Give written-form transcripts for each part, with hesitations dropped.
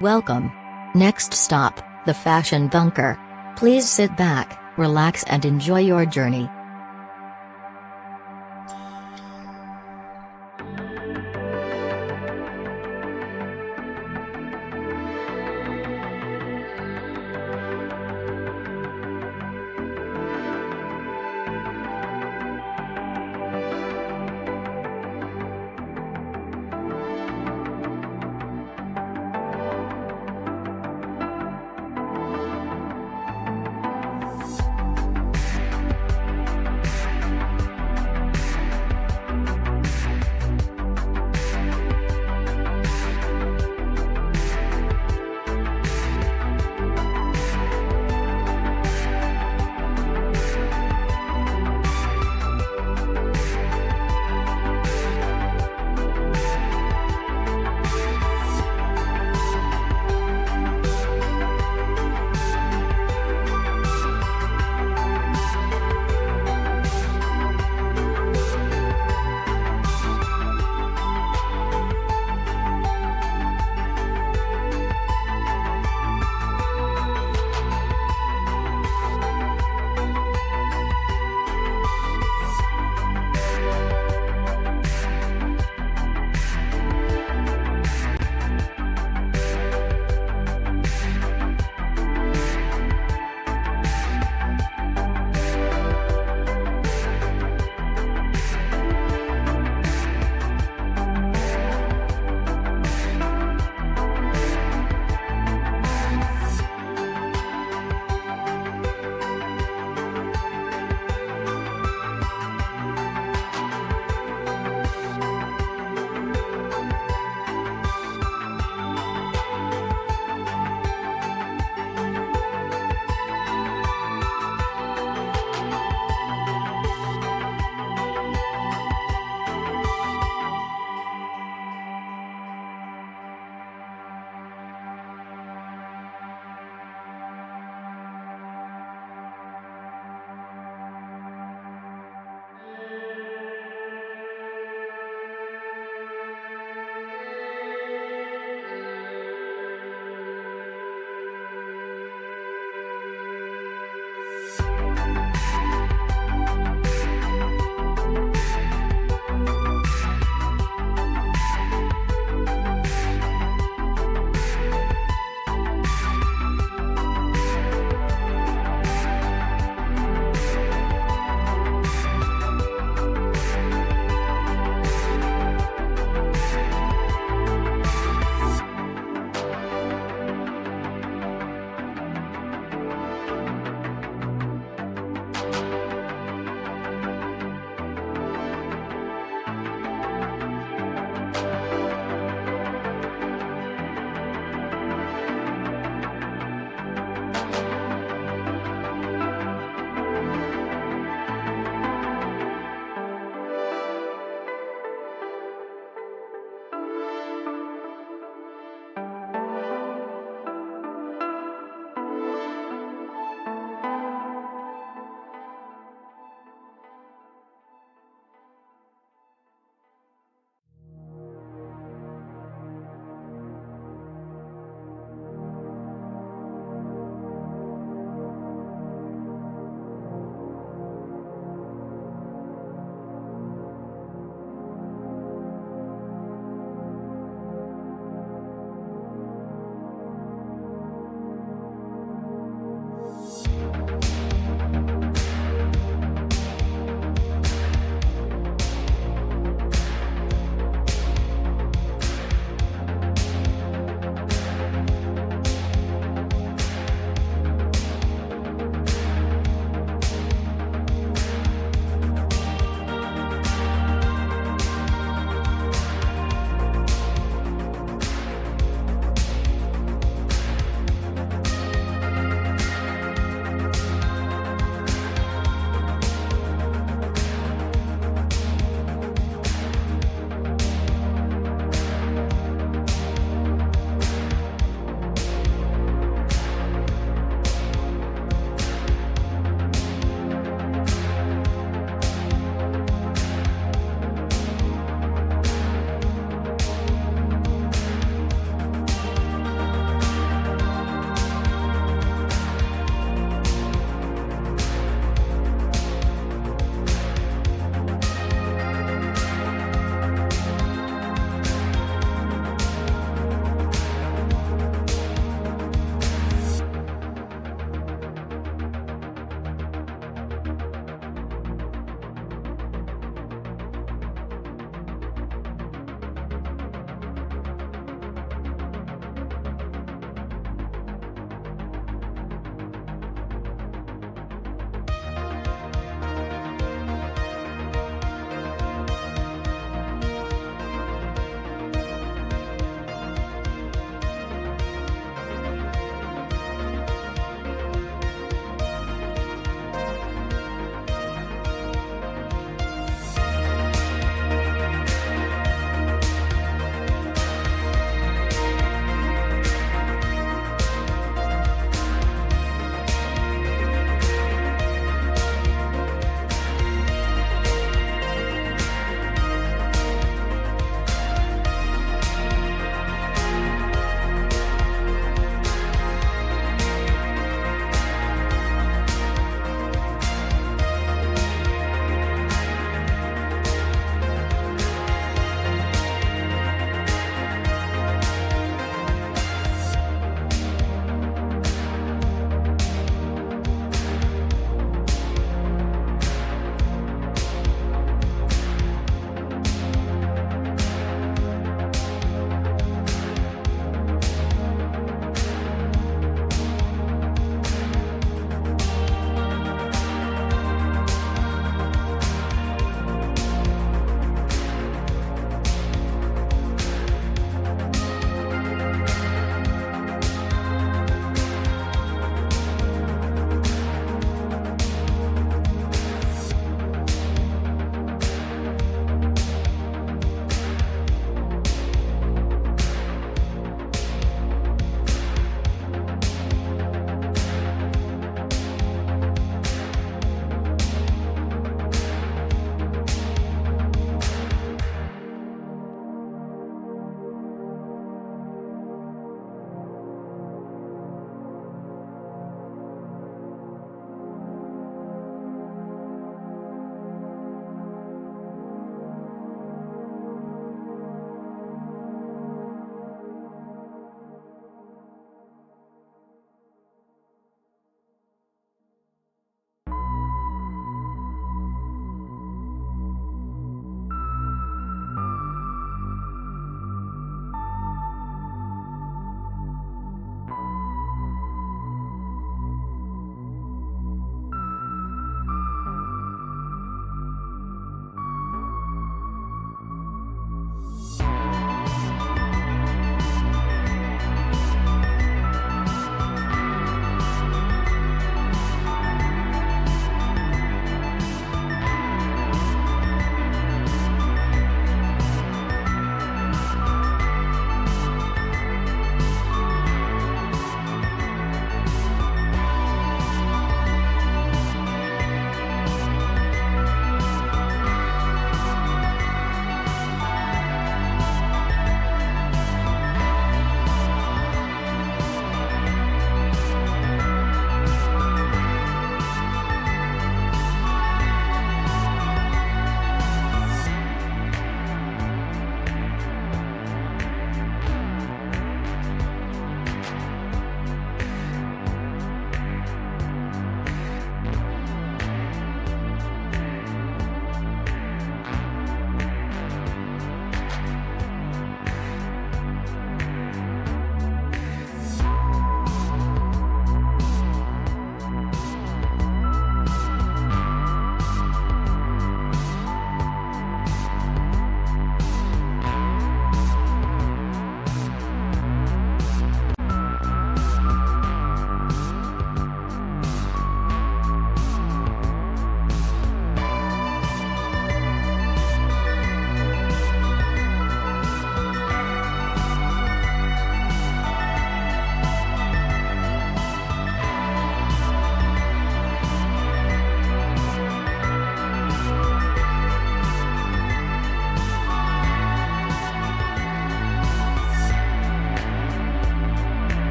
Welcome. Next stop, the Fashion Bunker. Please sit back, relax and enjoy your journey.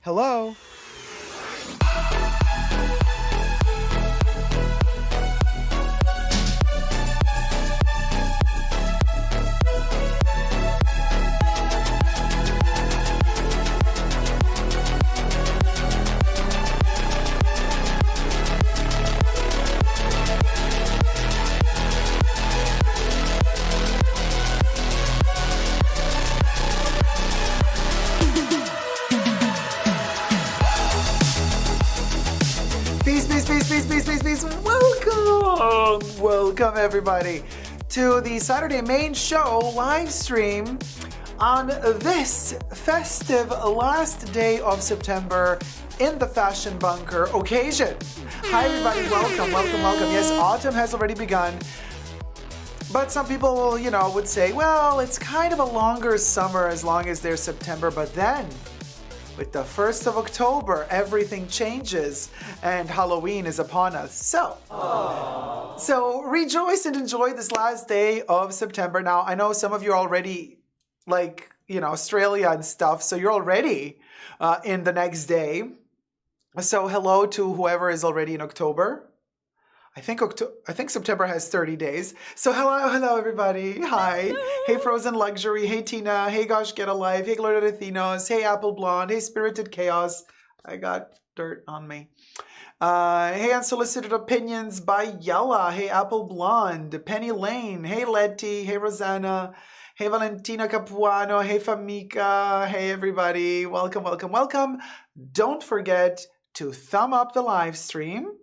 Hello? Peace. Welcome everybody to the Saturday Main Show live stream on this festive last day of September in the Fashion Bunker occasion. Hi everybody, welcome. Yes, autumn has already begun. But some people, would say, well, it's kind of a longer summer as long as there's September, but then with the 1st of October, everything changes and Halloween is upon us. So rejoice and enjoy this last day of September. Now, I know some of you are already Australia and stuff, so you're already in the next day. So hello to whoever is already in October. I think September has 30 days. So hello everybody. Hi. Hey Frozen Luxury. Hey Tina. Hey Gosh Get Alive. Hey Gloria de Thinos. Hey Apple Blonde. Hey Spirited Chaos. I got dirt on me. Hey Unsolicited Opinions by Yella. Hey Apple Blonde. Penny Lane. Hey Letty. Hey Rosanna. Hey Valentina Capuano. Hey Famika. Hey everybody. Welcome. Don't forget to thumb up the live stream.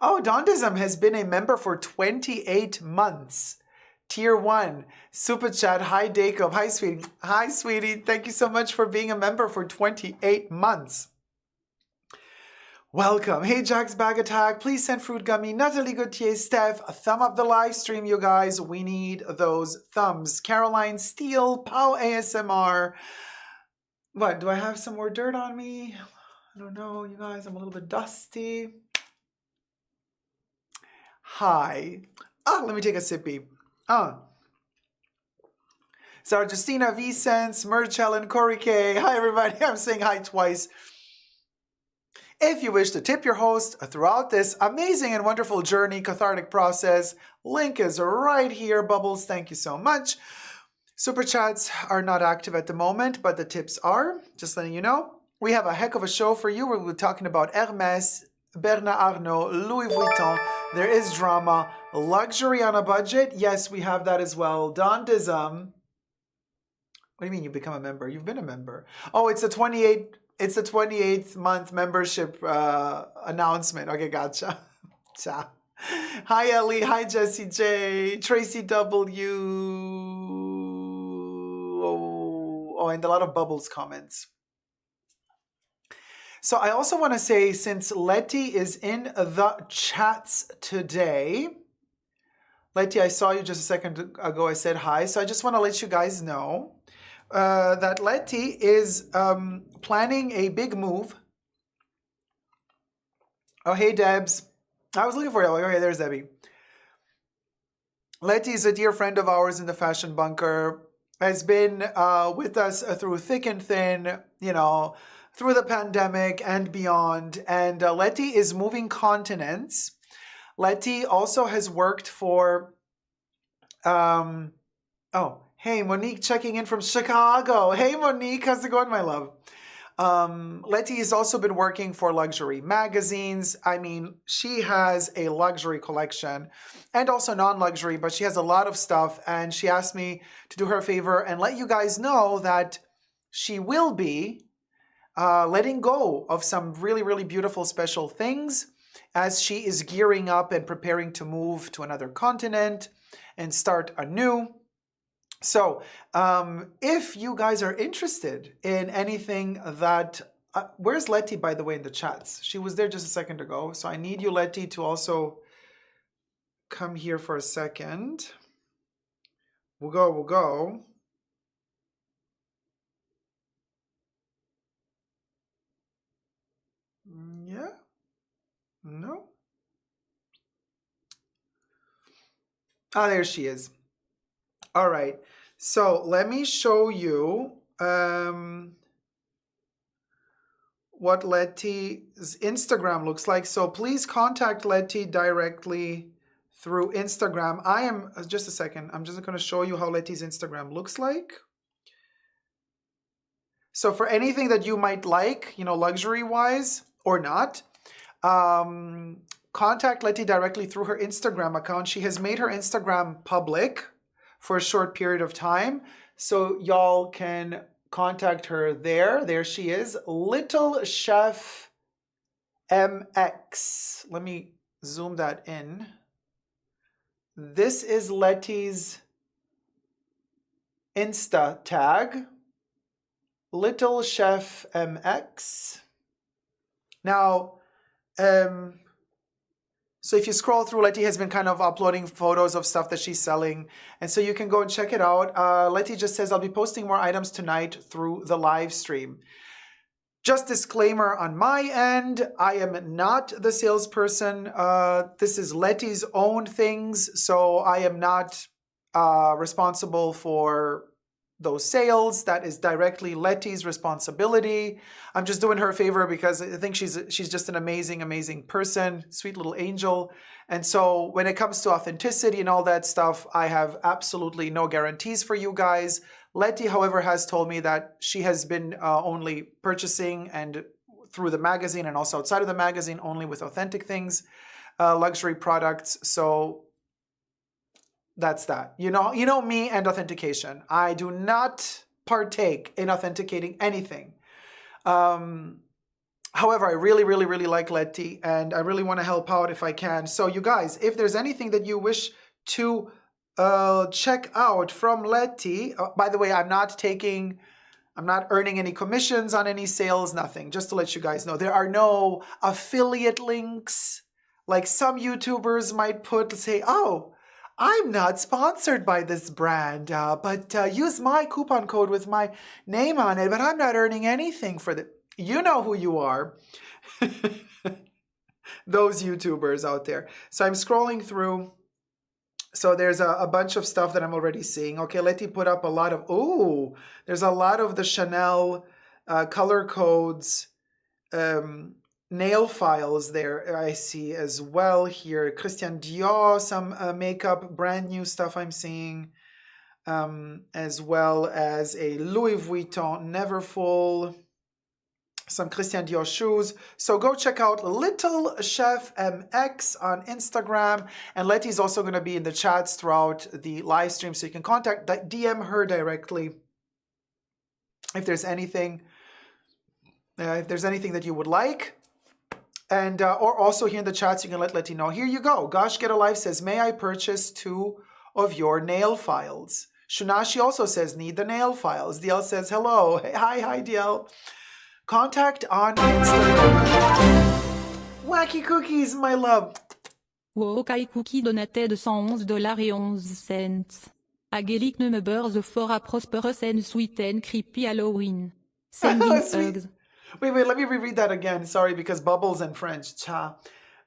Oh, Dondism has been a member for 28 months. Tier 1, Superchat, hi Dacob, hi sweetie. Hi sweetie, thank you so much for being a member for 28 months. Welcome. Hey Jack's Bag Attack, please send Fruit Gummy, Natalie Gauthier, Steph, thumb up the live stream, you guys. We need those thumbs. Caroline Steele, Pow ASMR. What, do I have some more dirt on me? I don't know, you guys, I'm a little bit dusty. Hi. Let me take a sippy. Sarah Justina, Vicens, Merch Helen, Corey K. Hi, everybody. I'm saying hi twice. If you wish to tip your host throughout this amazing and wonderful journey, cathartic process, link is right here. Bubbles, thank you so much. Super chats are not active at the moment, but the tips are. Just letting you know. We have a heck of a show for you. We're talking about Hermes, Bernard Arnault, Louis Vuitton. There is drama. Luxury on a budget. Yes, we have that as well. Dondism. What do you mean you become a member? You've been a member. Oh, it's a 28th month membership announcement. Okay, gotcha. Hi, Ellie. Hi, Jessie J. Tracy W. Oh, and a lot of Bubbles comments. So I also want to say, since Letty is in the chats today, Letty, I saw you just a second ago. I said hi. So I just want to let you guys know that Letty is planning a big move. Oh, hey, Debs. I was looking for you. Okay, there's Debbie. Letty is a dear friend of ours in the Fashion Bunker. Has been with us through thick and thin, through the pandemic and beyond. And Letty is moving continents. Letty also has worked for, hey, Monique checking in from Chicago. Hey, Monique, how's it going, my love? Letty has also been working for luxury magazines. I mean, she has a luxury collection and also non-luxury, but she has a lot of stuff. And she asked me to do her a favor and let you guys know that she will be letting go of some really, really beautiful, special things as she is gearing up and preparing to move to another continent and start anew. So if you guys are interested in anything that... where's Letty, by the way, in the chats? She was there just a second ago. So I need you, Letty, to also come here for a second. We'll go. Yeah? No? There she is. All right. So let me show you. what Letty's Instagram looks like. So please contact Letty directly through Instagram. I am, just a second, I'm just going to show you how Letty's Instagram looks like. So for anything that you might like, you know, luxury-wise or not, contact Letty directly through her Instagram account. She has made her Instagram public for a short period of time. So y'all can contact her there. There she is, Little Chef MX. Let me zoom that in. This is Letty's Insta tag, Little Chef MX. Now, so if you scroll through, Letty has been kind of uploading photos of stuff that she's selling. And so you can go and check it out. Letty just says, I'll be posting more items tonight through the live stream. Just disclaimer on my end, I am not the salesperson. This is Letty's own things. So I am not responsible for those sales. That is directly Letty's responsibility. I'm just doing her a favor because I think she's just an amazing, amazing person, sweet little angel. And so when it comes to authenticity and all that stuff, I have absolutely no guarantees for you guys. Letty, however, has told me that she has been only purchasing and through the magazine and also outside of the magazine, only with authentic things, luxury products. So that's that. You know me and authentication. I do not partake in authenticating anything. However, I really, really, really like Letty, and I really want to help out if I can. So you guys, if there's anything that you wish to check out from Letty, by the way, I'm not earning any commissions on any sales, nothing. Just to let you guys know, there are no affiliate links like some YouTubers might put to say, oh, I'm not sponsored by this brand, but use my coupon code with my name on it, but I'm not earning anything for the... You know who you are. Those YouTubers out there. So I'm scrolling through. So there's a bunch of stuff that I'm already seeing. Okay, Letty put up a lot of... Oh, there's a lot of the Chanel color codes nail files there I see as well here. Christian Dior, some makeup, brand new stuff I'm seeing, as well as a Louis Vuitton Neverfull, some Christian Dior shoes. So go check out Little Chef MX on Instagram, and Letty's also going to be in the chats throughout the live stream, so you can DM her directly if there's anything that you would like. And or also here in the chats, you can let Letty know. Here you go. Gosh Get Alive says, may I purchase 2 of your nail files? Shunashi also says, need the nail files. DL says, hello. Hey, hi, DL. Contact on Instagram. Wacky Cookies, my love. Wokai Cookie donated $111.11. Agelic ne me burns for a prosperous and sweet and creepy Halloween. Sending hugs. Wait, let me reread that again. Sorry, because bubbles in French. Cha.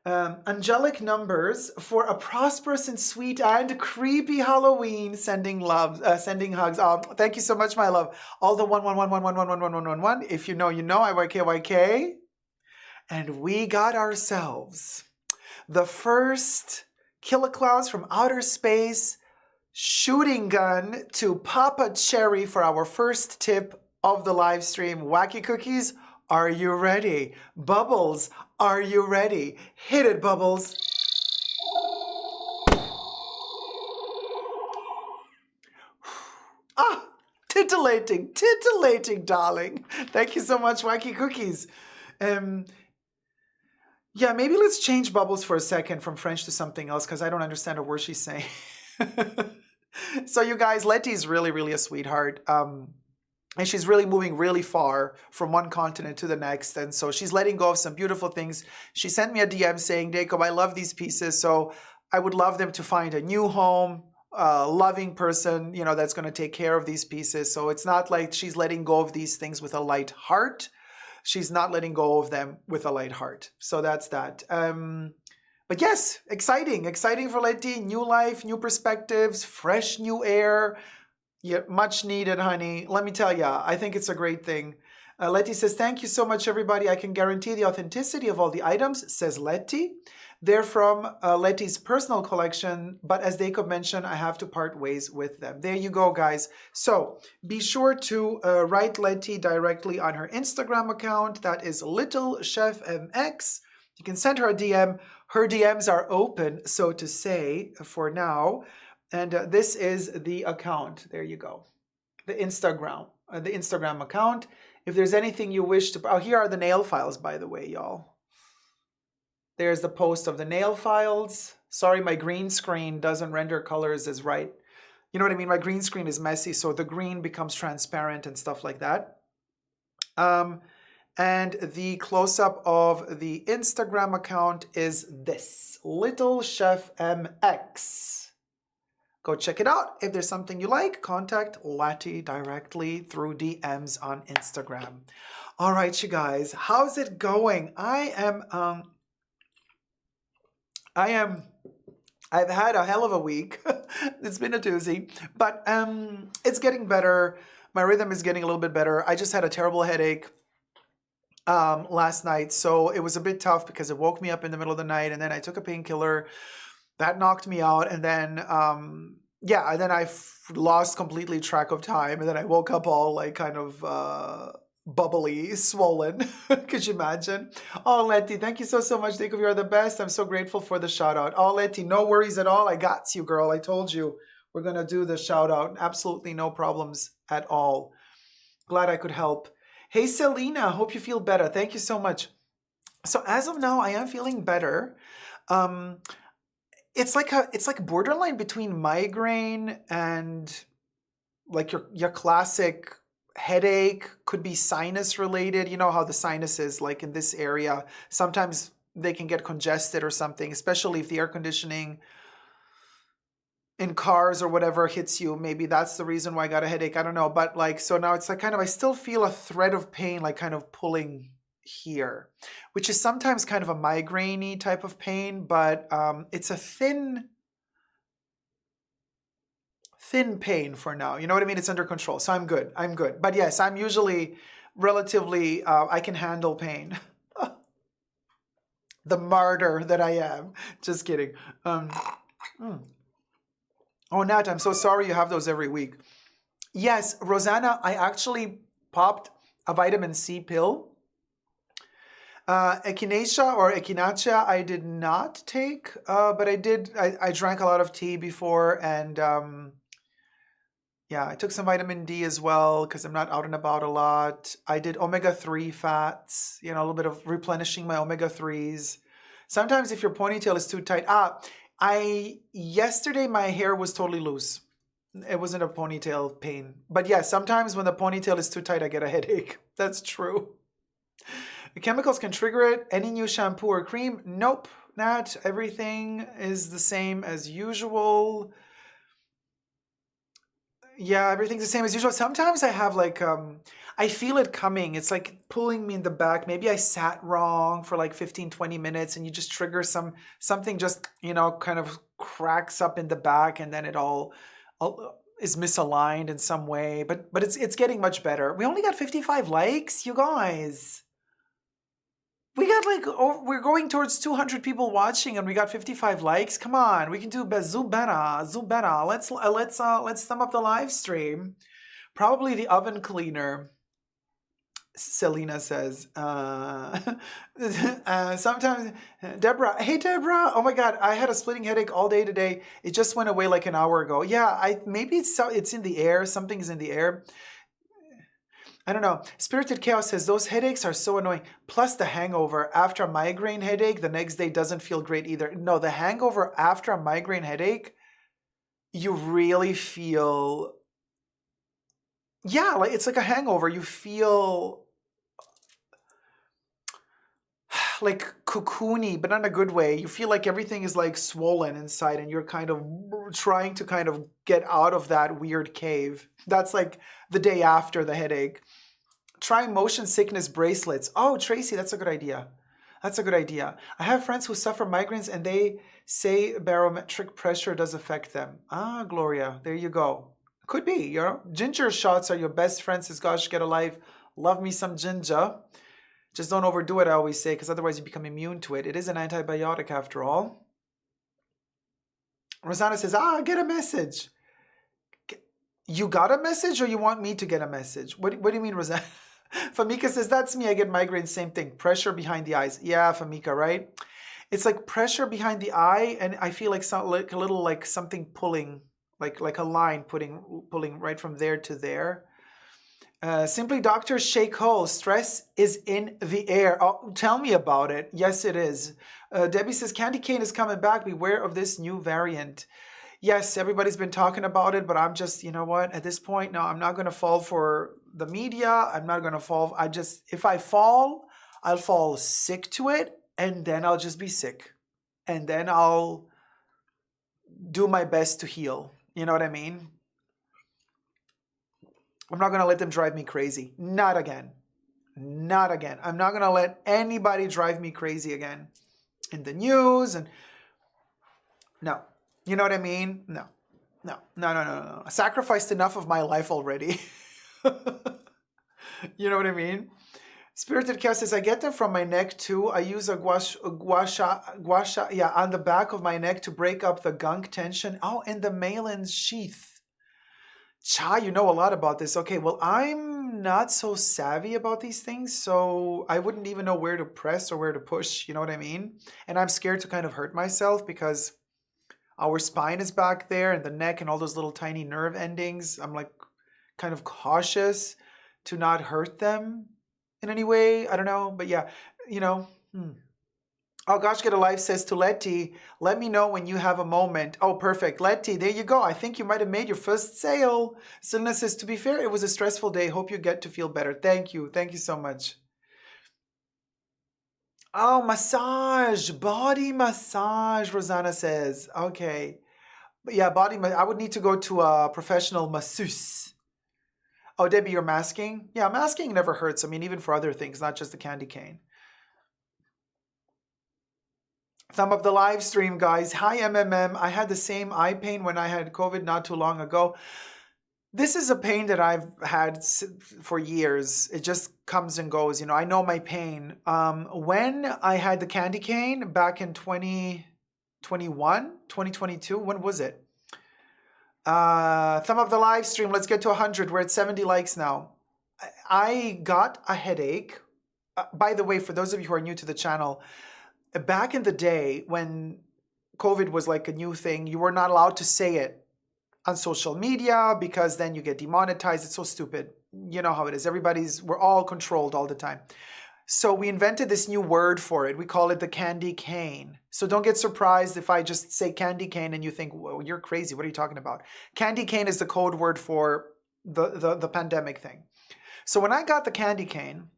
Angelic numbers for a prosperous and sweet and creepy Halloween. Sending hugs. Thank you so much, my love. All the 111111111. If you know, you know. IYK. And we got ourselves the first Killer Clowns from outer space shooting gun to pop a cherry for our first tip of the live stream. Wacky Cookies, are you ready? Bubbles, are you ready? Hit it, Bubbles. Ah, titillating, darling. Thank you so much, Wacky Cookies. Yeah, maybe let's change Bubbles for a second from French to something else, because I don't understand a word she's saying. So you guys, Letty's really, really a sweetheart. And she's really moving really far from one continent to the next. And so she's letting go of some beautiful things. She sent me a DM saying, Jacob, I love these pieces. So I would love them to find a new home, a loving person, you know, that's going to take care of these pieces. So it's not like she's letting go of these things with a light heart. She's not letting go of them with a light heart. So that's that. But yes, exciting for Letty. New life, new perspectives, fresh new air. Yeah, much needed, honey. Let me tell ya, I think it's a great thing. Letty says, thank you so much, everybody. I can guarantee the authenticity of all the items, says Letty. They're from Letty's personal collection, but as Jacob mentioned, I have to part ways with them. There you go, guys. So be sure to write Letty directly on her Instagram account. That is Little Chef MX. You can send her a DM. Her DMs are open, so to say, for now. And this is the account. There you go. The Instagram account. If there's anything you wish to... Oh, here are the nail files, by the way, y'all. There's the post of the nail files. Sorry, my green screen doesn't render colors as right. You know what I mean? My green screen is messy, so the green becomes transparent and stuff like that. And the close-up of the Instagram account is this, Little Chef MX. Go check it out. If there's something you like, contact Letty directly through DMs on Instagram. All right, you guys, how's it going? I've had a hell of a week. It's been a doozy, but it's getting better. My rhythm is getting a little bit better. I just had a terrible headache last night, so it was a bit tough because it woke me up in the middle of the night, and then I took a painkiller that knocked me out, and then and then I lost completely track of time, and then I woke up all like kind of bubbly, swollen. Could you imagine? Oh, Letty, thank you so much. Jacob, you are the best. I'm so grateful for the shout out. Oh, Letty, no worries at all. I got you, girl. I told you we're gonna do the shout out. Absolutely no problems at all. Glad I could help. Hey, Selena, hope you feel better. Thank you so much. So as of now, I am feeling better. It's like borderline between migraine and like your classic headache. Could be sinus related. You know how the sinuses, like in this area, sometimes they can get congested or something, especially if the air conditioning in cars or whatever hits you. Maybe that's the reason why I got a headache. I don't know. But like, so now it's like kind of, I still feel a thread of pain, like kind of pulling here, which is sometimes kind of a migraine-y type of pain, but it's a thin pain for now. You know what I mean? It's under control. So I'm good. But yes, I'm usually relatively, I can handle pain. The martyr that I am. Just kidding. Oh, Nat, I'm so sorry you have those every week. Yes, Rosanna, I actually popped a vitamin C pill. Echinacea or echinacea I did not take, but I drank a lot of tea before, and I took some vitamin D as well because I'm not out and about a lot. I did omega-3 fats, a little bit of replenishing my omega-3s. Sometimes if your ponytail is too tight, yesterday my hair was totally loose. It wasn't a ponytail pain. But yeah, sometimes when the ponytail is too tight, I get a headache. That's true. The chemicals can trigger it. Any new shampoo or cream? Nope, not. Everything is the same as usual. Yeah, everything's the same as usual. Sometimes I have like, I feel it coming. It's like pulling me in the back. Maybe I sat wrong for like 15, 20 minutes and you just trigger something just, kind of cracks up in the back, and then it all is misaligned in some way. But it's getting much better. We only got 55 likes, you guys. We got we're going towards 200 people watching, and we got 55 likes. Come on, we can do better. Let's sum up the live stream. Probably the oven cleaner, Selena says. Sometimes, Deborah. Hey, Deborah. Oh my God, I had a splitting headache all day today. It just went away like an hour ago. Yeah, maybe it's in the air. Something's in the air. I don't know. Spirited Chaos says, those headaches are so annoying. Plus the hangover after a migraine headache, the next day doesn't feel great either. No, the hangover after a migraine headache, you really feel, like it's like a hangover. You feel like cocoony, but not in a good way. You feel like everything is like swollen inside, and you're kind of trying to kind of get out of that weird cave. That's like the day after the headache. Try motion sickness bracelets. Oh, Tracy, that's a good idea. I have friends who suffer migraines, and they say barometric pressure does affect them. Ah, Gloria, there you go. Could be, ginger shots are your best friend, says Gosh, get a life. Love me some ginger. Just don't overdo it, I always say, because otherwise you become immune to it. It is an antibiotic after all. Rosanna says, get a message. You got a message or you want me to get a message? What do you mean, Rosanna? Famika says, that's me. I get migraines. Same thing. Pressure behind the eyes. Yeah, Famika, right? It's like pressure behind the eye, and I feel like like a little like something pulling, like a line pulling right from there to there. Simply Dr. Sheikh Ho, stress is in the air. Oh, tell me about it. Yes, it is. Debbie says, candy cane is coming back. Beware of this new variant. Yes, everybody's been talking about it, but I'm just, you know what? At this point, no, I'm not going to fall for the media. I'm not going to fall. If I fall, I'll fall sick to it, and then I'll just be sick. And then I'll do my best to heal. You know what I mean? I'm not going to let them drive me crazy. Not again. Not again. I'm not going to let anybody drive me crazy again in the news. And no. You know what I mean? No. I sacrificed enough of my life already. You know what I mean? Spirited Cat says, I get them from my neck too. I use a gua sha, yeah, on the back of my neck to break up the gunk tension. Oh, in the Malin's sheath. Cha, you know a lot about this. Okay, well, I'm not so savvy about these things, so I wouldn't even know where to press or where to push. You know what I mean? And I'm scared to kind of hurt myself because our spine is back there and the neck and all those little tiny nerve endings. I'm like kind of cautious to not hurt them in any way. I don't know, but yeah, you know. Oh gosh, get a life says to Letty, let me know when you have a moment. Oh, perfect. Letty, there you go. I think you might have made your first sale. Selena says, to be fair, it was a stressful day. Hope you get to feel better. Thank you. Thank you so much. Oh, massage. Body massage, Rosanna says. Okay. But yeah, I would need to go to a professional masseuse. Oh, Debbie, you're masking? Yeah, masking never hurts. I mean, even for other things, not just the candy cane. Thumb up the live stream, guys. Hi, MMM. I had the same eye pain when I had COVID not too long ago. This is a pain that I've had for years. It just comes and goes. You know, I know my pain. When I had the candy cane back in 2021, 2022, when was it? Thumb up the live stream. Let's get to 100. We're at 70 likes now. I got a headache. By the way, for those of you who are new to the channel, back in the day when COVID was like a new thing, you were not allowed to say it on social media because then you get demonetized. It's so stupid. You know how it is. We're all controlled all the time. So we invented this new word for it. We call it the candy cane. So don't get surprised if I just say candy cane and you think, well, you're crazy. What are you talking about? Candy cane is the code word for the pandemic thing. So when I got the candy cane,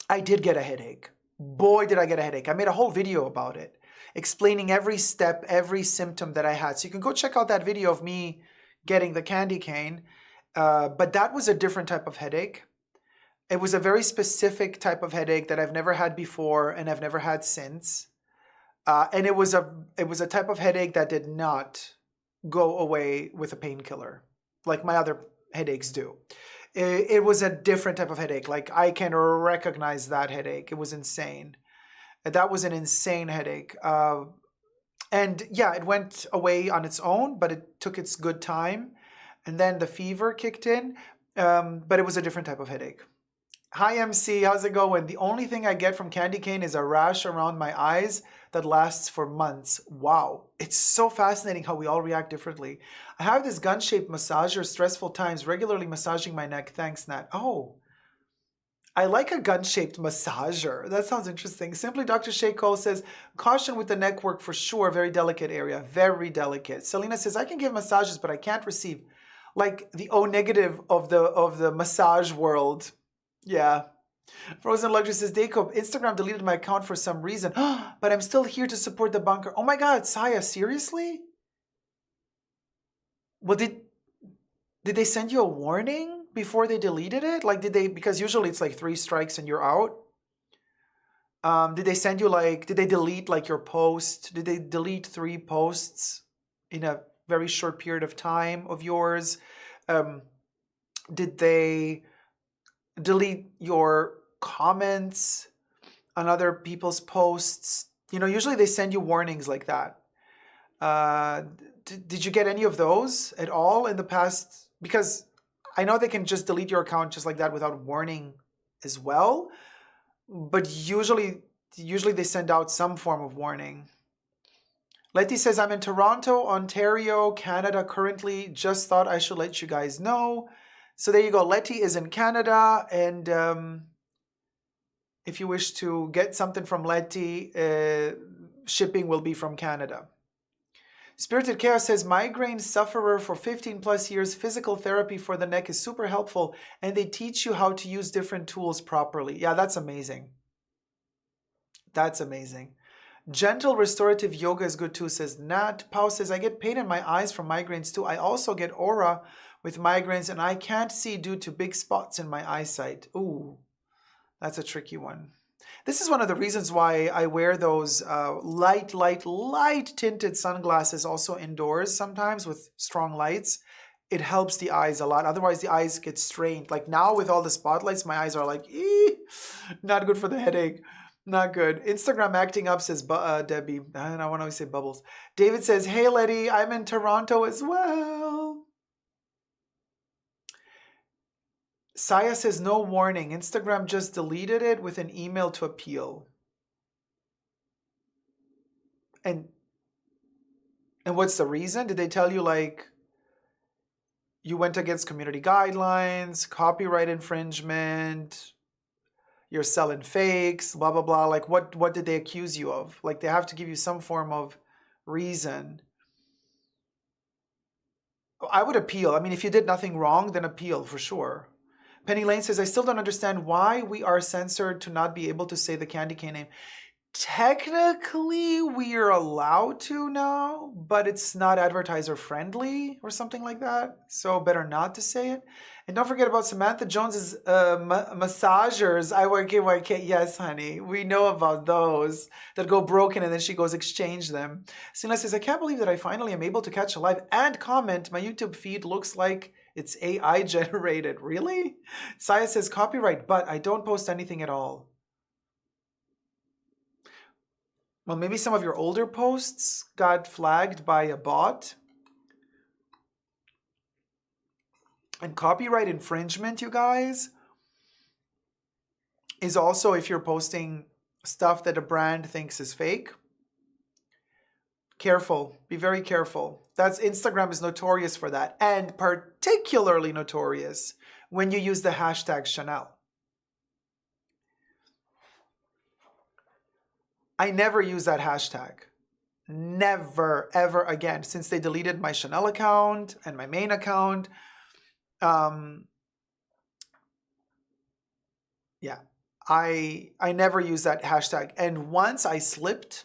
I did get a headache. Boy, did I get a headache. I made a whole video about it, explaining every step, every symptom that I had. So you can go check out that video of me getting the candy cane. But that was a different type of headache. It was a very specific type of headache that I've never had before and I've never had since. And it was a type of headache that did not go away with a painkiller like my other headaches do. It was a different type of headache. Like I can recognize that headache. It was insane. That was an insane headache. And yeah, it went away on its own, but it took its good time. And then the fever kicked in. But it was a different type of headache. Hi, MC. How's it going? The only thing I get from candy cane is a rash around my eyes that lasts for months. Wow. It's so fascinating how we all react differently. I have this gun-shaped massager, stressful times, regularly massaging my neck. Thanks, Nat. Oh, I like a gun-shaped massager. That sounds interesting. Simply Dr. Sheiko says, caution with the neck work for sure. Very delicate area. Very delicate. Selena says, I can give massages, but I can't receive. Like the O negative of the massage world. Yeah. Frozen Luxury says, Dacob, Instagram deleted my account for some reason, but I'm still here to support the bunker. Oh my God, Saya, seriously? Well, did they send you a warning before they deleted it? Like, because usually it's like 3 strikes and you're out. Did they send you did they delete like your post? Did they delete 3 posts in a very short period of time of yours? Did they delete your comments on other people's posts. Usually they send you warnings like that. Did you get any of those at all in the past? Because I know they can just delete your account just like that without warning as well. But usually they send out some form of warning. Letty says, I'm in Toronto, Ontario, Canada currently. Just thought I should let you guys know. So there you go. Letty is in Canada. And if you wish to get something from Letty, shipping will be from Canada. Spirited Chaos says, migraine sufferer for 15 plus years, physical therapy for the neck is super helpful, and they teach you how to use different tools properly. Yeah, that's amazing. That's amazing. Gentle restorative yoga is good too, says Nat. Pau says, I get pain in my eyes from migraines too. I also get aura with migraines, and I can't see due to big spots in my eyesight. Ooh, that's a tricky one. This is one of the reasons why I wear those light tinted sunglasses also indoors sometimes with strong lights. It helps the eyes a lot. Otherwise, the eyes get strained. Like now with all the spotlights, my eyes are like, not good for the headache. Not good. Instagram acting up, says Debbie. I don't want to say bubbles. David says, hey, Letty, I'm in Toronto as well. Saya says, no warning. Instagram just deleted it with an email to appeal. And what's the reason? Did they tell you, like, you went against community guidelines, copyright infringement, you're selling fakes, blah, blah, blah? Like, what did they accuse you of? Like, they have to give you some form of reason. I would appeal. I mean, if you did nothing wrong, then appeal for sure. Penny Lane says, I still don't understand why we are censored to not be able to say the candy cane name. Technically, we are allowed to now, but it's not advertiser friendly or something like that. So better not to say it. And don't forget about Samantha Jones's massagers. IYK. Yes, honey. We know about those that go broken and then she goes exchange them. Sina says, I can't believe that I finally am able to catch a live and comment. My YouTube feed looks like it's AI generated. Really? Saya says, copyright, but I don't post anything at all. Well, maybe some of your older posts got flagged by a bot. And copyright infringement, you guys, is also if you're posting stuff that a brand thinks is fake. Careful. Be very careful. Instagram is notorious for that. And particularly notorious when you use the hashtag Chanel. I never use that hashtag. Never, ever again. Since they deleted my Chanel account and my main account. Yeah, I never use that hashtag. And once I slipped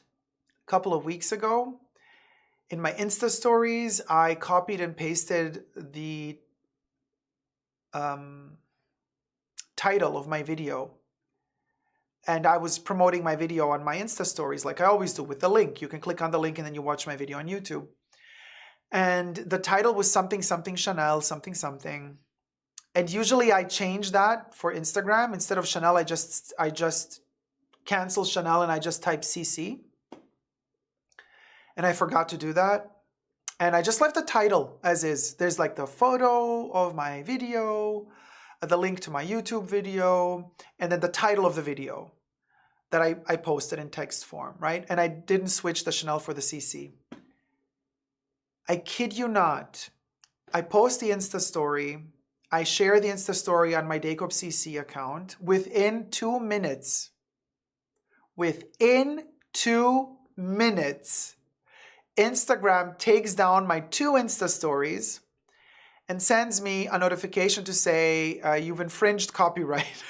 a couple of weeks ago in my Insta stories, I copied and pasted the title of my video. And I was promoting my video on my Insta stories like I always do with the link. You can click on the link and then you watch my video on YouTube. And the title was something, something Chanel, something, something. And usually I change that for Instagram. Instead of Chanel, I just cancel Chanel and I just type CC. And I forgot to do that. And I just left the title as is. There's like the photo of my video, the link to my YouTube video, and then the title of the video that I posted in text form, right? And I didn't switch the Chanel for the CC. I kid you not. I post the Insta story. I share the Insta story on my Daycop CC account. Within 2 minutes, Instagram takes down my 2 Insta stories and sends me a notification to say, you've infringed copyright.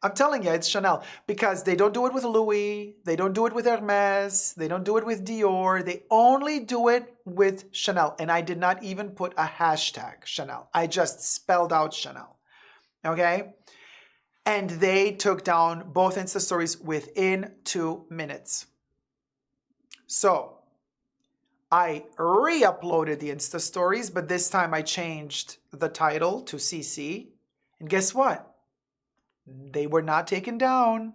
I'm telling you, it's Chanel. Because they don't do it with Louis, they don't do it with Hermes, they don't do it with Dior, they only do it with Chanel. And I did not even put a hashtag Chanel. I just spelled out Chanel. Okay? And they took down both Insta stories within 2 minutes. So, I re-uploaded the Insta stories, but this time I changed the title to CC And guess what? They were not taken down.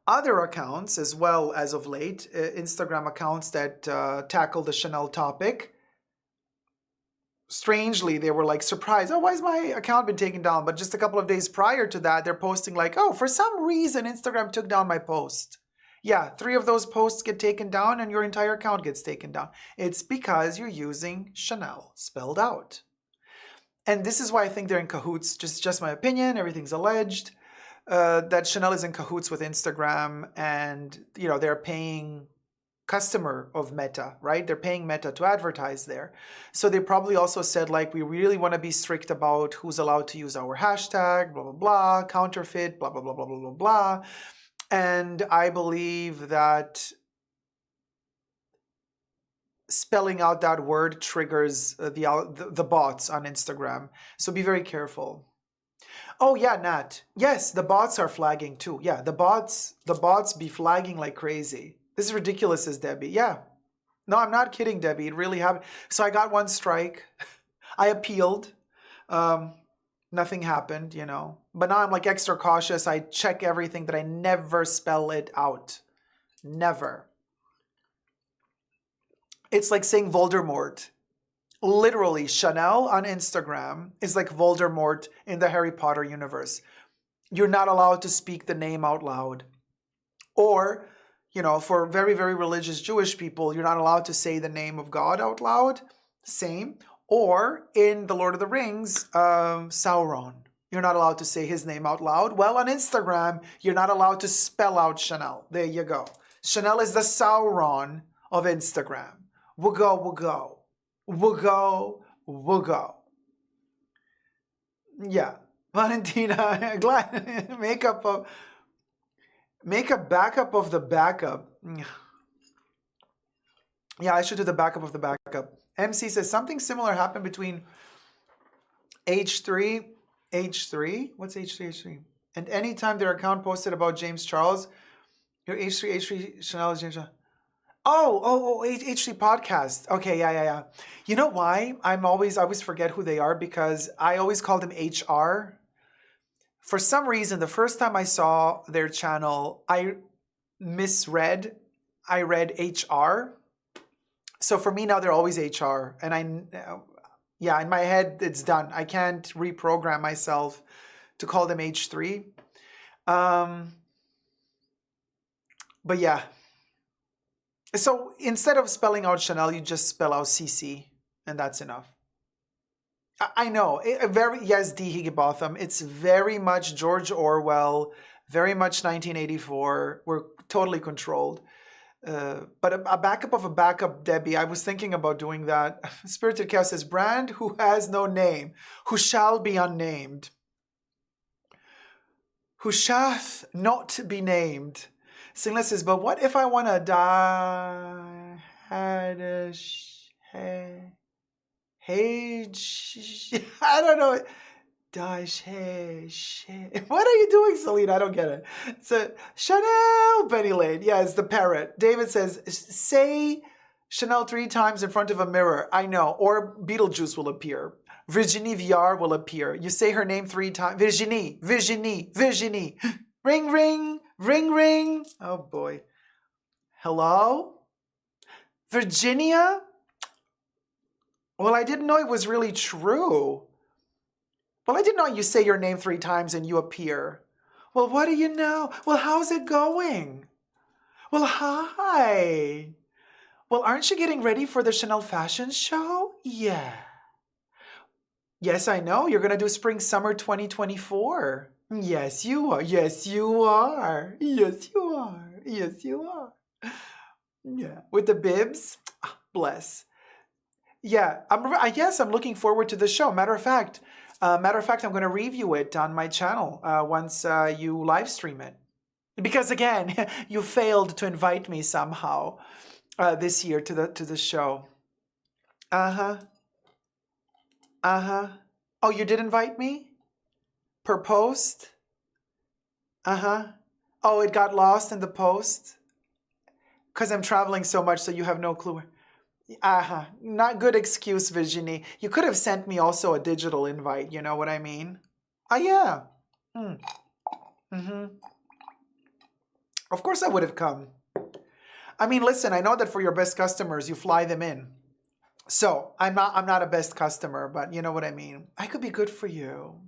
Other accounts, as well as of late, Instagram accounts that tackle the Chanel topic, strangely, they were like surprised. Oh, why has my account been taken down? But just a couple of days prior to that, they're posting like, oh, for some reason, Instagram took down my post. Yeah, 3 of those posts get taken down and your entire account gets taken down. It's because you're using Chanel spelled out. And this is why I think they're in cahoots. Just my opinion. Everything's alleged. That Chanel is in cahoots with Instagram, and they're paying customer of Meta, right? They're paying Meta to advertise there. So they probably also said like, we really want to be strict about who's allowed to use our hashtag, blah, blah, blah, counterfeit, blah, blah, blah, blah, blah, blah, blah. And I believe that spelling out that word triggers the bots on Instagram. So be very careful. Oh yeah, Nat. Yes, the bots are flagging too. Yeah, the bots be flagging like crazy. This is ridiculous, says Debbie. Yeah. No, I'm not kidding, Debbie. It really happened. So I got 1 strike. I appealed. Nothing happened, But now I'm like extra cautious. I check everything that I never spell it out. Never. It's like saying Voldemort. Literally, Chanel on Instagram is like Voldemort in the Harry Potter universe. You're not allowed to speak the name out loud. Or, for very, very religious Jewish people, you're not allowed to say the name of God out loud. Same. Or in The Lord of the Rings, Sauron. You're not allowed to say his name out loud. Well, on Instagram, you're not allowed to spell out Chanel. There you go. Chanel is the Sauron of Instagram. We'll go. Yeah. Valentina, glad make a backup of the backup. Yeah, I should do the backup of the backup. MC says something similar happened between H3. What's H3? And anytime their account posted about James Charles, your H3 Chanel is James Charles. Oh, H3 podcast. Okay, yeah. You know why? I always forget who they are because I always call them HR. For some reason, the first time I saw their channel, I misread. I read HR. So for me now, they're always HR. And in my head, it's done. I can't reprogram myself to call them H3. But yeah. So instead of spelling out Chanel, you just spell out CC, and that's enough. I know, yes, D. Higginbotham. It's very much George Orwell, very much 1984. We're totally controlled. But a backup of a backup, Debbie, I was thinking about doing that. Spirited Chaos says, brand who has no name, who shall be unnamed, who shall not be named. Singlet says, but what if I want to die? I don't know. What are you doing, Selena? I don't get it. So, Chanel, Benny Lane. Yeah, it's the parrot. David says, say Chanel 3 times in front of a mirror. I know. Or Beetlejuice will appear. Virginie VR will appear. You say her name 3 times. Virginie. Ring, ring. Ring, ring. Oh, boy. Hello? Virginia? Well, I didn't know it was really true. Well, I didn't know you say your name 3 times and you appear. Well, what do you know? Well, how's it going? Well, hi. Well, aren't you getting ready for the Chanel fashion show? Yeah. Yes, I know. You're going to do spring summer 2024. Yes, you are. Yes, you are. Yes, you are. Yes, you are. Yeah. With the bibs? Bless. Yeah. I'm looking forward to the show. Matter of fact, I'm going to review it on my channel once you live stream it. Because again, you failed to invite me somehow this year to the show. Oh, you did invite me? Per post? Oh, it got lost in the post? Because I'm traveling so much, so you have no clue. Not good excuse, Virginie. You could have sent me also a digital invite, you know what I mean? Yeah. Mm-hmm. Of course I would have come. I mean, listen, I know that for your best customers, you fly them in. So I'm not a best customer, but you know what I mean? I could be good for you.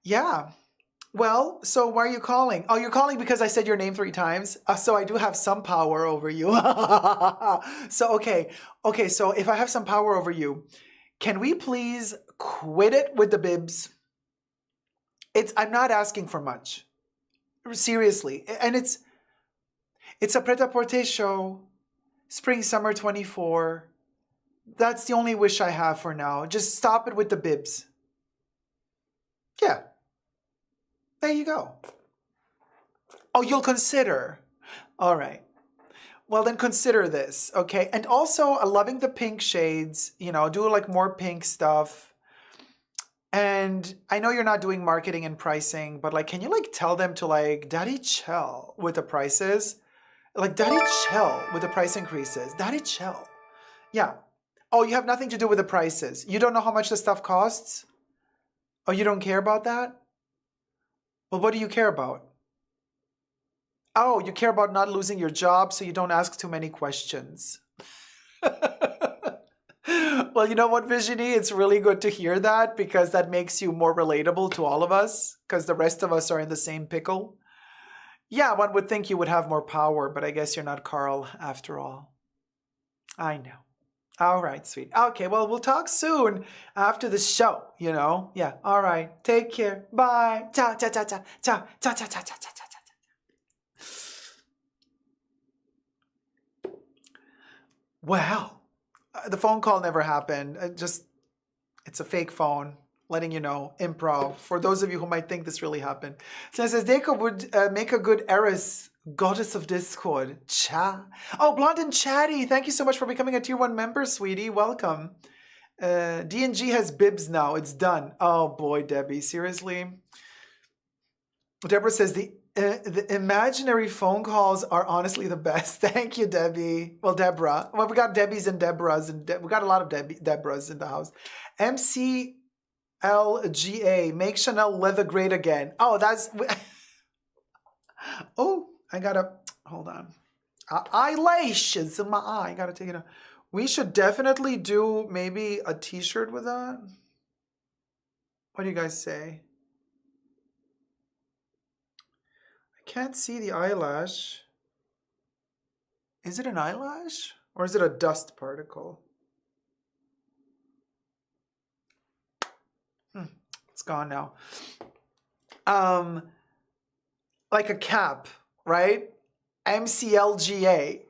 Yeah. Well, so why are you calling? Oh, you're calling because I said your name 3 times. So I do have some power over you. So, okay. So if I have some power over you, can we please quit it with the bibs? I'm not asking for much. Seriously. And it's a pret-a-porter show. Spring, summer 24. That's the only wish I have for now. Just stop it with the bibs. Yeah. There you go. Oh, you'll consider. All right. Well, then consider this, okay? And also, loving the pink shades, do like more pink stuff. And I know you're not doing marketing and pricing, but like, can you like tell them to like, daddy chill with the prices? Like, daddy chill with the price increases. Daddy chill. Yeah. Oh, you have nothing to do with the prices. You don't know how much the stuff costs? Oh, you don't care about that? Well, what do you care about? Oh, you care about not losing your job, so you don't ask too many questions. Well, you know what, Virginie? It's really good to hear that because that makes you more relatable to all of us because the rest of us are in the same pickle. Yeah, one would think you would have more power, but I guess you're not Carl after all. I know. All right, sweet. Okay, well, we'll talk soon after the show, Yeah, all right. Take care. Bye. Ciao, ciao, ciao, ciao, ciao, ciao, ciao, ciao, ciao, ciao. Well, the phone call never happened. It's a fake phone, letting you know, improv. For those of you who might think this really happened. So it says, Deco would make a good heiress, goddess of discord. Cha. Oh, Blonde and Chatty, thank you so much for becoming a tier 1 member, sweetie. Welcome. D&G has bibs now. It's done. Oh boy, Debbie, seriously? Deborah says the imaginary phone calls are honestly the best. Thank you, Debbie. Well, Deborah. Well, we got Debbies and Deborahs, and we got a lot of Deborahs in the house. MCLGA, make Chanel leather great again. Oh, that's... Oh, I gotta... Hold on. Eyelashes in my eye. I gotta take it out. We should definitely do maybe a t-shirt with that. What do you guys say? Can't see the eyelash. Is it an eyelash or is it a dust particle? It's gone now. Like a cap, right? MCLGA,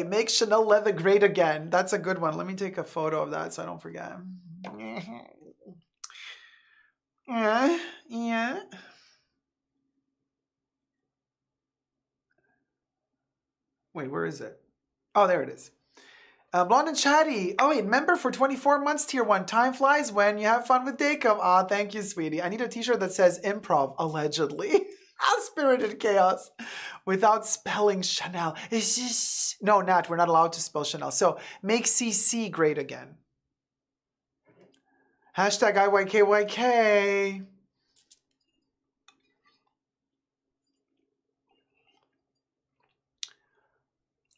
make Chanel leather great again. That's a good one. Let me take a photo of that so I don't forget. Yeah. Wait, where is it? Oh, there it is. Blonde and Chatty. Oh, wait, member for 24 months, tier 1. Time flies when you have fun with Dacom. Ah, thank you, sweetie. I need a t-shirt that says improv, allegedly. Spirited chaos. Without spelling Chanel. No, Nat, we're not allowed to spell Chanel. So make CC great again. Hashtag IYKYK.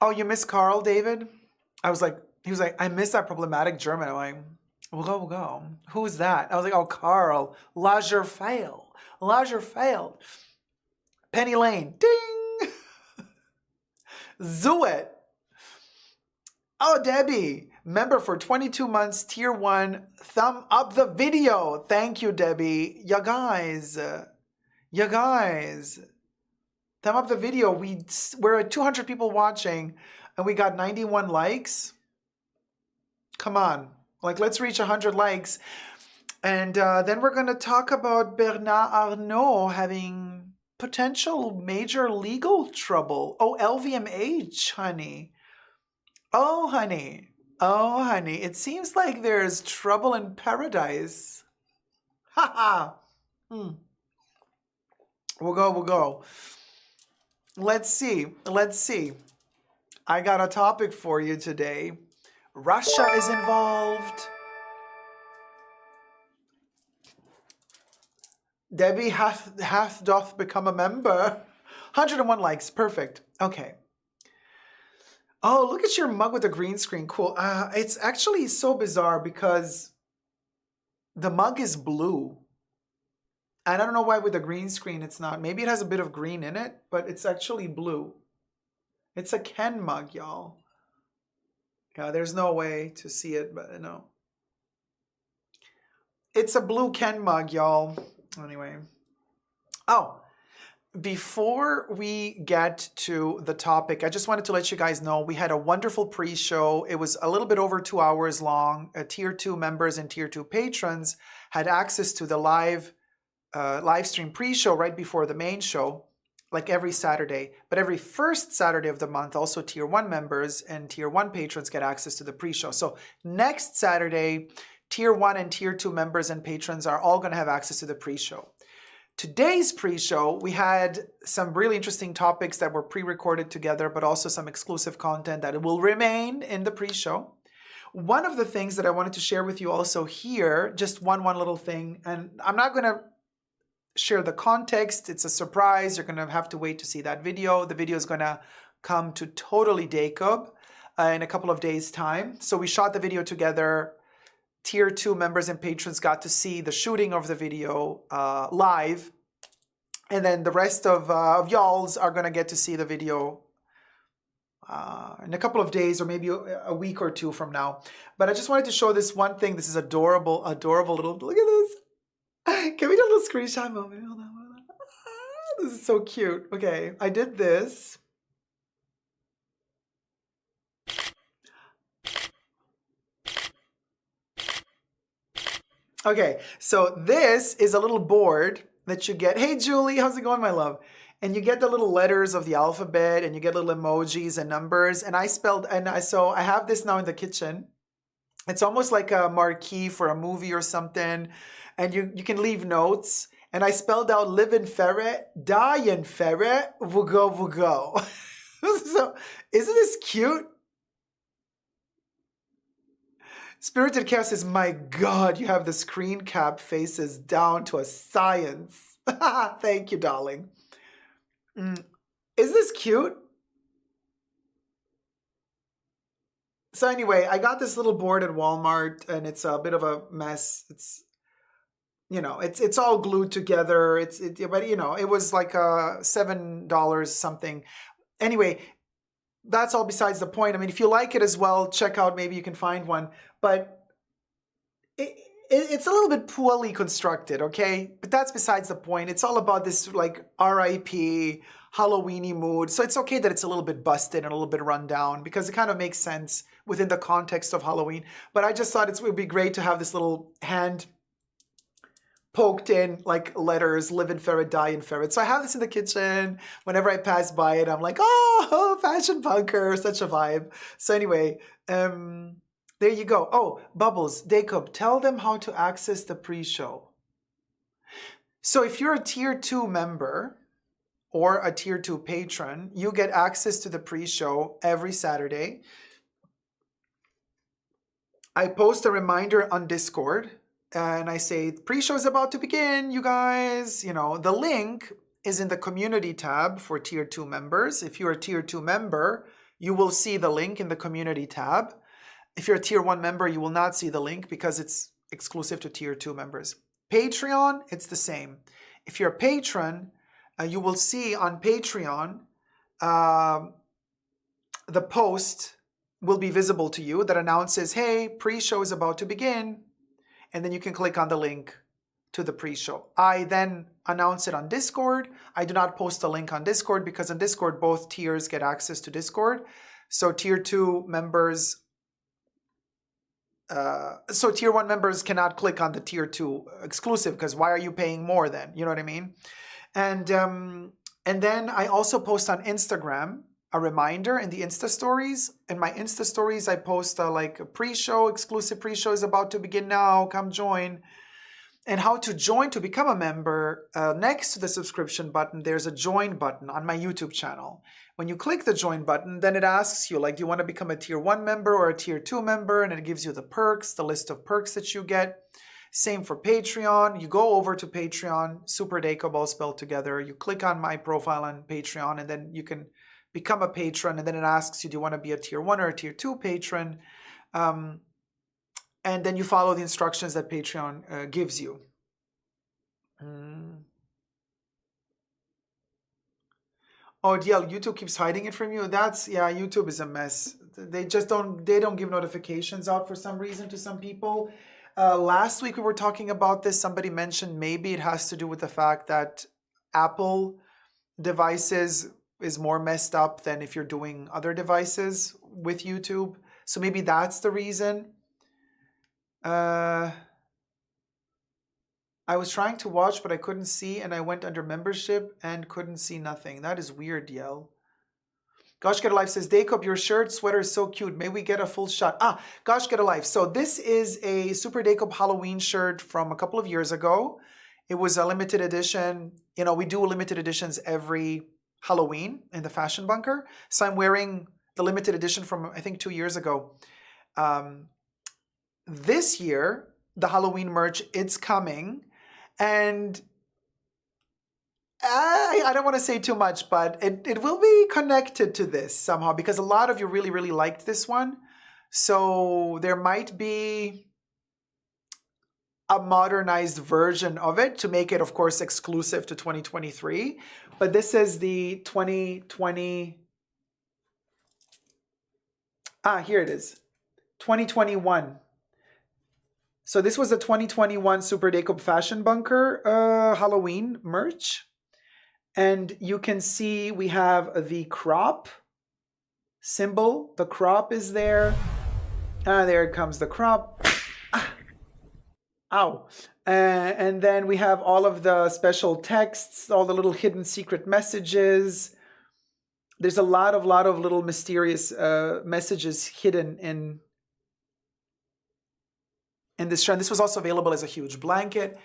Oh, you miss Carl, David? He was like, I miss that problematic German. I'm like, we'll go. Who's that? I was like, oh, Carl. Lagerfeld. Penny Lane. Ding! Zuet. Oh, Debbie. Member for 22 months, tier 1. Thumb up the video. Thank you, Debbie. You guys. Thumb up the video. We're at 200 people watching and we got 91 likes. Come on. Like, let's reach 100 likes. And then we're going to talk about Bernard Arnault having potential major legal trouble. Oh, LVMH, honey. Oh, honey. It seems like there's trouble in paradise. Ha ha. We'll go. Let's see. I got a topic for you today. Russia is involved. Debbie hath doth become a member. 101 likes. Perfect. Okay. Oh, look at your mug with the green screen. Cool. It's actually so bizarre because the mug is blue. And I don't know why with the green screen it's not. Maybe it has a bit of green in it, but it's actually blue. It's a Ken mug, y'all. Yeah, there's no way to see it, but no. It's a blue Ken mug, y'all. Anyway. Oh, before we get to the topic, I just wanted to let you guys know we had a wonderful pre-show. It was a little bit over 2 hours long. Tier 2 members and Tier 2 patrons had access to the live stream pre-show right before the main show, like every Saturday. But every first Saturday of the month, also Tier 1 members and Tier 1 patrons get access to the pre-show. So next Saturday, Tier 1 and Tier 2 members and patrons are all going to have access to the pre-show. Today's pre-show, we had some really interesting topics that were pre-recorded together, but also some exclusive content that will remain in the pre-show. One of the things that I wanted to share with you also here, just one little thing, and I'm not going to share the context. It's a surprise. You're going to have to wait to see that video. The video is going to come to Totally Jacob in a couple of days' time. So we shot the video together. Tier 2 members and patrons got to see the shooting of the video live. And then the rest of y'alls are going to get to see the video in a couple of days or maybe a week or two from now. But I just wanted to show this one thing. This is adorable little, look at this. Can we do a little screenshot moment? Hold on. This is so cute. Okay, I did this. Okay, so this is a little board that you get. Hey, Julie, how's it going, my love? And you get the little letters of the alphabet and you get little emojis and numbers. And so I have this now in the kitchen. It's almost like a marquee for a movie or something. And you can leave notes. And I spelled out live in ferret, die in ferret, vugo. So isn't this cute? Spirited Chaos says, my God, you have the screen cap faces down to a science. Thank you, darling. Is this cute? So anyway, I got this little board at Walmart and it's a bit of a mess. It's all glued together. But it was like $7 something. Anyway, that's all besides the point. I mean, if you like it as well, check out, maybe you can find one. But it's a little bit poorly constructed, okay? But that's besides the point. It's all about this like RIP, Halloweeny mood. So it's okay that it's a little bit busted and a little bit run down because it kind of makes sense within the context of Halloween. But I just thought it would be great to have this little hand poked in like letters, live in ferret, die in ferret. So I have this in the kitchen. Whenever I pass by it, I'm like, oh, fashion bunker, such a vibe. So anyway, there you go. Oh, Bubbles, Jacob, tell them how to access the pre-show. So if you're a Tier 2 member or a Tier 2 patron, you get access to the pre-show every Saturday. I post a reminder on Discord. And I say, pre-show is about to begin, you guys. The link is in the community tab for Tier 2 members. If you're a Tier 2 member, you will see the link in the community tab. If you're a Tier 1 member, you will not see the link because it's exclusive to Tier 2 members. Patreon, it's the same. If you're a patron, you will see on Patreon, the post will be visible to you that announces, hey, pre-show is about to begin. And then you can click on the link to the pre-show. I then announce it on Discord. I do not post a link on Discord because on Discord, both tiers get access to Discord. So Tier 2 members, so Tier 1 members cannot click on the Tier 2 exclusive because why are you paying more then? You know what I mean? And then I also post on Instagram a reminder in the Insta stories. In my Insta stories, I post like a pre-show, exclusive pre-show is about to begin now. Come join. and how to join to become a member, next to the subscription button, there's a join button on my YouTube channel. When you click the join button, then it asks you, like, do you want to become a tier 1 member or a tier 2 member? And it gives you the perks, the list of perks that you get. Same for Patreon. You go over to Patreon, Super Dacob all spelled together. You click on my profile on Patreon, and then you can become a patron. And then it asks you, do you want to be a tier 1 or a tier 2 patron? And then you follow the instructions that Patreon gives you. Oh, DL, YouTube keeps hiding it from you. Yeah, YouTube is a mess. They don't give notifications out for some reason to some people. Last week we were talking about this. Somebody mentioned maybe it has to do with the fact that Apple devices is more messed up than if you're doing other devices with YouTube. So maybe that's the reason. I was trying to watch, but I couldn't see, and I went under membership and couldn't see nothing. That is weird, Yell. Gosh Get a Life says, Dacob, your shirt, sweater is so cute. May we get a full shot? Gosh Get a Life. So this is a Super Dacob Halloween shirt from a couple of years ago. It was a limited edition. You know, we do limited editions every Halloween in the Fashion Bunker. So I'm wearing the limited edition from, I think, 2 years ago. This year, the Halloween merch, it's coming. And I don't want to say too much, but it will be connected to this somehow, because a lot of you really, really liked this one. So there might be a modernized version of it to make it, of course, exclusive to 2023. But this is the 2020. Here it is. 2021. So this was the 2021 Super Dacob Fashion Bunker Halloween merch. And you can see we have the crop symbol. The crop is there. There comes the crop. Ow. And then we have all of the special texts, all the little hidden secret messages. There's a lot of little mysterious messages hidden in this trend. This was also available as a huge blanket.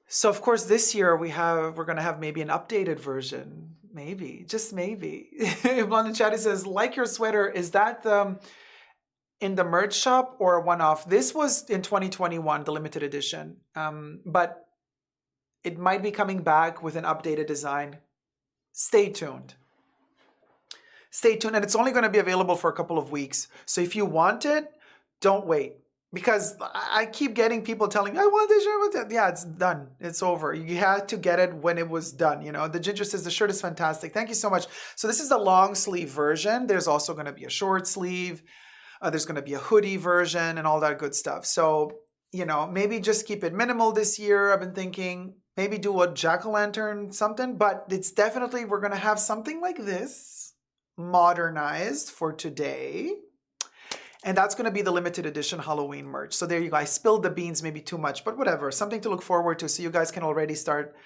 So of course this year we're gonna have maybe an updated version. Maybe, just maybe. Blonde Chatty says, like your sweater, is that in the merch shop or a one-off? This was in 2021, the limited edition. But it might be coming back with an updated design. Stay tuned. Stay tuned, and it's only going to be available for a couple of weeks. So if you want it, don't wait. Because I keep getting people telling me, I want this shirt. Yeah, it's done. It's over. You had to get it when it was done. You know, the Ginger says the shirt is fantastic. Thank you so much. So this is the long sleeve version. There's also going to be a short sleeve. There's going to be a hoodie version and all that good stuff. So, you know, maybe just keep it minimal this year. I've been thinking maybe do a jack-o'-lantern something, but it's definitely, we're going to have something like this modernized for today. And that's going to be the limited edition Halloween merch. So there you go. I spilled the beans maybe too much, but whatever. Something to look forward to. So you guys can already start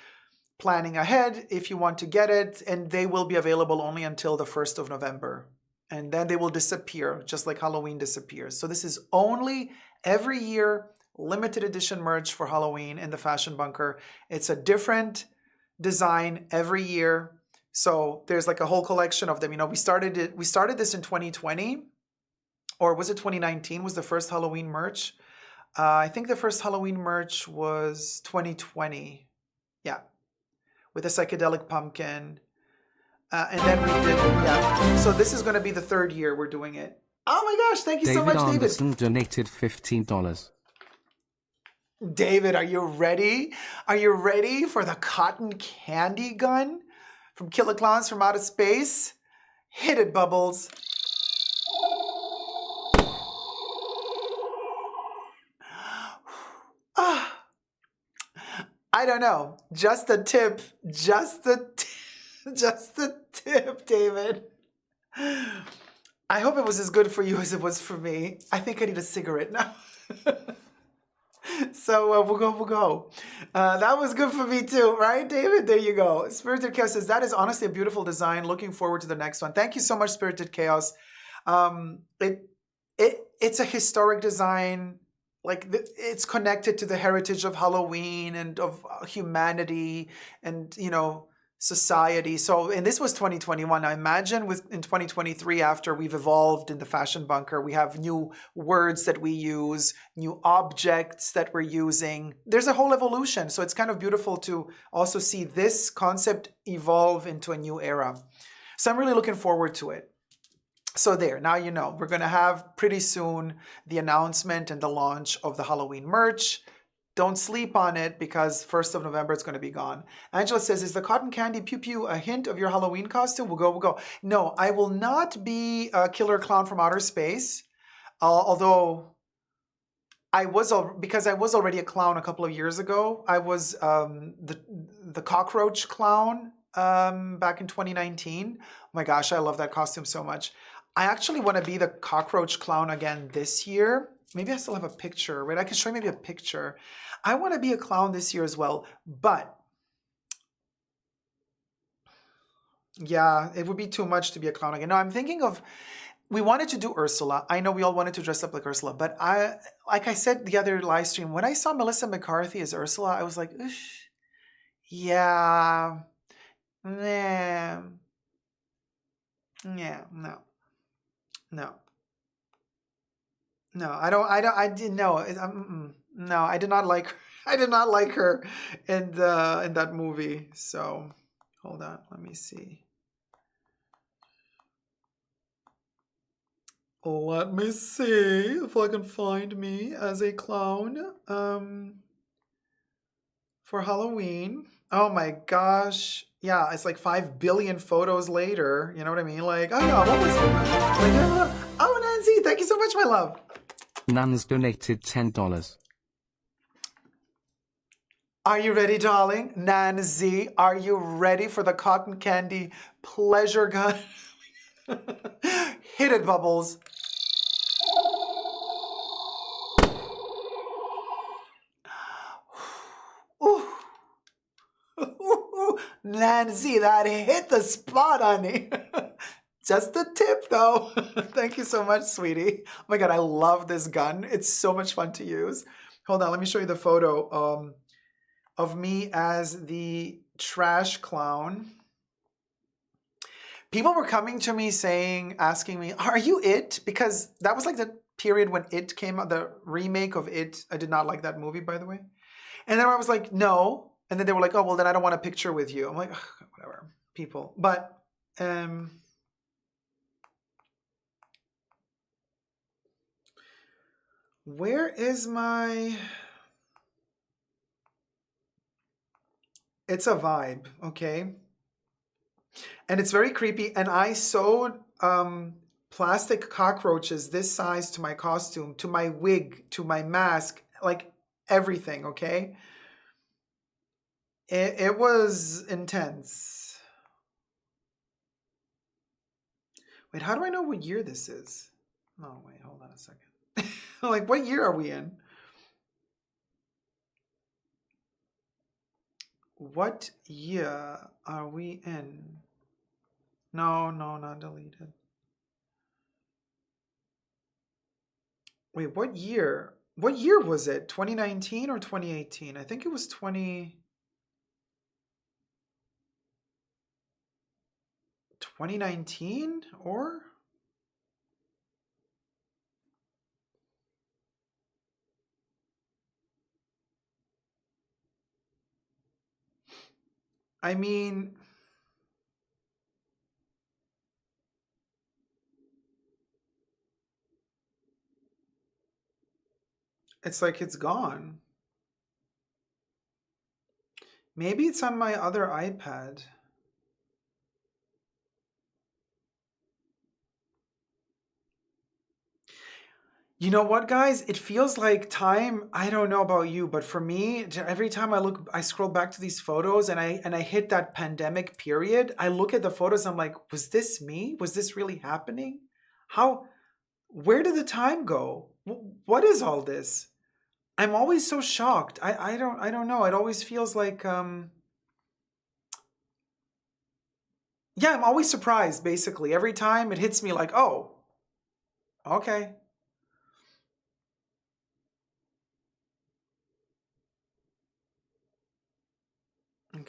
planning ahead if you want to get it. And they will be available only until the 1st of November. And then they will disappear, just like Halloween disappears. So this is only every year limited edition merch for Halloween in the Fashion Bunker. It's a different design every year. So there's like a whole collection of them. You know, we started this in 2020. Or was it 2019 was the first Halloween merch? I think the first Halloween merch was 2020. Yeah. With a psychedelic pumpkin. And then we did, yeah. So this is going to be the 3rd year we're doing it. Oh my gosh, thank you so much, David. David Anderson donated $15. David, are you ready? Are you ready for the cotton candy gun from Killer Clowns from Outer Space? Hit it, Bubbles. I don't know. Just a tip. Just a tip, David. I hope it was as good for you as it was for me. I think I need a cigarette now. So we'll go. That was good for me too, right, David? There you go. Spirited Chaos says, that is honestly a beautiful design. Looking forward to the next one. Thank you so much, Spirited Chaos. It's a historic design. it's connected to the heritage of Halloween and of humanity and, society. So, and this was 2021. Now imagine in 2023, after we've evolved in the fashion bunker, we have new words that we use, new objects that we're using. There's a whole evolution. So it's kind of beautiful to also see this concept evolve into a new era. So I'm really looking forward to it. So there, now you know, we're going to have pretty soon the announcement and the launch of the Halloween merch. Don't sleep on it because 1st of November it's going to be gone. Angela says, is the cotton candy pew pew a hint of your Halloween costume? We'll go. No, I will not be a killer clown from outer space. Although because I was already a clown a couple of years ago. I was the cockroach clown back in 2019. Oh my gosh, I love that costume so much. I actually want to be the cockroach clown again this year. Maybe I still have a picture, right? I can show you maybe a picture. I want to be a clown this year as well, but yeah, it would be too much to be a clown again. No, I'm thinking of, we wanted to do Ursula. I know we all wanted to dress up like Ursula, but like I said the other live stream, when I saw Melissa McCarthy as Ursula, I was like, yeah, nah, yeah, no. No, I didn't know. No, I did not like her. I did not like her in that movie. So, hold on, let me see. Let me see if I can find me as a clown for Halloween. Oh my gosh. Yeah, it's like 5 billion photos later. You know what I mean? Like, oh no, what was it? Oh, Nancy, thank you so much, my love. Nan's donated $10. Are you ready, darling? Nancy, are you ready for the cotton candy pleasure gun? Hit it, Bubbles. Ooh. Nancy, that hit the spot, honey. Just the tip, though. Thank you so much, sweetie. Oh my God, I love this gun. It's so much fun to use. Hold on, let me show you the photo of me as the trash clown. People were coming to me asking me, are you It? Because that was like the period when It came out, the remake of It. I did not like that movie, by the way. And then I was like, no. And then they were like, oh, well, then I don't want a picture with you. I'm like, whatever, people. But, where is my... It's a vibe, okay? And it's very creepy. And I sewed plastic cockroaches this size to my costume, to my wig, to my mask, like everything, okay? It was intense. Wait, how do I know what year this is? No, wait, hold on a second. Like, what year are we in? What year are we in? No, not deleted. Wait, what year? What year was it? 2019 or 2018? I think it was 2019 or? I mean, it's like it's gone. Maybe it's on my other iPad. You know what, guys? It feels like time. I don't know about you, but for me, every time I scroll back to these photos and I hit that pandemic period, I look at the photos, I'm like, was this me? Was this really happening? Where did the time go? What is all this? I'm always so shocked. I don't know. It always feels like yeah, I'm always surprised basically. Every time it hits me like, "Oh, okay."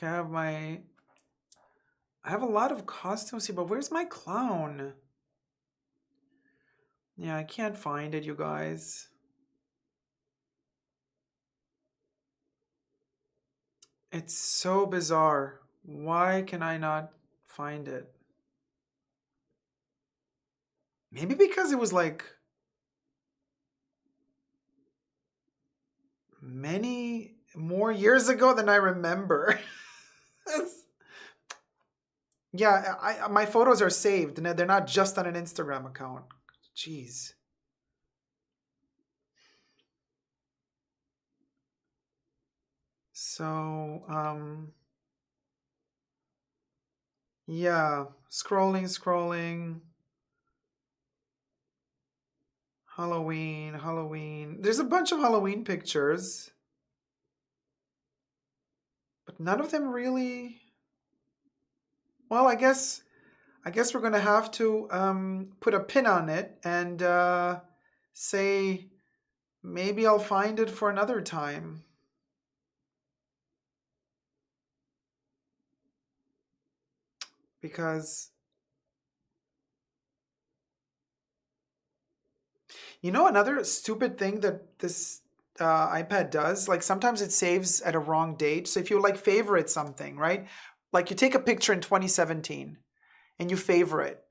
Like I have a lot of costumes here, but where's my clown? Yeah, I can't find it, you guys. It's so bizarre. Why can I not find it? Maybe because it was like many more years ago than I remember. Yeah, my photos are saved and they're not just on an Instagram account. Jeez. So, yeah, scrolling. Halloween. There's a bunch of Halloween pictures, but none of them really. Well, I guess we're gonna have to put a pin on it and say maybe I'll find it for another time. Because another stupid thing that this iPad does, like sometimes it saves at a wrong date. So if you like favorite something, right? Like you take a picture in 2017 and you favorite.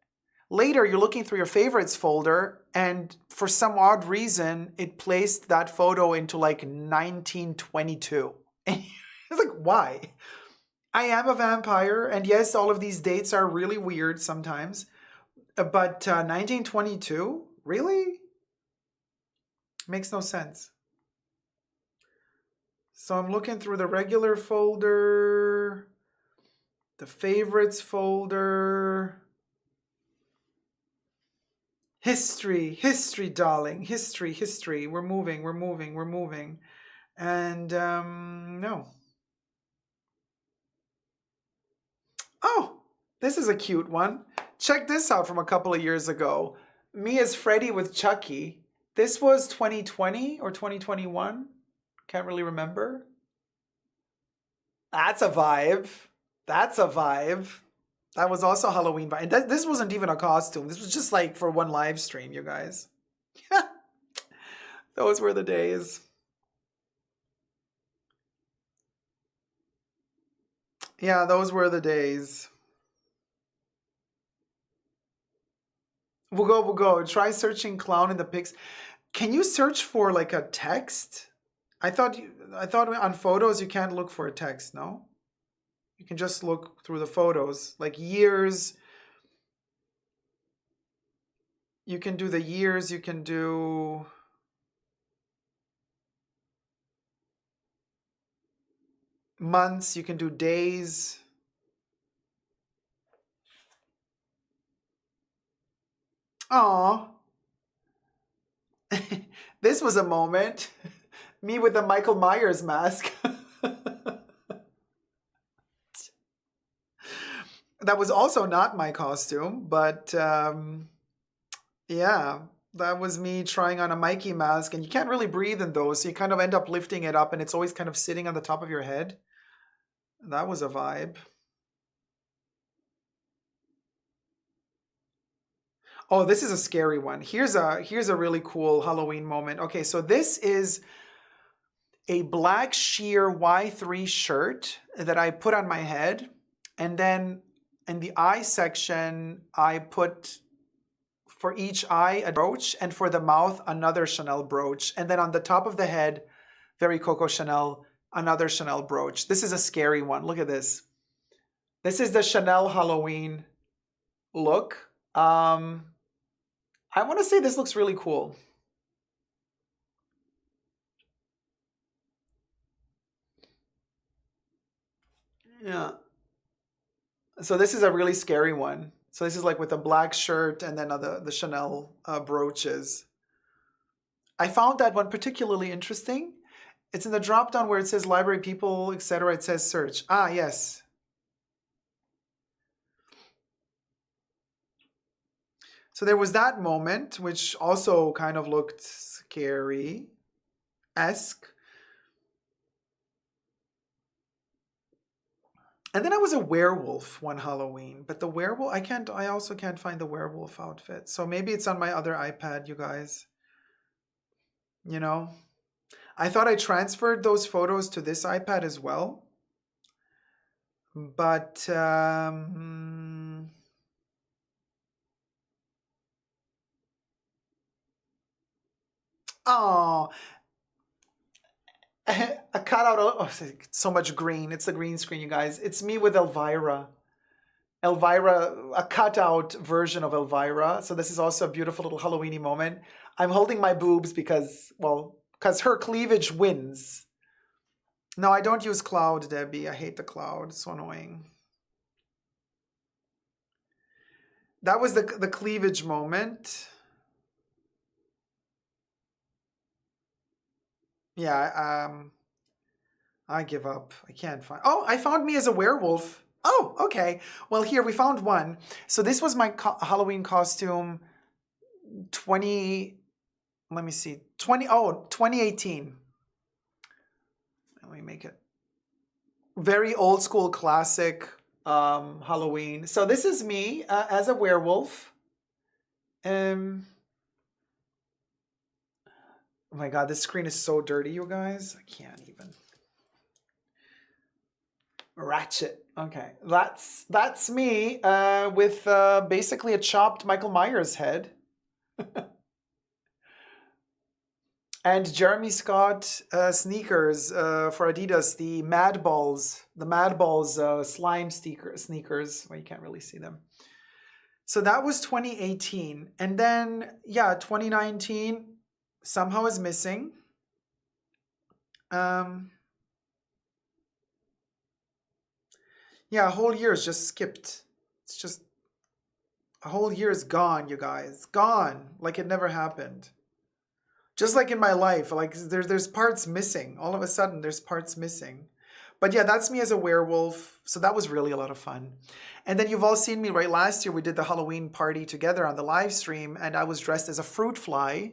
Later, you're looking through your favorites folder, and for some odd reason, it placed that photo into like 1922. It's like, why? I am a vampire, and yes, all of these dates are really weird sometimes. But 1922? Really? Makes no sense. So I'm looking through the regular folder, the favorites folder. History, darling. History. We're moving. And no. Oh, this is a cute one. Check this out from a couple of years ago. Me as Freddy with Chucky. This was 2020 or 2021. Can't really remember. That's a vibe. That was also Halloween vibe. And this wasn't even a costume. This was just like for one live stream, you guys. Those were the days. Yeah, those were the days. We'll go. Try searching clown in the pics. Can you search for like a text? I thought on photos you can't look for a text, no? You can just look through the photos, like years. You can do the years, you can do months, you can do days. Aw. This was a moment. Me with the Michael Myers mask. That was also not my costume, but yeah, that was me trying on a Mikey mask, and you can't really breathe in those, so you kind of end up lifting it up, and it's always kind of sitting on the top of your head. That was a vibe. Oh, this is a scary one. Here's a really cool Halloween moment. Okay, so this is a black sheer Y3 shirt that I put on my head, and then in the eye section, I put for each eye a brooch, and for the mouth, another Chanel brooch. And then on the top of the head, very Coco Chanel, another Chanel brooch. This is a scary one. Look at this. This is the Chanel Halloween look. I want to say this looks really cool. Yeah. So this is a really scary one. So this is like with a black shirt and then the Chanel brooches. I found that one particularly interesting. It's in the drop down where it says library people, etc. It says search. Ah, yes. So there was that moment, which also kind of looked scary-esque. And then I was a werewolf one Halloween, but the werewolf, I also can't find the werewolf outfit. So maybe it's on my other iPad, you guys. You know, I thought I transferred those photos to this iPad as well. But, oh, a cutout. Oh, so much green. It's the green screen, you guys. It's me with Elvira. Elvira, a cutout version of Elvira. So this is also a beautiful little Halloweeny moment. I'm holding my boobs because, well, because her cleavage wins. No, I don't use cloud, Debbie. I hate the cloud. It's so annoying. That was the cleavage moment. Yeah, I give up. I can't find. Oh, I found me as a werewolf. Oh, okay. Well, here we found one. So this was my Halloween costume 2018. Let me make it. Very old school classic Halloween. So this is me as a werewolf. Oh my God, this screen is so dirty, you guys. I can't even. Ratchet. Okay, that's me with basically a chopped Michael Myers head. And Jeremy Scott sneakers for Adidas, the Mad Balls slime sneakers. Well, you can't really see them. So that was 2018. And then, yeah, 2019 somehow is missing. Yeah, a whole year is just skipped. It's just a whole year is gone, you guys. Gone, like it never happened. Just like in my life, like there's parts missing. All of a sudden, there's parts missing. But yeah, that's me as a werewolf. So that was really a lot of fun. And then you've all seen me, right? Last year, we did the Halloween party together on the live stream, and I was dressed as a fruit fly.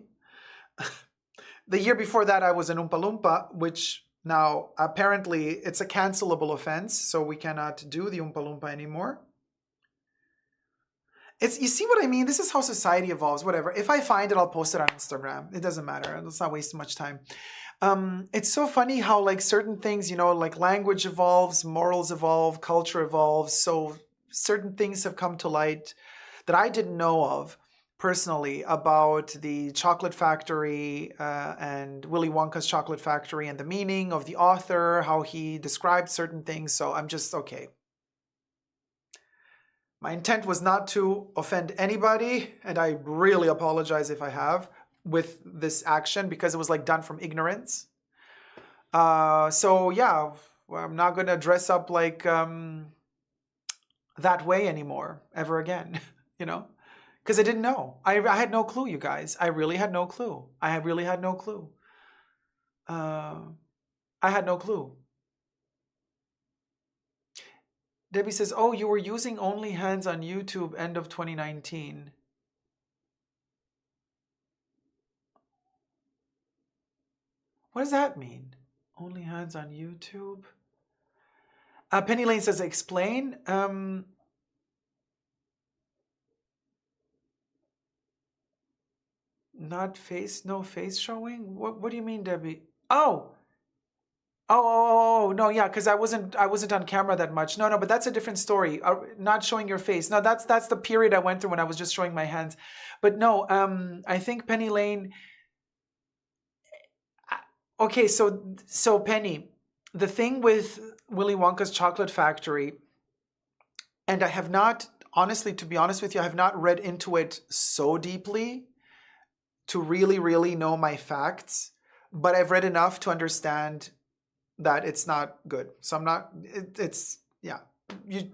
The year before that, I was an Oompa Loompa, which now apparently it's a cancelable offense, so we cannot do the Oompa Loompa anymore. You see what I mean? This is how society evolves, whatever. If I find it, I'll post it on Instagram. It doesn't matter. Let's not waste much time. It's so funny how like certain things, like language evolves, morals evolve, culture evolves. So certain things have come to light that I didn't know of personally about the chocolate factory and Willy Wonka's chocolate factory and the meaning of the author, how he described certain things. So I'm just, okay. My intent was not to offend anybody, and I really apologize if I have with this action because it was like done from ignorance. So yeah, I'm not gonna dress up like that way anymore ever again, because I didn't know. I had no clue, you guys. I really had no clue. I really had no clue. I had no clue. Debbie says, oh, you were using only hands on YouTube end of 2019. What does that mean? Only hands on YouTube? Penny Lane says, explain. Not face, no face showing? What do you mean, Debbie? Oh, no, yeah, because I wasn't on camera that much. No, but that's a different story. Not showing your face. No, that's the period I went through when I was just showing my hands. But no, I think Penny Lane. Okay, so Penny, the thing with Willy Wonka's Chocolate Factory, and I have not, honestly, to be honest with you, I have not read into it so deeply to really, really know my facts, but I've read enough to understand that it's not good. So I'm not, you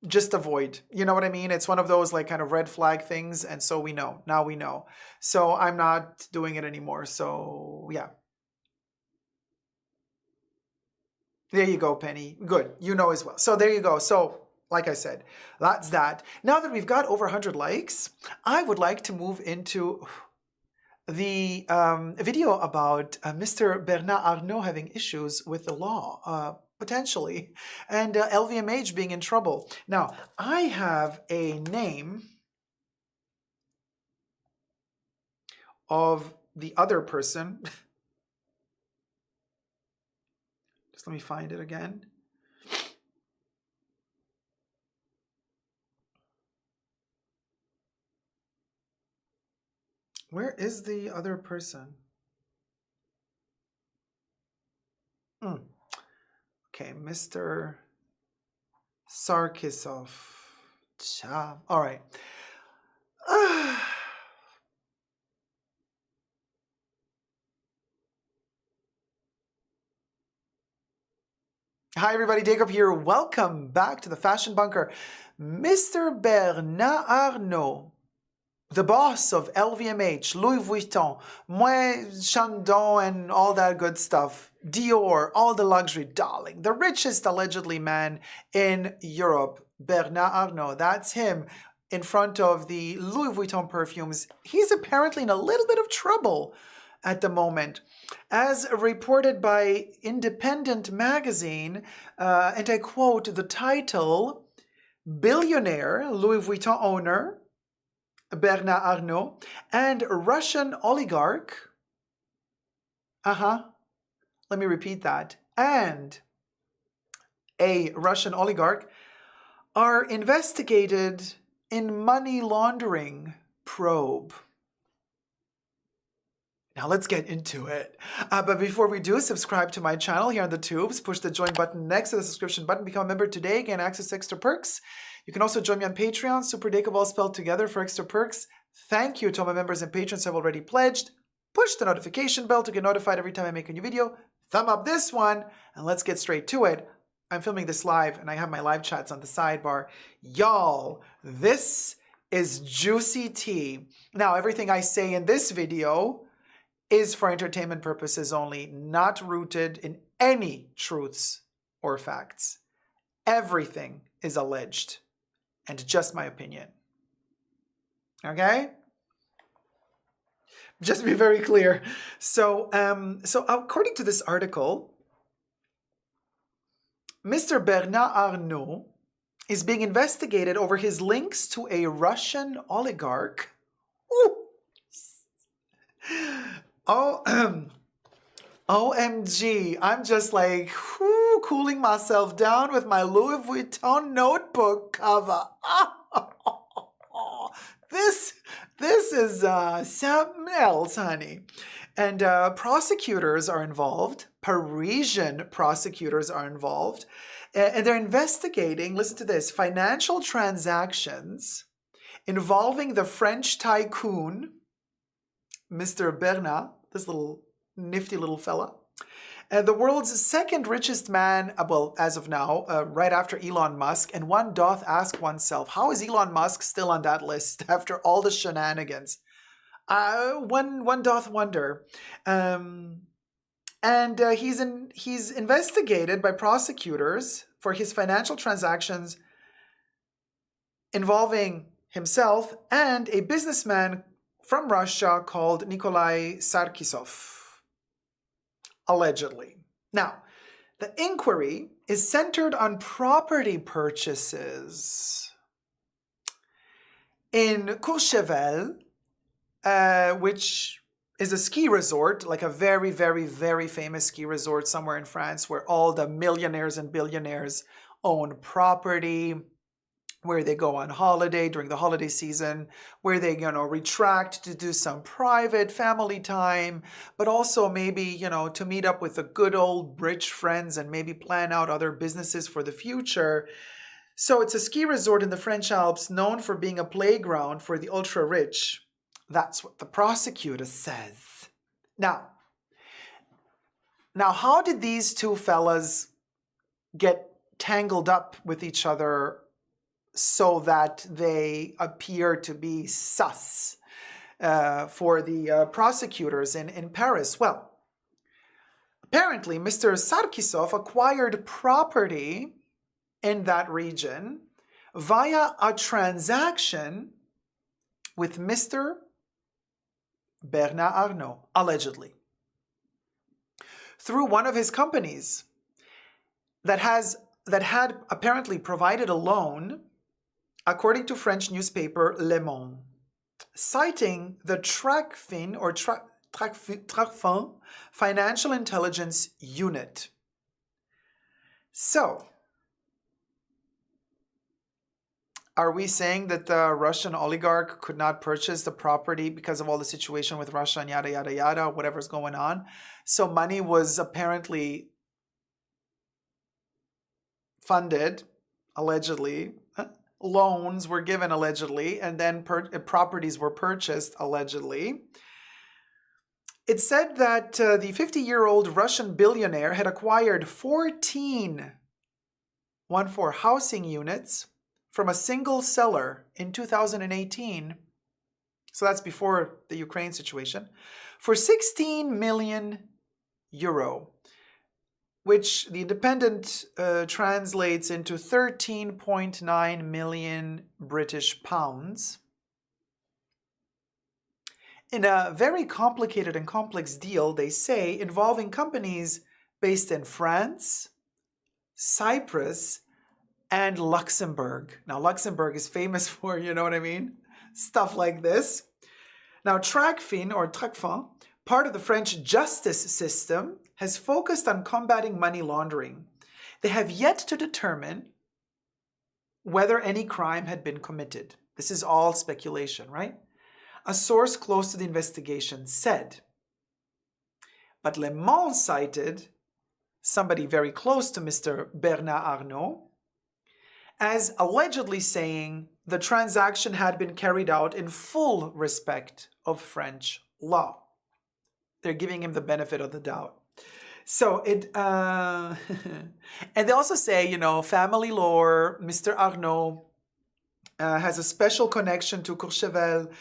just avoid, you know what I mean? It's one of those like kind of red flag things. And so now we know. So I'm not doing it anymore. So yeah. There you go, Penny. Good. You know as well. So there you go. So like I said, that's that. Now that we've got over 100 likes, I would like to move into the video about Mr. Bernard Arnault having issues with the law. potentially, and LVMH being in trouble. Now, I have a name of the other person. Just let me find it again. Where is the other person? Okay, Mr. Sarkisov. All right. Hi, everybody. Jacob here. Welcome back to the Fashion Bunker. Mr. Bernard Arnault, the boss of LVMH, Louis Vuitton, Moet Chandon, and all that good stuff, Dior, all the luxury, darling, the richest allegedly man in Europe, Bernard Arnault. That's him in front of the Louis Vuitton perfumes. He's apparently in a little bit of trouble at the moment. As reported by Independent magazine, and I quote the title, billionaire Louis Vuitton owner Bernard Arnault and Russian oligarch, let me repeat that, and a Russian oligarch are investigated in money laundering probe. Now let's get into it. But before we do, subscribe to my channel here on the tubes. Push the join button next to the subscription button. Become a member today. Gain access to extra perks. You can also join me on Patreon. Super Jacob all spelled together for extra perks. Thank you to all my members and patrons who have already pledged. Push the notification bell to get notified every time I make a new video. Thumb up this one. And let's get straight to it. I'm filming this live and I have my live chats on the sidebar. Y'all, this is juicy tea. Now, everything I say in this video is for entertainment purposes only, not rooted in any truths or facts. Everything is alleged and just my opinion. Okay? Just to be very clear. So according to this article, Mr. Bernard Arnault is being investigated over his links to a Russian oligarch. Ooh. OMG, I'm just like cooling myself down with my Louis Vuitton notebook cover. This is something else, honey. And prosecutors are involved. Parisian prosecutors are involved. And they're investigating, listen to this, financial transactions involving the French tycoon, Mr. Bernard, this little nifty little fella, and the world's second richest man, well, as of now, right after Elon Musk. And one doth ask oneself, how is Elon Musk still on that list after all the shenanigans? One doth wonder. And he's investigated by prosecutors for his financial transactions involving himself and a businessman from Russia called Nikolai Sarkisov, allegedly. Now, the inquiry is centered on property purchases in Courchevel, which is a ski resort, like a very, very, very famous ski resort somewhere in France where all the millionaires and billionaires own property, where they go on holiday during the holiday season, where they, retract to do some private family time, but also maybe, to meet up with the good old rich friends and maybe plan out other businesses for the future. So it's a ski resort in the French Alps known for being a playground for the ultra-rich. That's what the prosecutor says. Now, how did these two fellas get tangled up with each other so that they appear to be sus for the prosecutors in Paris? Well, apparently Mr. Sarkisov acquired property in that region via a transaction with Mr. Bernard Arnault, allegedly, through one of his companies. that had apparently provided a loan, according to French newspaper Le Monde, citing the TRACFIN or TRACFIN Financial Intelligence Unit. So, are we saying that the Russian oligarch could not purchase the property because of all the situation with Russia and yada, yada, yada, whatever's going on? So money was apparently funded, allegedly. Loans were given, allegedly, and then properties were purchased, allegedly. It said that the 50-year-old Russian billionaire had acquired 14 housing units from a single seller in 2018, so that's before the Ukraine situation, for 16 million euro, which the Independent translates into 13.9 million British pounds. In a very complicated and complex deal, they say, involving companies based in France, Cyprus, and Luxembourg. Now, Luxembourg is famous for, you know what I mean? Stuff like this. Now, TRACFIN, or TRACFIN, part of the French justice system, has focused on combating money laundering. They have yet to determine whether any crime had been committed. This is all speculation, right? A source close to the investigation said. But Le Monde cited somebody very close to Mr. Bernard Arnault as allegedly saying the transaction had been carried out in full respect of French law. They're giving him the benefit of the doubt. So and they also say, you know, family lore, Mr. Arnault has a special connection to Courchevel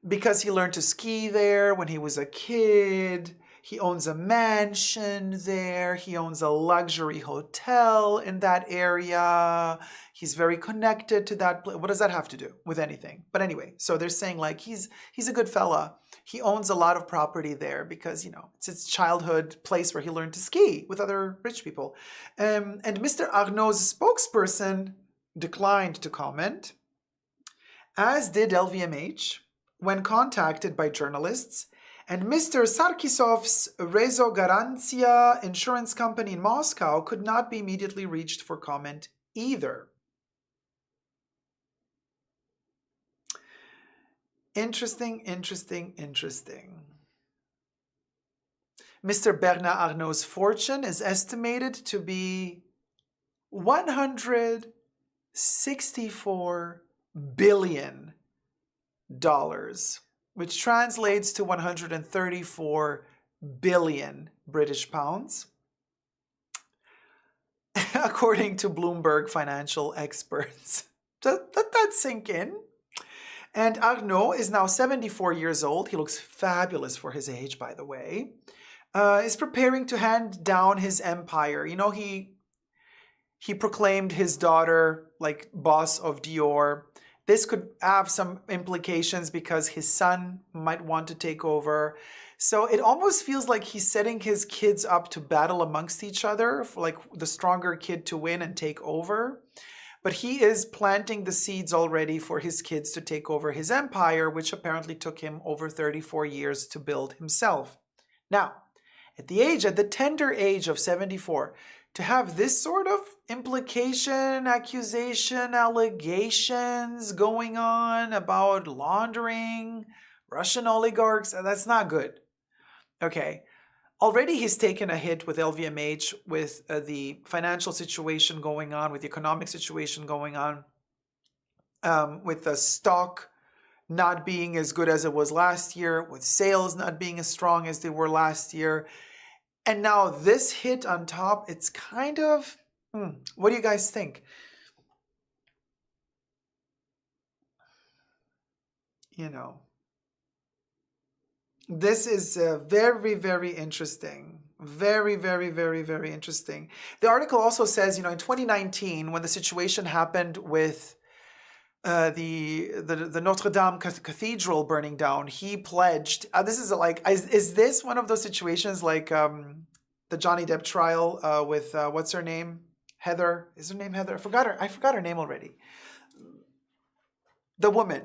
because he learned to ski there when he was a kid. He owns a mansion there. He owns a luxury hotel in that area. He's very connected to that place. What does that have to do with anything? But anyway, so they're saying like he's a good fella. He owns a lot of property there because, you know, it's his childhood place where he learned to ski with other rich people. And Mr. Arnault's spokesperson declined to comment, as did LVMH when contacted by journalists. And Mr. Sarkisov's Rezo Garantia insurance company in Moscow could not be immediately reached for comment either. Interesting, interesting, interesting. Mr. Bernard Arnault's fortune is estimated to be $164 billion, which translates to 134 billion British pounds, according to Bloomberg financial experts. Let that sink in. And Arnault is now 74 years old. He looks fabulous for his age, by the way. Is preparing to hand down his empire. You know, he proclaimed his daughter like boss of Dior. This could have some implications because his son might want to take over. So it almost feels like he's setting his kids up to battle amongst each other, for like the stronger kid to win and take over. But he is planting the seeds already for his kids to take over his empire, which apparently took him over 34 years to build himself. Now, at the tender age of 74, to have this sort of implication, accusation, allegations going on about laundering, Russian oligarchs, that's not good. Okay. Already he's taken a hit with LVMH, with the financial situation going on, with the economic situation going on, with the stock not being as good as it was last year, with sales not being as strong as they were last year. And now this hit on top, it's kind of, what do you guys think? You know, this is very, very interesting. Very, very, very, very interesting. The article also says, you know, in 2019, when the situation happened with the Notre Dame Cathedral burning down, he pledged, this is like, is this one of those situations like the Johnny Depp trial with, what's her name? Heather, is her name Heather? I forgot her name already. The woman,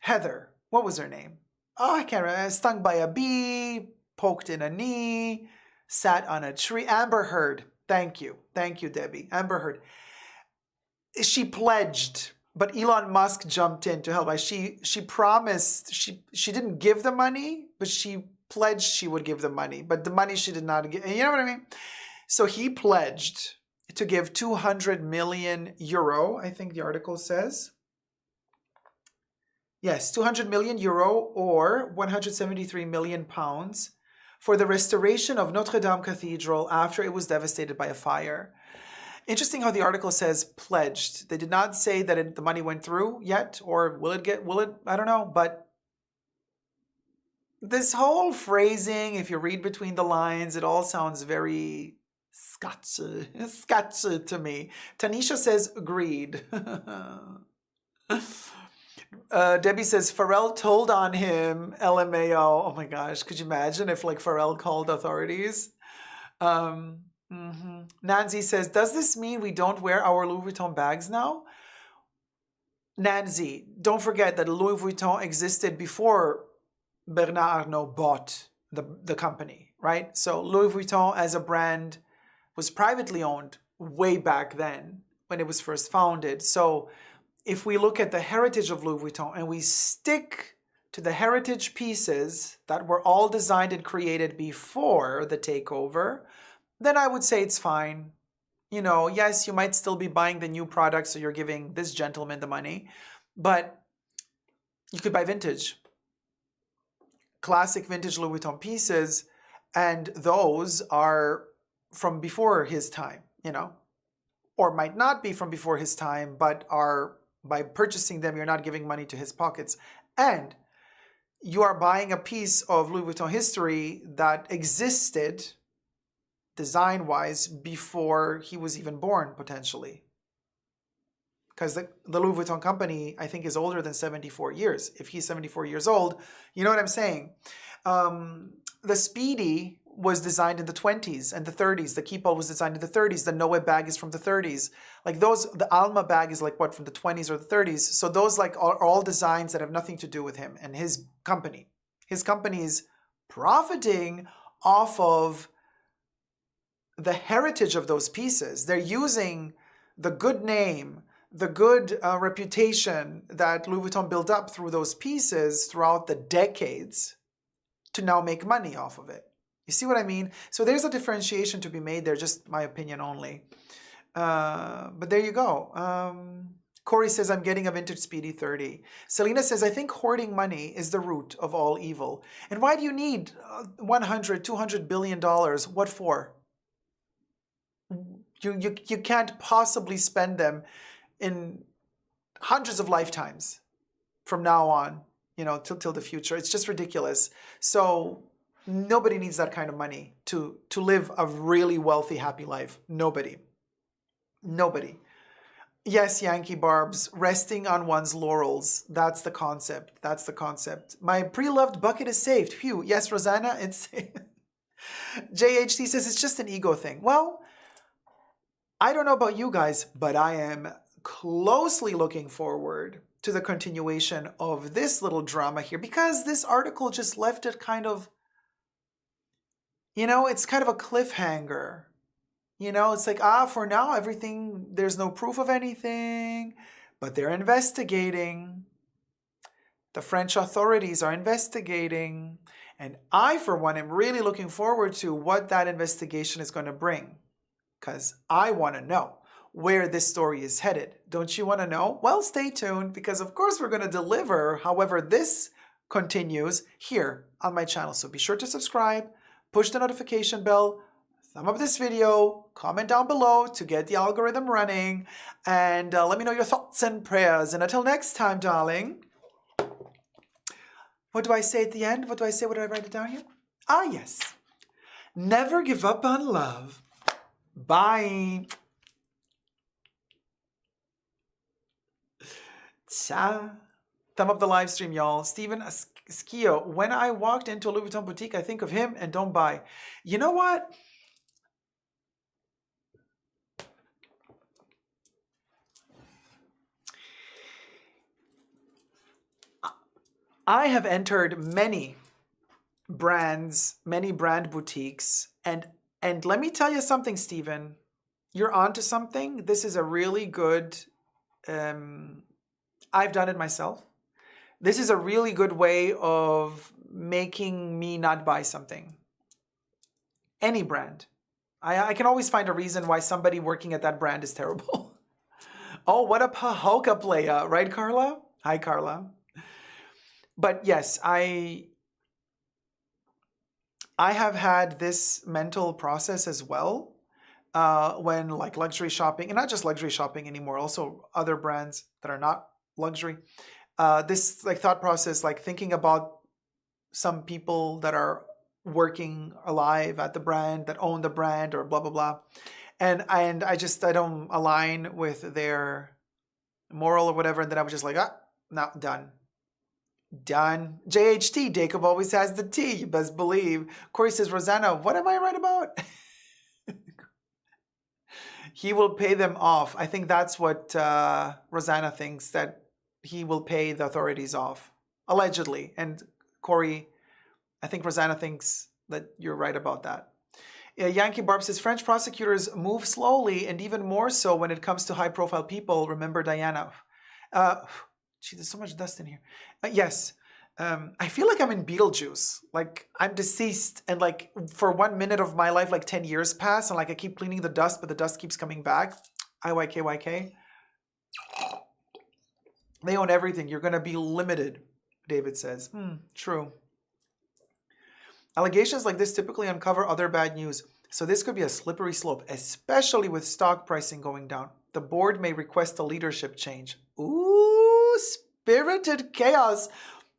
Heather, what was her name? Oh, I can't remember. Stung by a bee, poked in a knee, sat on a tree. Amber Heard. Thank you, Debbie. Amber Heard. She pledged, but Elon Musk jumped in to help. She promised. She didn't give the money, but she pledged she would give the money. But the money she did not give. You know what I mean? So he pledged to give 200 million euro. I think the article says. Yes, 200 million euro or 173 million pounds for the restoration of Notre Dame Cathedral after it was devastated by a fire. Interesting how the article says pledged. They did not say that the money went through yet, or will it, I don't know. But this whole phrasing, if you read between the lines, it all sounds very sketchy to me. Tanisha says agreed. Debbie says Pharrell told on him, LMAO. Oh my gosh, could you imagine if like Pharrell called authorities? Nancy says, does this mean we don't wear our Louis Vuitton bags now? Nancy, don't forget that Louis Vuitton existed before Bernard Arnault bought the company, right? So Louis Vuitton as a brand was privately owned way back then when it was first founded. So if we look at the heritage of Louis Vuitton and we stick to the heritage pieces that were all designed and created before the takeover, then I would say it's fine. You know, yes, you might still be buying the new product, so you're giving this gentleman the money, but you could buy vintage. Classic vintage Louis Vuitton pieces, and those are from before his time, you know, or might not be from before his time, but are, by purchasing them, you're not giving money to his pockets. And you are buying a piece of Louis Vuitton history that existed design-wise before he was even born, potentially. Because the Louis Vuitton company, I think, is older than 74 years. If he's 74 years old, you know what I'm saying? The Speedy was designed in the 20s and the 30s. The Keepall was designed in the 30s. The Noe bag is from the 30s. Like those, the Alma bag is like what, from the 20s or the 30s. So those like are all designs that have nothing to do with him and his company. His company is profiting off of the heritage of those pieces. They're using the good name, the good reputation that Louis Vuitton built up through those pieces throughout the decades to now make money off of it. You see what I mean? So there's a differentiation to be made there, just my opinion only. But there you go. Corey says, I'm getting a vintage Speedy 30. Selena says, I think hoarding money is the root of all evil. And why do you need $100, $200 billion? What for? You can't possibly spend them in hundreds of lifetimes from now on, you know, till the future. It's just ridiculous. So nobody needs that kind of money to live a really wealthy, happy life. Nobody. Yes, Yankee Barbs, resting on one's laurels. That's the concept. My pre-loved bucket is saved. Phew. Yes, Rosanna, it's JHT says it's just an ego thing. Well, I don't know about you guys, but I am closely looking forward to the continuation of this little drama here, because this article just left it kind of, you know, it's kind of a cliffhanger. You know, it's like, for now, everything, there's no proof of anything, but they're investigating. The French authorities are investigating. And I, for one, am really looking forward to what that investigation is going to bring, because I want to know where this story is headed. Don't you want to know? Well, stay tuned, because of course we're going to deliver however this continues here on my channel. So be sure to subscribe, push the notification bell, thumb up this video, comment down below to get the algorithm running, and let me know your thoughts and prayers. And until next time, darling, what do I say at the end? What do I say? What did I write it down here? Yes. Never give up on love. Bye. Ciao. Thumb up the live stream, y'all. Steven Skio. When I walked into a Louis Vuitton boutique, I think of him and don't buy. You know what? I have entered many brands, many brand boutiques, and let me tell you something, Stephen. You're onto something. This is a really good. I've done it myself. This is a really good way of making me not buy something. Any brand. I can always find a reason why somebody working at that brand is terrible. Oh, what a pahoka playa, right, Carla? Hi, Carla. But yes, I have had this mental process as well when like luxury shopping, and not just luxury shopping anymore, also other brands that are not luxury. This like thought process, like thinking about some people that are working alive at the brand, that own the brand, or blah blah blah, and I don't align with their moral or whatever, and then I was just like, no, done. JHT, Jacob always has the T, you best believe. Corey says, Rosanna, what am I right about? He will pay them off. I think that's what Rosanna thinks, that he will pay the authorities off, allegedly. And Corey, I think Rosanna thinks that you're right about that. Yankee Barb says, French prosecutors move slowly, and even more so when it comes to high-profile people. Remember Diana. Gee, there's so much dust in here. Yes. I feel like I'm in Beetlejuice. Like I'm deceased, and like for 1 minute of my life, like 10 years pass, and like I keep cleaning the dust, but the dust keeps coming back. IYKYK. They own everything. You're going to be limited, David says. True. Allegations like this typically uncover other bad news, so this could be a slippery slope, especially with stock pricing going down. The board may request a leadership change. Ooh, spirited chaos.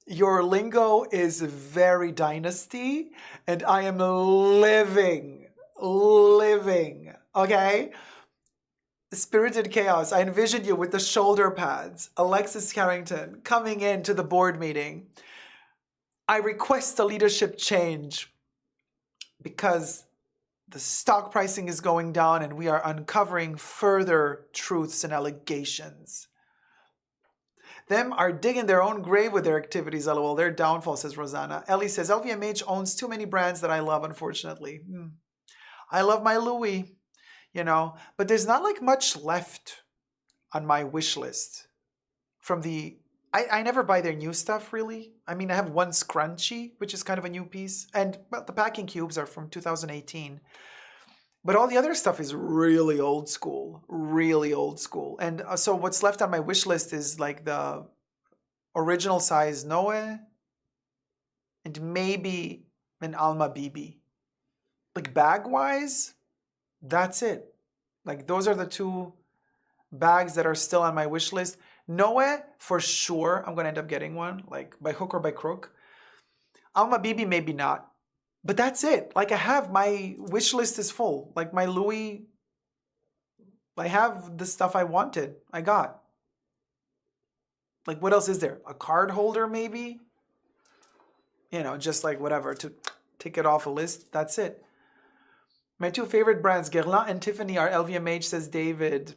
Your lingo is very dynasty, and I am living, okay? Spirited chaos. I envision you with the shoulder pads, Alexis Carrington, coming into the board meeting. I request a leadership change because the stock pricing is going down and we are uncovering further truths and allegations. Them are digging their own grave with their activities, lol. Their downfall, says Rosanna. Ellie says, LVMH owns too many brands that I love, unfortunately. I love my Louis, but there's not like much left on my wish list from the... I never buy their new stuff, really. I mean, I have one scrunchie, which is kind of a new piece. And the packing cubes are from 2018. But all the other stuff is really old school. Really old school. And so what's left on my wish list is like the original size Noe. And maybe an Alma Bibi. Like bag-wise, that's it. Like those are the two bags that are still on my wish list. Noe, for sure, I'm going to end up getting one, like by hook or by crook. Alma Bibi, maybe not. But that's it. Like I have, my wish list is full. Like my Louis, I have the stuff I wanted. I got. Like what else is there? A card holder, maybe? Just like whatever, to tick it off a list. That's it. My two favorite brands, Guerlain and Tiffany, are LVMH, says David.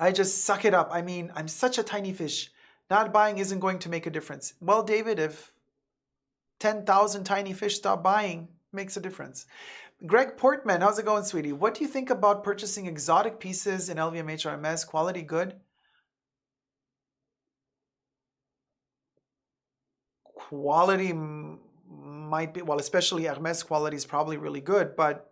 I just suck it up. I mean, I'm such a tiny fish. Not buying isn't going to make a difference. Well, David, if 10,000 tiny fish stop buying, makes a difference. Greg Portman, how's it going, sweetie? What do you think about purchasing exotic pieces in LVMH or Hermes? Quality good? Quality might be, well, especially Hermes quality is probably really good, but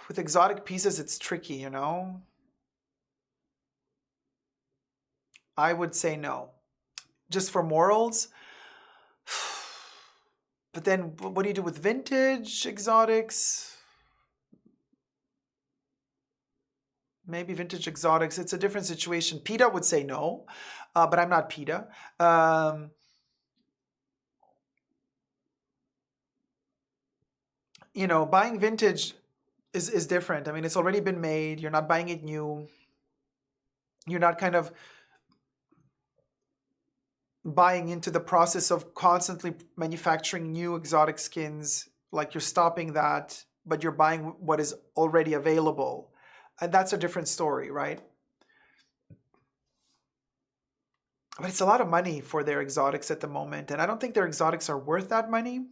with exotic pieces, it's tricky, I would say no. Just for morals. But then what do you do with vintage exotics? Maybe vintage exotics. It's a different situation. PETA would say no, but I'm not PETA. Buying vintage is different. I mean, it's already been made. You're not buying it new. You're not kind of buying into the process of constantly manufacturing new exotic skins. Like you're stopping that, but you're buying what is already available. And that's a different story, right? But it's a lot of money for their exotics at the moment, and I don't think their exotics are worth that money.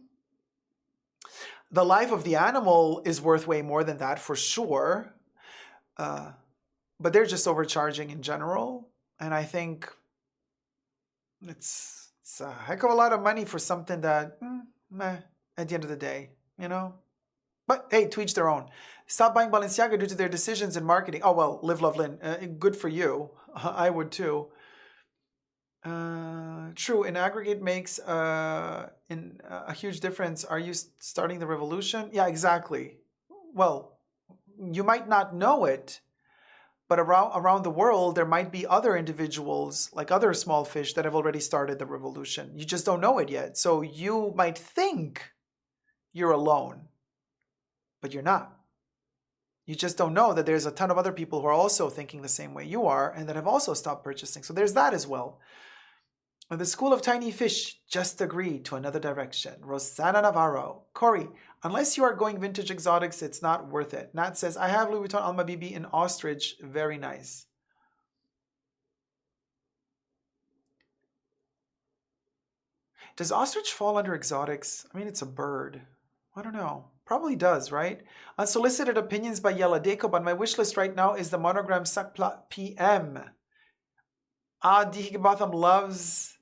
The life of the animal is worth way more than that for sure. But they're just overcharging in general. And I think it's a heck of a lot of money for something that, meh, at the end of the day, you know? But hey, to each their own. Stop buying Balenciaga due to their decisions in marketing. Oh, well, live, love, Lynn. Good for you. I would too. True, in aggregate makes a huge difference. Are you starting the revolution? Yeah, exactly. Well, you might not know it, but around the world, there might be other individuals, like other small fish, that have already started the revolution. You just don't know it yet. So you might think you're alone, but you're not. You just don't know that there's a ton of other people who are also thinking the same way you are and that have also stopped purchasing. So there's that as well. The School of Tiny Fish just agreed to another direction. Rosanna Navarro. Corey, unless you are going vintage exotics, it's not worth it. Nat says, I have Louis Vuitton Alma BB in ostrich. Very nice. Does ostrich fall under exotics? I mean, it's a bird. I don't know. Probably does, right? Unsolicited opinions by Yella Deco, but my wish list right now is the monogram Sakpla PM. Dihigabotham loves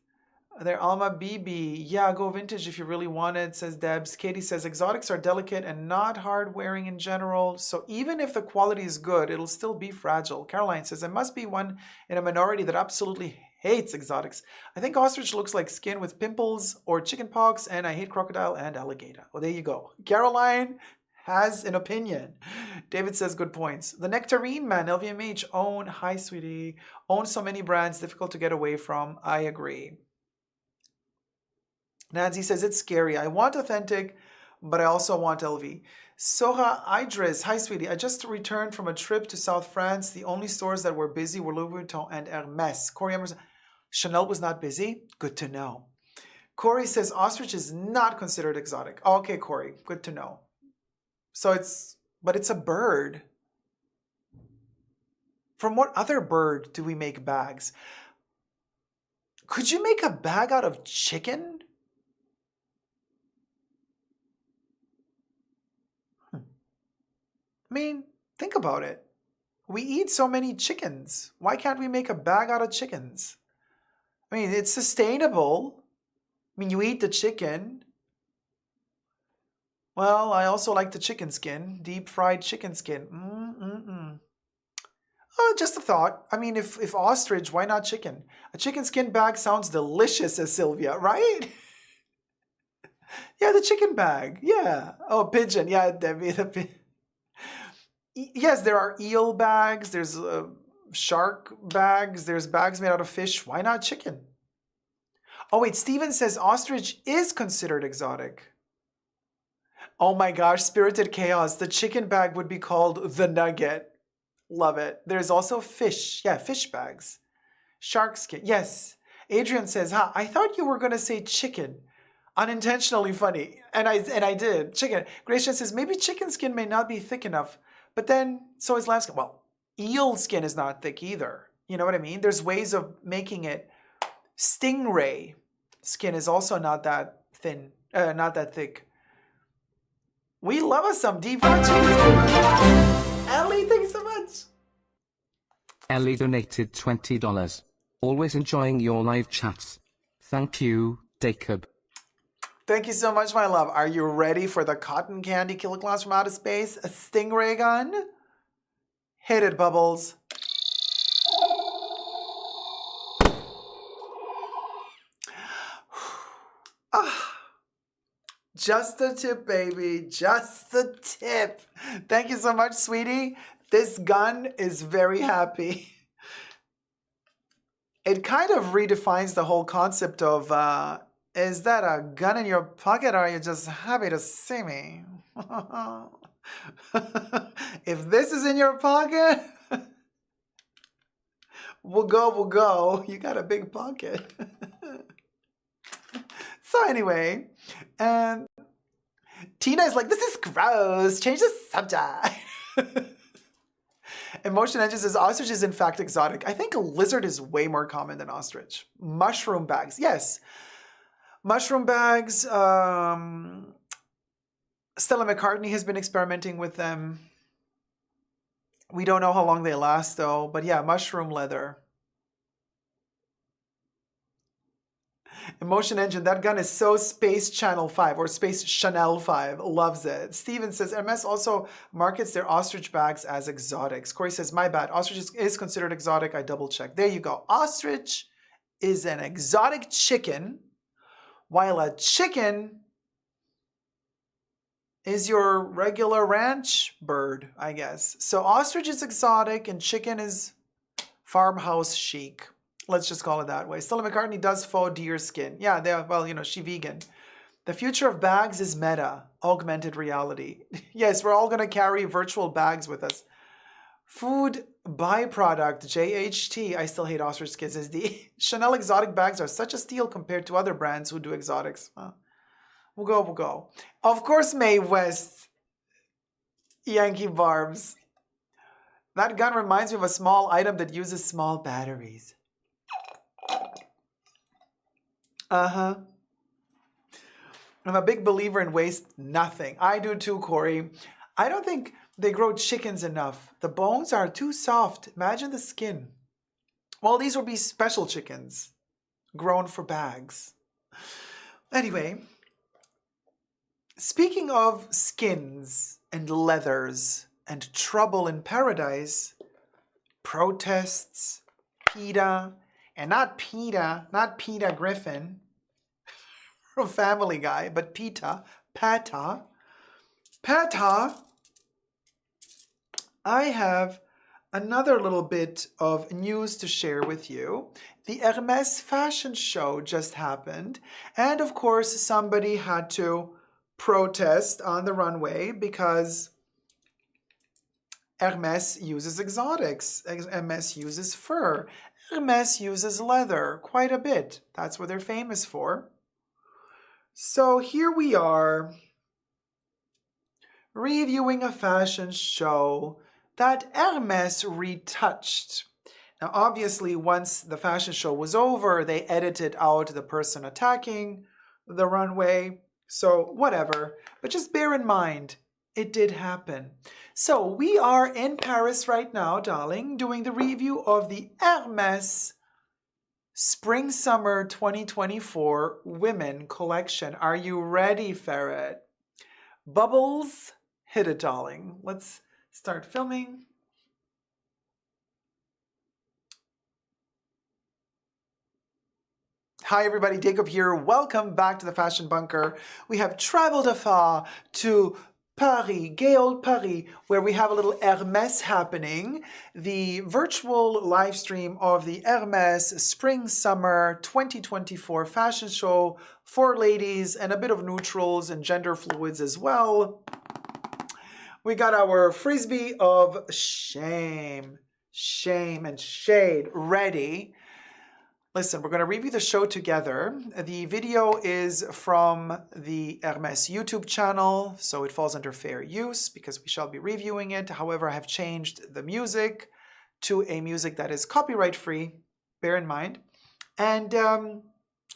their Alma BB. Yeah, go vintage if you really want it, says Debs. Katie says, exotics are delicate and not hard wearing in general. So even if the quality is good, it'll still be fragile. Caroline says, I must be one in a minority that absolutely hates exotics. I think ostrich looks like skin with pimples or chicken pox, and I hate crocodile and alligator. Well, there you go. Caroline has an opinion. David says, good points. The Nectarine Man, LVMH, own, hi sweetie, own so many brands, difficult to get away from. I agree. Nancy says, it's scary. I want authentic, but I also want LV. Soha Idris, hi sweetie. I just returned from a trip to South France. The only stores that were busy were Louis Vuitton and Hermes. Corey Emerson, Chanel was not busy? Good to know. Corey says, ostrich is not considered exotic. Okay, Corey, good to know. So but it's a bird. From what other bird do we make bags? Could you make a bag out of chicken? I mean, think about it. We eat so many chickens. Why can't we make a bag out of chickens? I mean, it's sustainable. I mean, you eat the chicken. Well, I also like the chicken skin, deep fried chicken skin. Oh, just a thought. I mean, if ostrich, why not chicken? A chicken skin bag sounds delicious, says Sylvia, right? Yeah, the chicken bag. Yeah. Oh, pigeon. Yeah, Debbie, the pigeon. Yes, there are eel bags, there's shark bags, there's bags made out of fish. Why not chicken? Oh wait, Steven says ostrich is considered exotic. Oh my gosh, Spirited Chaos. The chicken bag would be called the nugget. Love it. There's also fish. Yeah, fish bags. Shark skin. Yes. Adrian says, I thought you were going to say chicken. Unintentionally funny. And I did. Chicken. Gracian says, maybe chicken skin may not be thick enough. But then, so is lamb skin. Well, eel skin is not thick either. You know what I mean? There's ways of making it. Stingray skin is also not that thin, not that thick. We love us some deep fried cheese. Ellie, thanks so much. Ellie donated $20. Always enjoying your live chats. Thank you, Jacob. Thank you so much, my love. Are you ready for the cotton candy kilograms from outer space? A stingray gun? Hit it, Bubbles. Just the tip, baby. Just the tip. Thank you so much, sweetie. This gun is very happy. It kind of redefines the whole concept of, is that a gun in your pocket or are you just happy to see me? If this is in your pocket, we'll go. You got a big pocket. So anyway, Tina is like, this is gross. Change the subject. Emotion Engine says ostrich is in fact exotic. I think a lizard is way more common than ostrich. Mushroom bags. Yes. Mushroom bags. Stella McCartney has been experimenting with them. We don't know how long they last though. But yeah, mushroom leather. Emotion Engine, that gun is so Space Channel 5 or Space Chanel 5. Loves it. Steven says Hermes also markets their ostrich bags as exotics. Corey says, my bad. Ostrich is considered exotic. I double checked. There you go. Ostrich is an exotic chicken, while a chicken is your regular ranch bird, I guess. So ostrich is exotic and chicken is farmhouse chic. Let's just call it that way. Stella McCartney does faux deer skin. Yeah, well, she vegan. The future of bags is meta, augmented reality. Yes, we're all going to carry virtual bags with us. Food byproduct, JHT. I still hate ostrich skins. The Chanel exotic bags are such a steal compared to other brands who do exotics. We'll go. Of course, Mae West. Yankee Barbs. That gun reminds me of a small item that uses small batteries. I'm a big believer in waste nothing. I do too, Corey. I don't think they grow chickens enough. The bones are too soft. Imagine the skin. Well, these would be special chickens grown for bags. Anyway, speaking of skins and leathers and trouble in paradise, protests, PETA, and not Peter Griffin from Family Guy, but PETA. I have another little bit of news to share with you. The Hermes fashion show just happened, and of course somebody had to protest on the runway because Hermes uses exotics. Hermes uses fur. Hermes uses leather quite a bit. That's what they're famous for. So here we are reviewing a fashion show that Hermes retouched. Now obviously once the fashion show was over, they edited out the person attacking the runway. So whatever, but just bear in mind, it did happen. So we are in Paris right now, darling, doing the review of the Hermes Spring Summer 2024 Women Collection. Are you ready, Ferret? Bubbles, hit it, darling. Let's start filming. Hi everybody, Jacob here. Welcome back to the Fashion Bunker. We have traveled afar to Paris, gay old Paris, where we have a little Hermes happening. The virtual live stream of the Hermes Spring Summer 2024 fashion show for ladies and a bit of neutrals and gender fluids as well. We got our frisbee of shame and shade ready. Listen, we're going to review the show together. The video is from the Hermes YouTube channel, so it falls under fair use because we shall be reviewing it. However, I have changed the music to a music that is copyright free, bear in mind. And,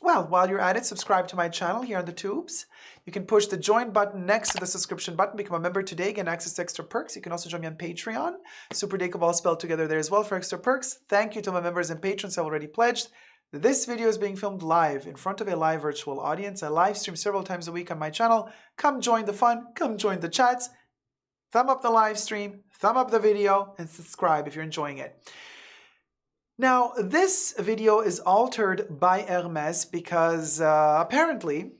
well, while you're at it, subscribe to my channel here on the tubes. You can push the join button next to the subscription button, become a member today, get access to extra perks. You can also join me on Patreon. Super Jacob all spelled together there as well for extra perks. Thank you to my members and patrons who have already pledged. This video is being filmed live in front of a live virtual audience. I live stream several times a week on my channel. Come join the fun, come join the chats. Thumb up the live stream, thumb up the video, and subscribe if you're enjoying it. Now, this video is altered by Hermes because apparently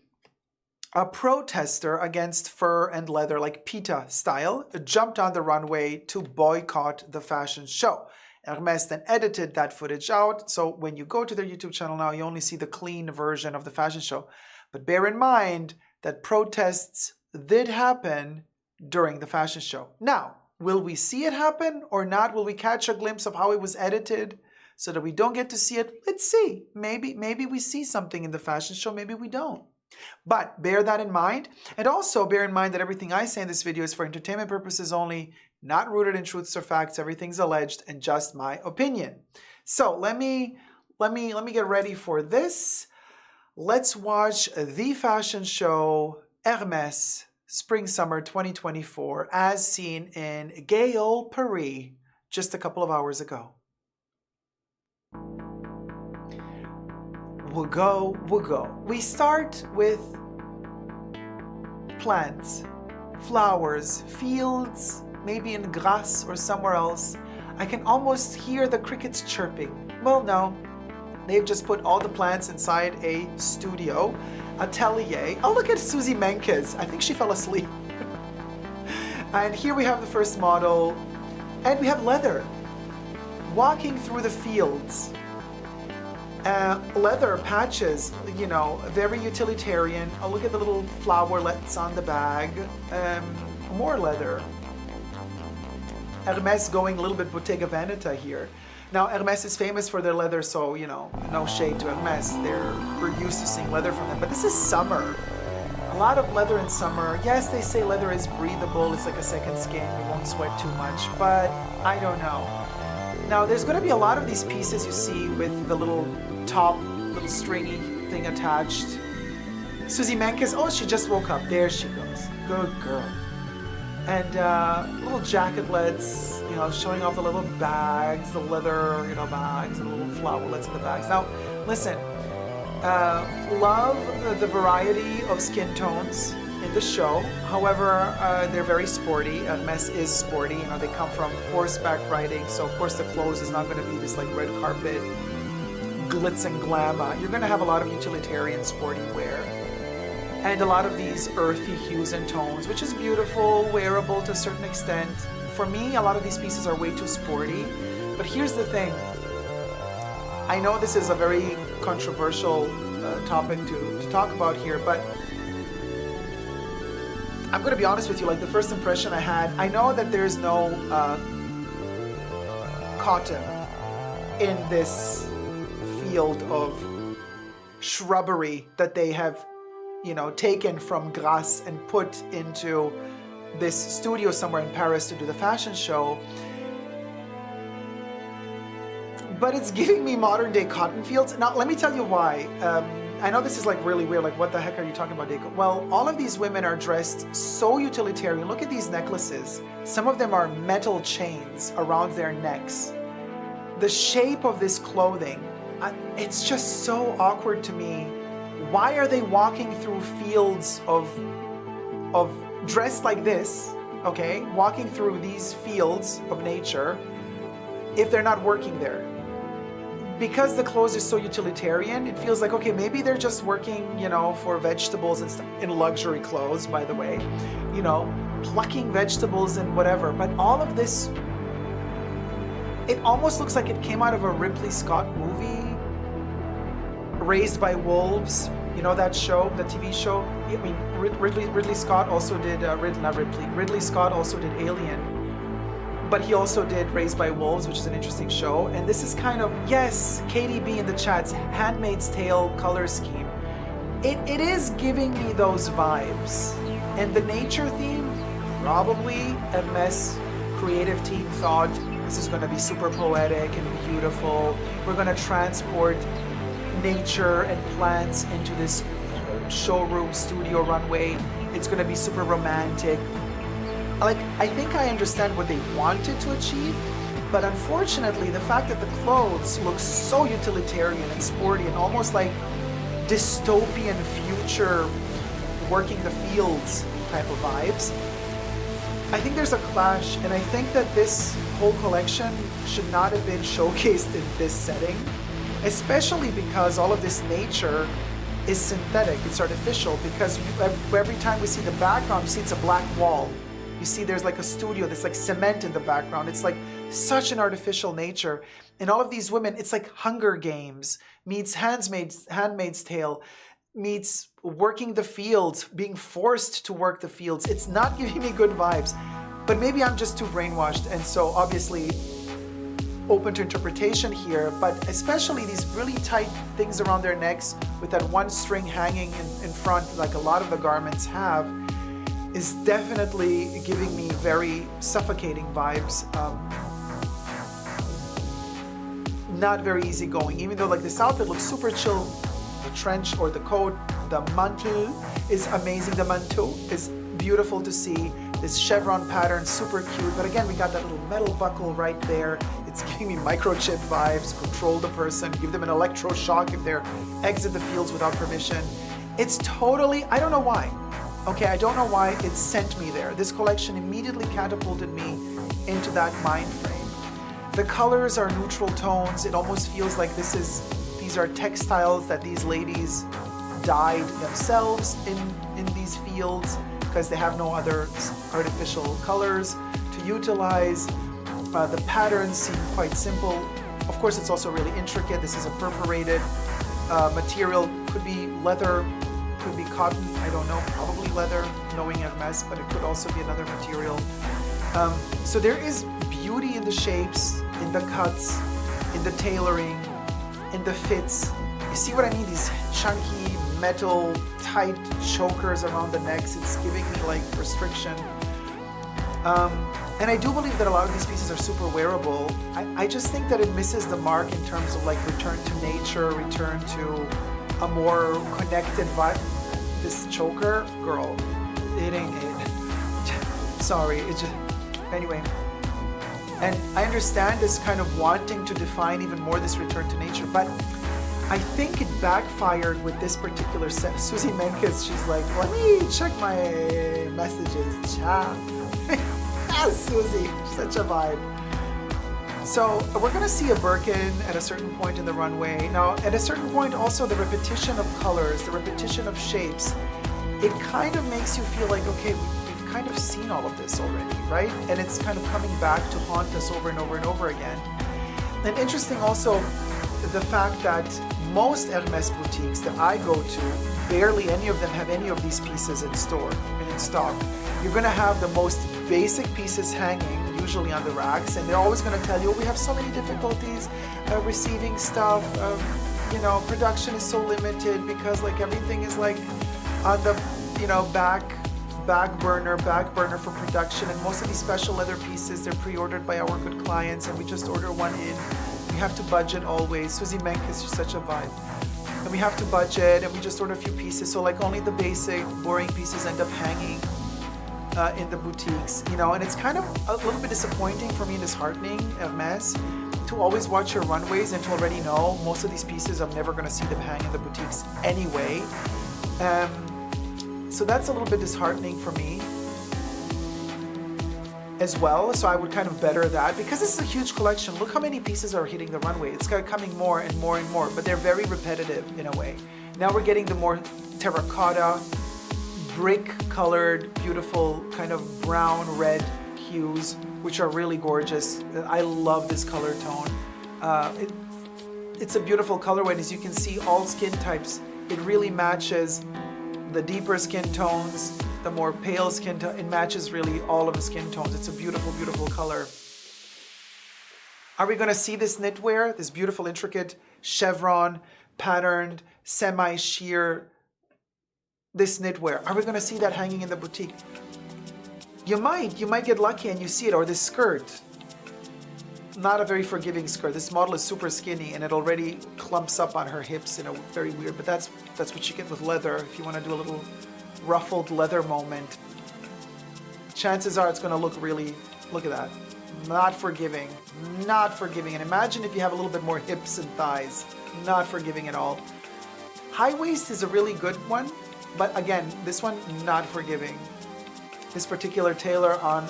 a protester against fur and leather, like PETA style, jumped on the runway to boycott the fashion show. Hermes then edited that footage out, so when you go to their YouTube channel now, you only see the clean version of the fashion show. But bear in mind that protests did happen during the fashion show. Now, will we see it happen or not? Will we catch a glimpse of how it was edited so that we don't get to see it? Let's see. Maybe we see something in the fashion show, maybe we don't. But bear that in mind, and also bear in mind that everything I say in this video is for entertainment purposes only, not rooted in truths or facts. Everything's alleged and just my opinion. So let me get ready for this. Let's watch the fashion show Hermes Spring Summer 2024 as seen in gay old Paris just a couple of hours ago. We'll go. We start with plants, flowers, fields, maybe in Grasse or somewhere else. I can almost hear the crickets chirping. Well, no, they've just put all the plants inside a studio, atelier. Oh, look at Susie Menkes. I think she fell asleep. And here we have the first model, and we have leather walking through the fields. Leather patches, you know, very utilitarian. Oh, look at the little flowerlets on the bag. More leather. Hermes going a little bit Bottega Veneta here. Now, Hermes is famous for their leather, so, you know, no shade to Hermes. We're used to seeing leather from them. But this is summer. A lot of leather in summer. Yes, they say leather is breathable. It's like a second skin. You won't sweat too much. But I don't know. Now, there's going to be a lot of these pieces you see with the little top, little stringy thing attached. Susie Menkes, oh, she just woke up. There she goes. Good girl. And little jacketlets, you know, showing off the little bags, the leather, you know, bags, and the little flowerlets in the bags. Now, listen, love the variety of skin tones in the show. However, they're very sporty. Hermes is sporty. You know, they come from horseback riding, so of course the clothes is not going to be this like red carpet glitz and glamour. You're going to have a lot of utilitarian sporty wear and a lot of these earthy hues and tones, which is beautiful, wearable to a certain extent. For me, a lot of these pieces are way too sporty. But here's the thing. I know this is a very controversial topic to talk about here, but I'm going to be honest with you, like the first impression I had, I know that there's no cotton in this field of shrubbery that they have, you know, taken from Grasse and put into this studio somewhere in Paris to do the fashion show. But it's giving me modern day cotton fields. Now, let me tell you why. I know this is like really weird, like what the heck are you talking about, Deco? Well, all of these women are dressed so utilitarian. Look at these necklaces. Some of them are metal chains around their necks. The shape of this clothing, it's just so awkward to me. Why are they walking through fields of dressed like this, okay, walking through these fields of nature if they're not working there? Because the clothes are so utilitarian, it feels like, okay, maybe they're just working, you know, for vegetables and stuff, in luxury clothes, by the way, you know, plucking vegetables and whatever. But all of this, it almost looks like it came out of a Ridley Scott movie, Raised by Wolves. You know that show, the TV show? I mean, Ridley Scott also did, Ridley Scott also did Alien. But he also did Raised by Wolves, which is an interesting show. And this is kind of, yes, KDB in the chats, Handmaid's Tale color scheme. It is giving me those vibes. And the nature theme, probably Hermes creative team thought this is going to be super poetic and beautiful. We're going to transport nature and plants into this showroom studio runway. It's going to be super romantic. Like, I think I understand what they wanted to achieve, but unfortunately, the fact that the clothes look so utilitarian and sporty and almost like dystopian future working the fields type of vibes, I think there's a clash, and I think that this whole collection should not have been showcased in this setting, especially because all of this nature is synthetic, it's artificial, because every time we see the background, you see it's a black wall. You see there's like a studio, there's like cement in the background. It's like such an artificial nature. And all of these women, it's like Hunger Games meets Handmaid's Tale meets working the fields, being forced to work the fields. It's not giving me good vibes, but maybe I'm just too brainwashed. And so obviously open to interpretation here, but especially these really tight things around their necks with that one string hanging in front, like a lot of the garments have, is definitely giving me very suffocating vibes. Not very easygoing, even though like this outfit looks super chill. The trench or the coat, the manteau is amazing. The manteau is beautiful to see. This chevron pattern, super cute. But again, we got that little metal buckle right there. It's giving me microchip vibes. Control the person, give them an electroshock if they're exit the fields without permission. It's totally, I don't know why. Okay, I don't know why it sent me there. This collection immediately catapulted me into that mind frame. The colors are neutral tones. It almost feels like these are textiles that these ladies dyed themselves in these fields, because they have no other artificial colors to utilize. The patterns seem quite simple. Of course, it's also really intricate. This is a perforated material. Could be leather, could be cotton, I don't know, probably leather, knowing Hermes, but it could also be another material. So there is beauty in the shapes, in the cuts, in the tailoring, in the fits. You see what I mean? These chunky, metal, tight chokers around the necks. It's giving me like restriction. And I do believe that a lot of these pieces are super wearable. I just think that it misses the mark in terms of like return to nature, return to a more connected vibe. This choker, girl, it ain't it. Sorry, it just, anyway. And I understand this kind of wanting to define even more this return to nature, but I think it backfired with this particular set. Susie Menkes, she's like, let me check my messages, ciao. Ah, Susie, such a vibe. So we're gonna see a Birkin at a certain point in the runway. Now, at a certain point also, the repetition of colors, the repetition of shapes, it kind of makes you feel like, okay, we've kind of seen all of this already, right? And it's kind of coming back to haunt us over and over and over again. And interesting also, the fact that most Hermes boutiques that I go to, barely any of them have any of these pieces in store and in stock. You're gonna have the most basic pieces hanging, usually on the racks, and they're always gonna tell you, oh, we have so many difficulties receiving stuff, you know, production is so limited because like everything is like on the, you know, back burner for production, and most of these special leather pieces, they're pre-ordered by our good clients and we just order one in. We have to budget always. Susie Menkes is just such a vibe. And we have to budget and we just order a few pieces, so like only the basic boring pieces end up hanging in the boutiques, you know, and it's kind of a little bit disappointing for me and disheartening, Hermes, to always watch your runways and to already know most of these pieces I'm never going to see them hang in the boutiques anyway. So that's a little bit disheartening for me as well. So I would kind of better that, because this is a huge collection. Look how many pieces are hitting the runway. It's coming more and more and more, but they're very repetitive in a way. Now we're getting the more terracotta, brick colored, beautiful kind of brown red hues, which are really gorgeous. I love this color tone. It's a beautiful colorway, and as you can see, all skin types, it really matches the deeper skin tones, the more pale skin tone. It matches really all of the skin tones. It's a beautiful, beautiful color. Are we gonna see this knitwear, this beautiful, intricate chevron patterned, semi-sheer, this knitwear? Are we gonna see that hanging in the boutique? You might get lucky and you see it. Or this skirt, not a very forgiving skirt. This model is super skinny and it already clumps up on her hips in a very weird, but that's what you get with leather. If you want to do a little ruffled leather moment, chances are it's going to look really, look at that, not forgiving, not forgiving. And imagine if you have a little bit more hips and thighs, not forgiving at all. High waist is a really good one, but again, this one, not forgiving. This particular tailor on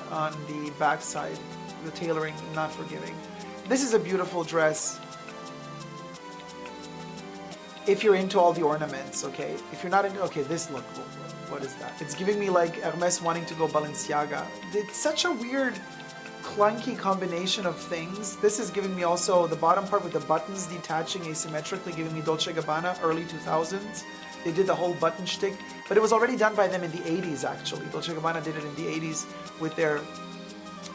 the backside, the tailoring, not forgiving. This is a beautiful dress if you're into all the ornaments, okay? If you're not into, okay, this look, what is that? It's giving me like Hermes wanting to go Balenciaga. It's such a weird, clunky combination of things. This is giving me also the bottom part with the buttons detaching asymmetrically, giving me Dolce & Gabbana, early 2000s. They did the whole button shtick, but it was already done by them in the 80s actually. Dolce & Gabbana did it in the 80s with their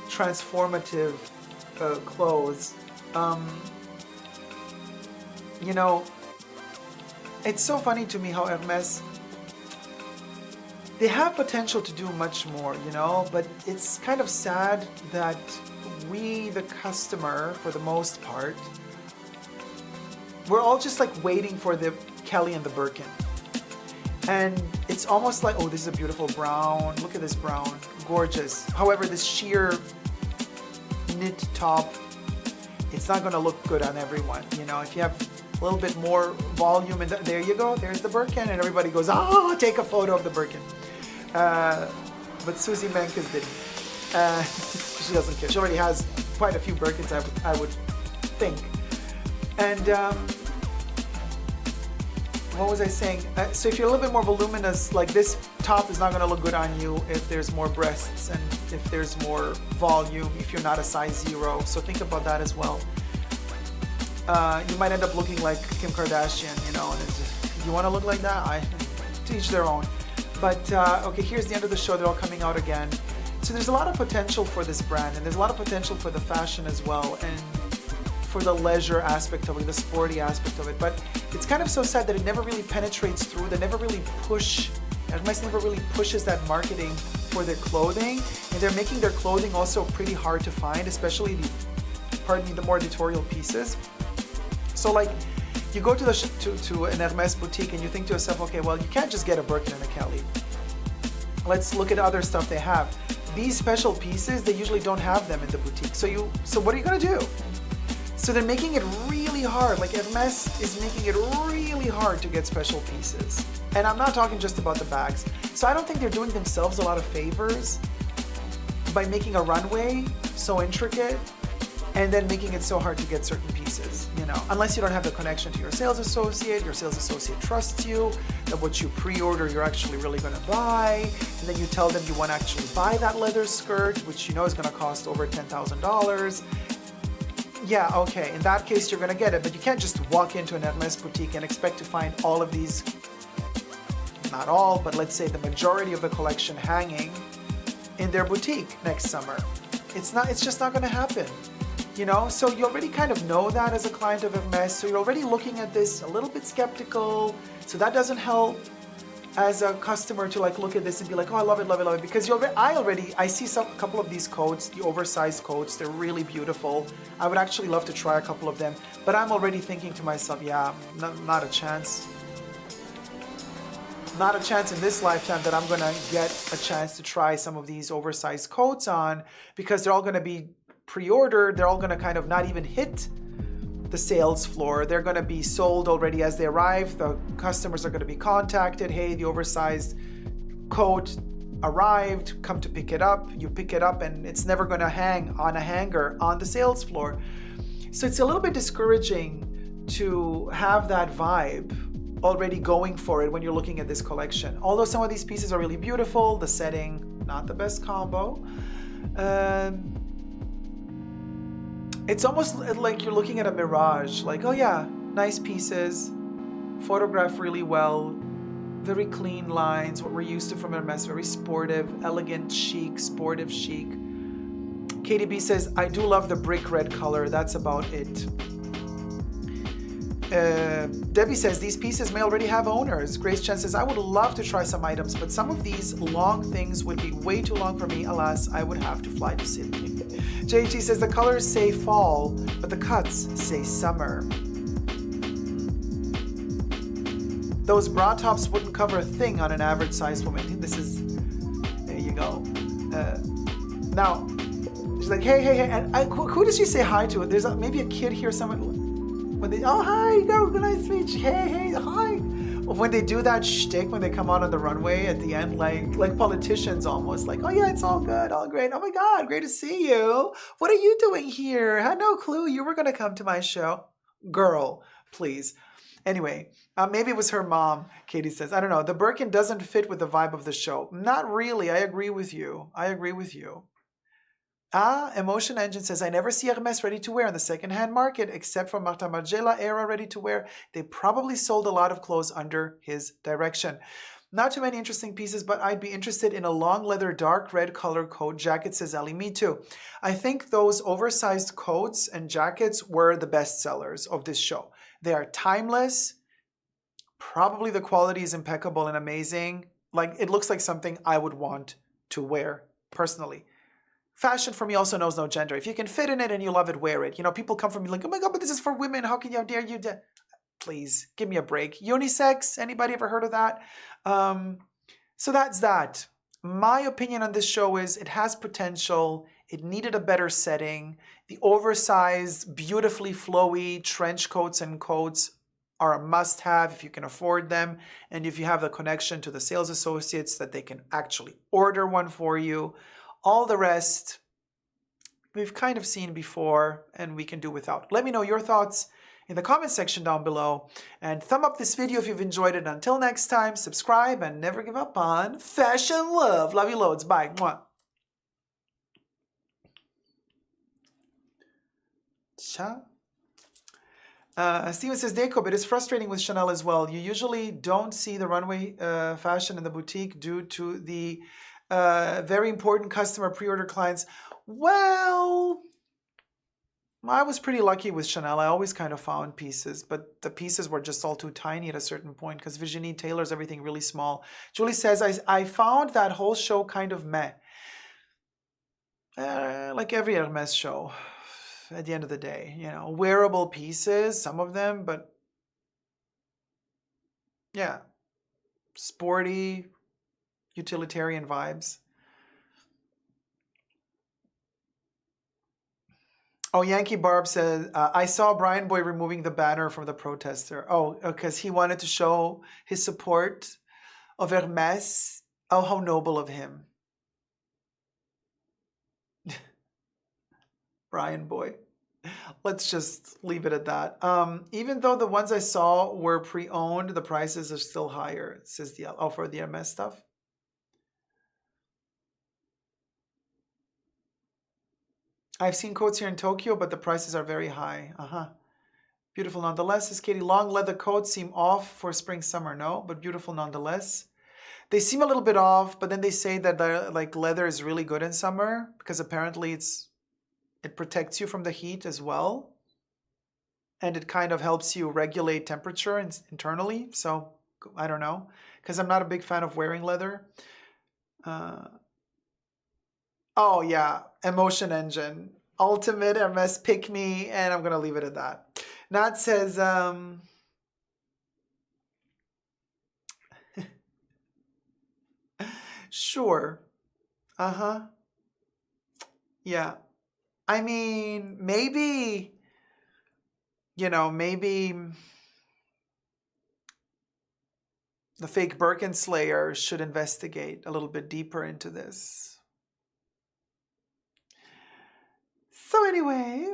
transformative clothes. Um, you know, it's so funny to me how Hermes, they have potential to do much more, you know, but it's kind of sad that we, the customer, for the most part, we're all just like waiting for the Kelly and the Birkin. And it's almost like, oh, this is a beautiful brown. Look at this brown. Gorgeous. However, this sheer knit top, it's not going to look good on everyone. You know, if you have a little bit more volume, and there you go, there's the Birkin, and everybody goes, oh, take a photo of the Birkin. But Susie Menkes didn't. She doesn't care. She already has quite a few Birkins, I would think. And what was I saying? So if you're a little bit more voluminous, like this top is not going to look good on you if there's more breasts and if there's more volume, if you're not a size 0. So think about that as well. You might end up looking like Kim Kardashian, you know, and it's just, you want to look like that? To each their own. But okay, here's the end of the show. They're all coming out again. So there's a lot of potential for this brand, and there's a lot of potential for the fashion as well, and for the leisure aspect of it, the sporty aspect of it. But it's kind of so sad that it never really penetrates through. They never really push. Hermes never really pushes that marketing for their clothing, and they're making their clothing also pretty hard to find, especially the more editorial pieces. So like, you go to to an Hermes boutique and you think to yourself, okay, well, you can't just get a Birkin and a Kelly. Let's look at other stuff they have. These special pieces, they usually don't have them in the boutique. So what are you gonna do? So they're making it really hard. Like Hermes is making it really hard to get special pieces. And I'm not talking just about the bags. So I don't think they're doing themselves a lot of favors by making a runway so intricate and then making it so hard to get certain pieces, you know, unless you don't have the connection to your sales associate trusts you, that what you pre-order you're actually really gonna buy, and then you tell them you wanna actually buy that leather skirt, which you know is gonna cost over $10,000. Yeah, okay, in that case you're gonna get it, but you can't just walk into an Hermes boutique and expect to find all of these, not all, but let's say the majority of the collection hanging in their boutique next summer. It's just not gonna happen. You know, so you already kind of know that as a client of Hermes, so you're already looking at this a little bit skeptical, so that doesn't help as a customer to like look at this and be like, oh, I love it, because I see a couple of these coats, the oversized coats, they're really beautiful. I would actually love to try a couple of them, but I'm already thinking to myself, yeah, not a chance. Not a chance in this lifetime that I'm gonna get a chance to try some of these oversized coats on, because they're all gonna be pre-ordered, they're all going to kind of not even hit the sales floor. They're going to be sold already as they arrive. The customers are going to be contacted, hey, the oversized coat arrived, come to pick it up. You pick it up and it's never going to hang on a hanger on the sales floor. So it's a little bit discouraging to have that vibe already going for it when you're looking at this collection. Although some of these pieces are really beautiful, the setting, not the best combo. It's almost like you're looking at a mirage, like, oh yeah, nice pieces, photographed really well, very clean lines, what we're used to from Hermes, very sportive, elegant, chic, sportive chic. Katie B says, I do love the brick red color, that's about it. Debbie says, these pieces may already have owners. Grace Chen says, I would love to try some items, but some of these long things would be way too long for me. Alas, I would have to fly to Sydney. JG says, the colors say fall, but the cuts say summer. Those bra tops wouldn't cover a thing on an average sized woman. There you go. Now, she's like, hey, and who does she say hi to? There's maybe a kid here, someone. When they, oh, hi, go, nice to meet you. Hey, hi. When they do that shtick, when they come out on the runway at the end, like politicians almost, like, oh yeah, it's all good, all great. Oh my God, great to see you. What are you doing here? I had no clue you were going to come to my show. Girl, please. Anyway, maybe it was her mom, Katie says. I don't know. The Birkin doesn't fit with the vibe of the show. Not really. I agree with you. Emotion Engine says, I never see Hermes ready to wear in the secondhand market except for Marta Margiela era ready to wear. They probably sold a lot of clothes under his direction. Not too many interesting pieces, but I'd be interested in a long leather dark red color coat jacket, says Ellie. Me too. I think those oversized coats and jackets were the best sellers of this show. They are timeless. Probably the quality is impeccable and amazing. Like, it looks like something I would want to wear personally. Fashion for me also knows no gender. If you can fit in it and you love it, wear it. You know, people come from me like, oh my God, but this is for women. How dare you? Please give me a break. Unisex, anybody ever heard of that? So that's that. My opinion on this show is it has potential. It needed a better setting. The oversized, beautifully flowy trench coats and coats are a must-have if you can afford them and if you have the connection to the sales associates that they can actually order one for you. All the rest we've kind of seen before and we can do without. Let me know your thoughts in the comment section down below and thumb up this video if you've enjoyed it. Until next time, subscribe and never give up on fashion love. Love you loads. Bye. Mwah. Ciao. Steven says, Jacob, it is frustrating with Chanel as well. You usually don't see the runway fashion in the boutique due to the very important customer pre-order clients. Well, I was pretty lucky with Chanel. I always kind of found pieces, but the pieces were just all too tiny at a certain point because Virginie tailors everything really small. Julie says, I found that whole show kind of meh. Like every Hermes show at the end of the day, you know, wearable pieces, some of them, but yeah, sporty, utilitarian vibes. Oh, Yankee Barb says, I saw Brian Boy removing the banner from the protester. Oh, because he wanted to show his support of Hermes. Oh, how noble of him. Brian Boy. Let's just leave it at that. Even though the ones I saw were pre-owned, the prices are still higher, says the, oh, for the Hermes stuff. I've seen coats here in Tokyo, but the prices are very high. Beautiful nonetheless, says Katie. Long leather coats seem off for spring, summer. No, but beautiful nonetheless. They seem a little bit off, but then they say that like leather is really good in summer because apparently it protects you from the heat as well. And it kind of helps you regulate temperature internally. So I don't know, because I'm not a big fan of wearing leather. Oh yeah, Emotion Engine. Ultimate Hermes pick me, and I'm gonna leave it at that. Nat says, sure. Yeah. I mean, maybe, you know, maybe the fake Birkin Slayer should investigate a little bit deeper into this. So anyway,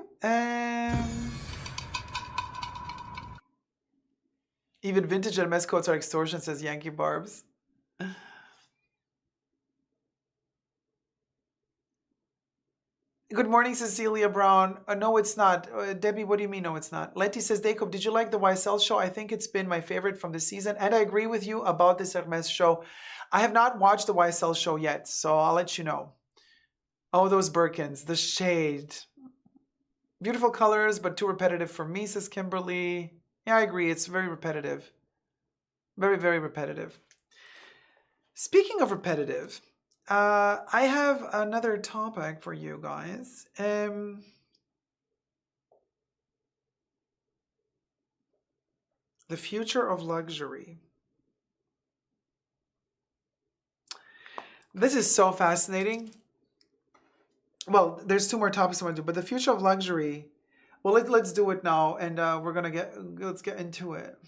even vintage Hermes coats are extortion, says Yankee Barbs. Good morning, Cecilia Brown. No, it's not. Debbie, what do you mean, no, it's not? Letty says, Jacob, did you like the YSL show? I think it's been my favorite from the season. And I agree with you about this Hermes show. I have not watched the YSL show yet, so I'll let you know. Oh, those Birkins, the shade. Beautiful colors, but too repetitive for me, says Kimberly. Yeah, I agree. It's very repetitive. Very, very repetitive. Speaking of repetitive, I have another topic for you guys. The future of luxury. This is so fascinating. Well, there's two more topics I want to do, but the future of luxury. Well, let's do it now, and let's get into it.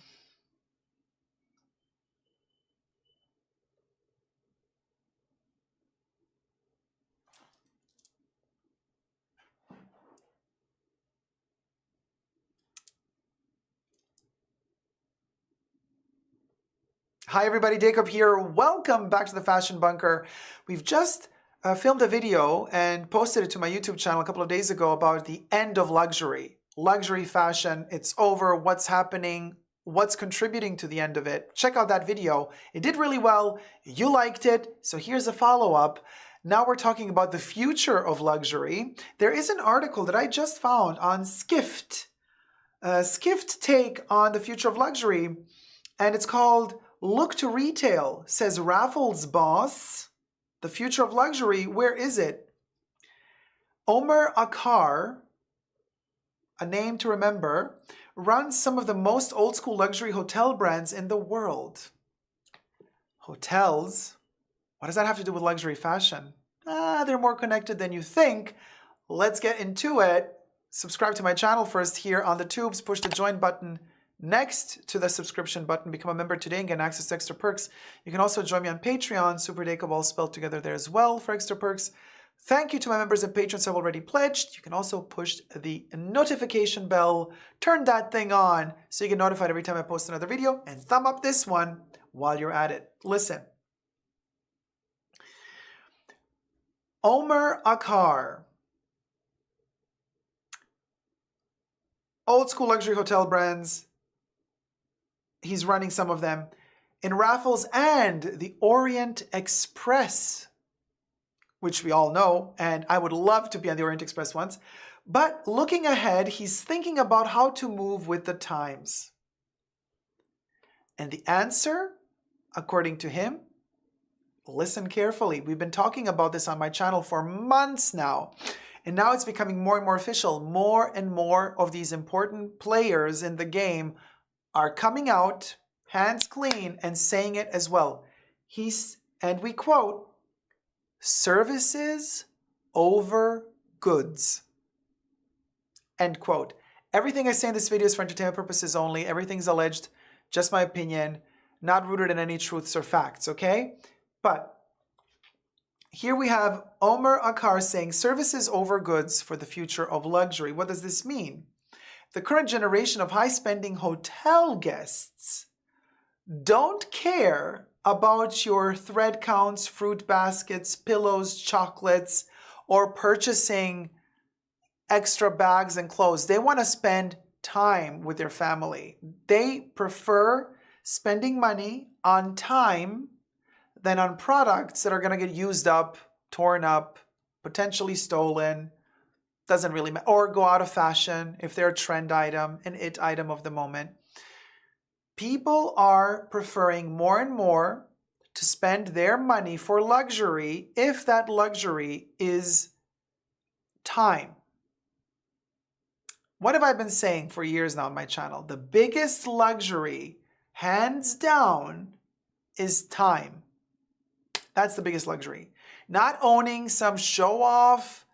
Hi everybody, Jacob here. Welcome back to the Fashion Bunker. We've just filmed a video and posted it to my YouTube channel a couple of days ago about the end of luxury. Luxury fashion, it's over. What's happening? what's contributing to the end of it. Check out that video. It did really well. You liked it. So here's a follow-up. Now we're talking about the future of luxury. There is an article that I just found on Skift. Skift take on the future of luxury. And it's called Look to Retail, says Raffles boss. The future of luxury, where is it? Omer Akar, a name to remember, runs some of the most old school luxury hotel brands in the world. Hotels? What does that have to do with luxury fashion? They're more connected than you think. Let's get into it. Subscribe to my channel first here on the tubes. Push the join button next to the subscription button. Become a member today and get access to extra perks. You can also join me on Patreon, Super Jacob, all spelled together there as well for extra perks. Thank you to my members and patrons who have already pledged. You can also push the notification bell, turn that thing on so you get notified every time I post another video, and thumb up this one while you're at it. Listen. Omer Akar, old school luxury hotel brands. He's running some of them in Raffles and the Orient Express, which we all know, and I would love to be on the Orient Express once. But looking ahead, he's thinking about how to move with the times. And the answer, according to him, listen carefully. We've been talking about this on my channel for months now. And now it's becoming more and more official. More and more of these important players in the game are coming out, hands clean, and saying it as well. And we quote, services over goods. End quote. Everything I say in this video is for entertainment purposes only. Everything's alleged, just my opinion, not rooted in any truths or facts, okay? But here we have Omer Akar saying services over goods for the future of luxury. What does this mean? The current generation of high-spending hotel guests don't care about your thread counts, fruit baskets, pillows, chocolates, or purchasing extra bags and clothes. They want to spend time with their family. They prefer spending money on time than on products that are going to get used up, torn up, potentially stolen, doesn't really matter, or go out of fashion if they're a trend item, an it item of the moment. People are preferring more and more to spend their money for luxury if that luxury is time. What have I been saying for years now on my channel? The biggest luxury, hands down, is time. That's the biggest luxury. Not owning some show-off,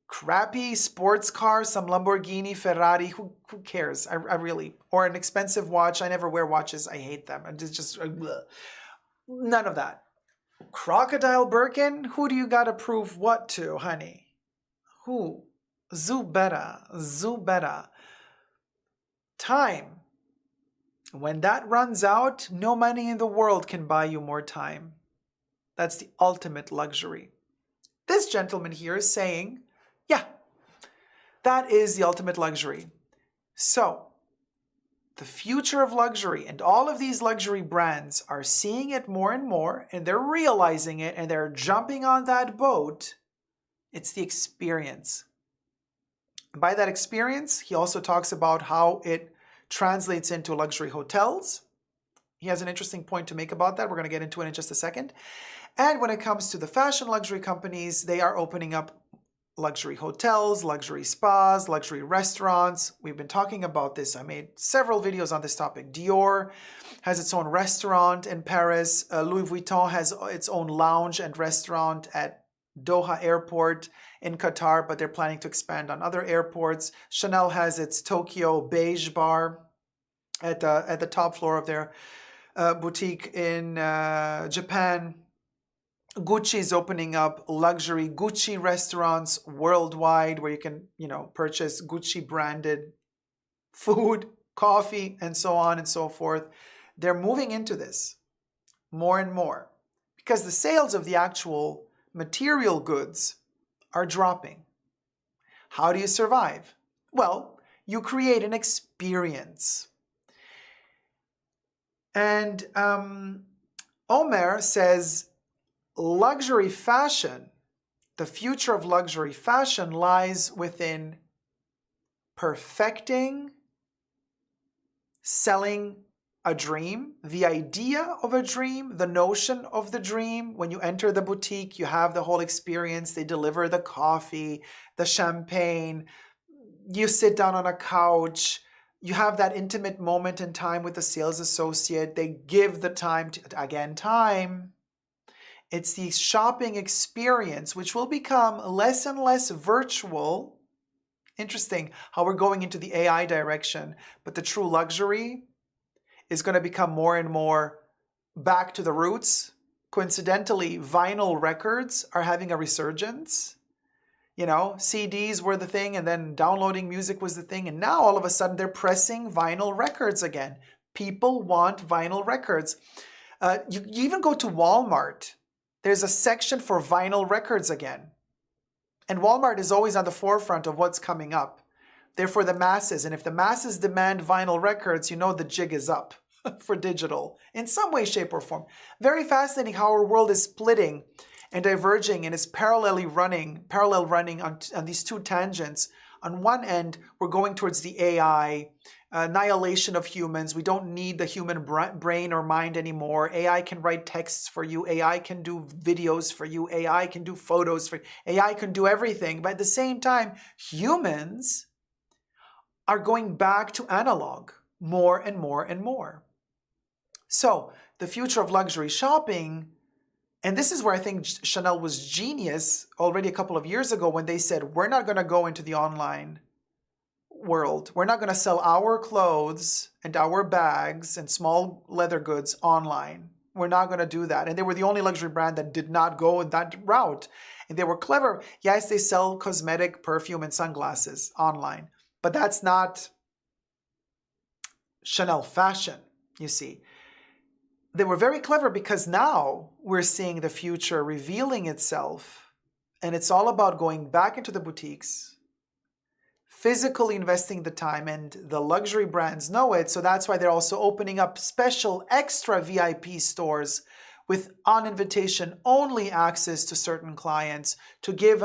crappy sports car, some Lamborghini, Ferrari. Who cares? I really. Or an expensive watch. I never wear watches. I hate them. And it's just bleh. None of that. Crocodile Birkin? Who do you got to prove what to, honey? Who? Zubera. Time. When that runs out, no money in the world can buy you more time. That's the ultimate luxury. This gentleman here is saying, yeah, that is the ultimate luxury. So, the future of luxury, and all of these luxury brands are seeing it more and more, and they're realizing it, and they're jumping on that boat. It's the experience. By that experience, he also talks about how it translates into luxury hotels. He has an interesting point to make about that. We're going to get into it in just a second. And when it comes to the fashion luxury companies, they are opening up luxury hotels, luxury spas, luxury restaurants. We've been talking about this. I made several videos on this topic. Dior has its own restaurant in Paris. Louis Vuitton has its own lounge and restaurant at Doha Airport in Qatar, but they're planning to expand on other airports. Chanel has its Tokyo Beige Bar at the top floor of their boutique in Japan. Gucci is opening up luxury Gucci restaurants worldwide where you can, purchase Gucci branded food, coffee, and so on and so forth. They're moving into this more and more because the sales of the actual material goods are dropping. How do you survive? Well, you create an experience. And Omer says, luxury fashion, the future of luxury fashion lies within perfecting, selling a dream, the idea of a dream, the notion of the dream. When you enter the boutique, you have the whole experience. They deliver the coffee, the champagne. You sit down on a couch. You have that intimate moment in time with the sales associate. They give the time to, again, time. It's the shopping experience, which will become less and less virtual. Interesting how we're going into the AI direction, but the true luxury is going to become more and more back to the roots. Coincidentally, vinyl records are having a resurgence. You know, CDs were the thing, and then downloading music was the thing, and now all of a sudden they're pressing vinyl records again. People want vinyl records. You even go to Walmart. There's a section for vinyl records again. And Walmart is always on the forefront of what's coming up. They're for the masses. And if the masses demand vinyl records, you know the jig is up for digital in some way, shape, or form. Very fascinating how our world is splitting and diverging and is parallel running on these two tangents. On one end, we're going towards the AI, annihilation of humans. We don't need the human brain or mind anymore. AI can write texts for you. AI can do videos for you. AI can do photos for you. AI can do everything. But at the same time, humans are going back to analog more and more and more. So the future of luxury shopping, and this is where I think Chanel was genius already a couple of years ago when they said, we're not going to go into the online world. We're not going to sell our clothes and our bags and small leather goods online. We're not going to do that. And they were the only luxury brand that did not go that route. And they were clever. Yes, they sell cosmetic, perfume, and sunglasses online. But that's not Chanel fashion, you see. They were very clever because now we're seeing the future revealing itself. And it's all about going back into the boutiques, physically investing the time, and the luxury brands know it. So that's why they're also opening up special extra VIP stores with on invitation only access to certain clients to give.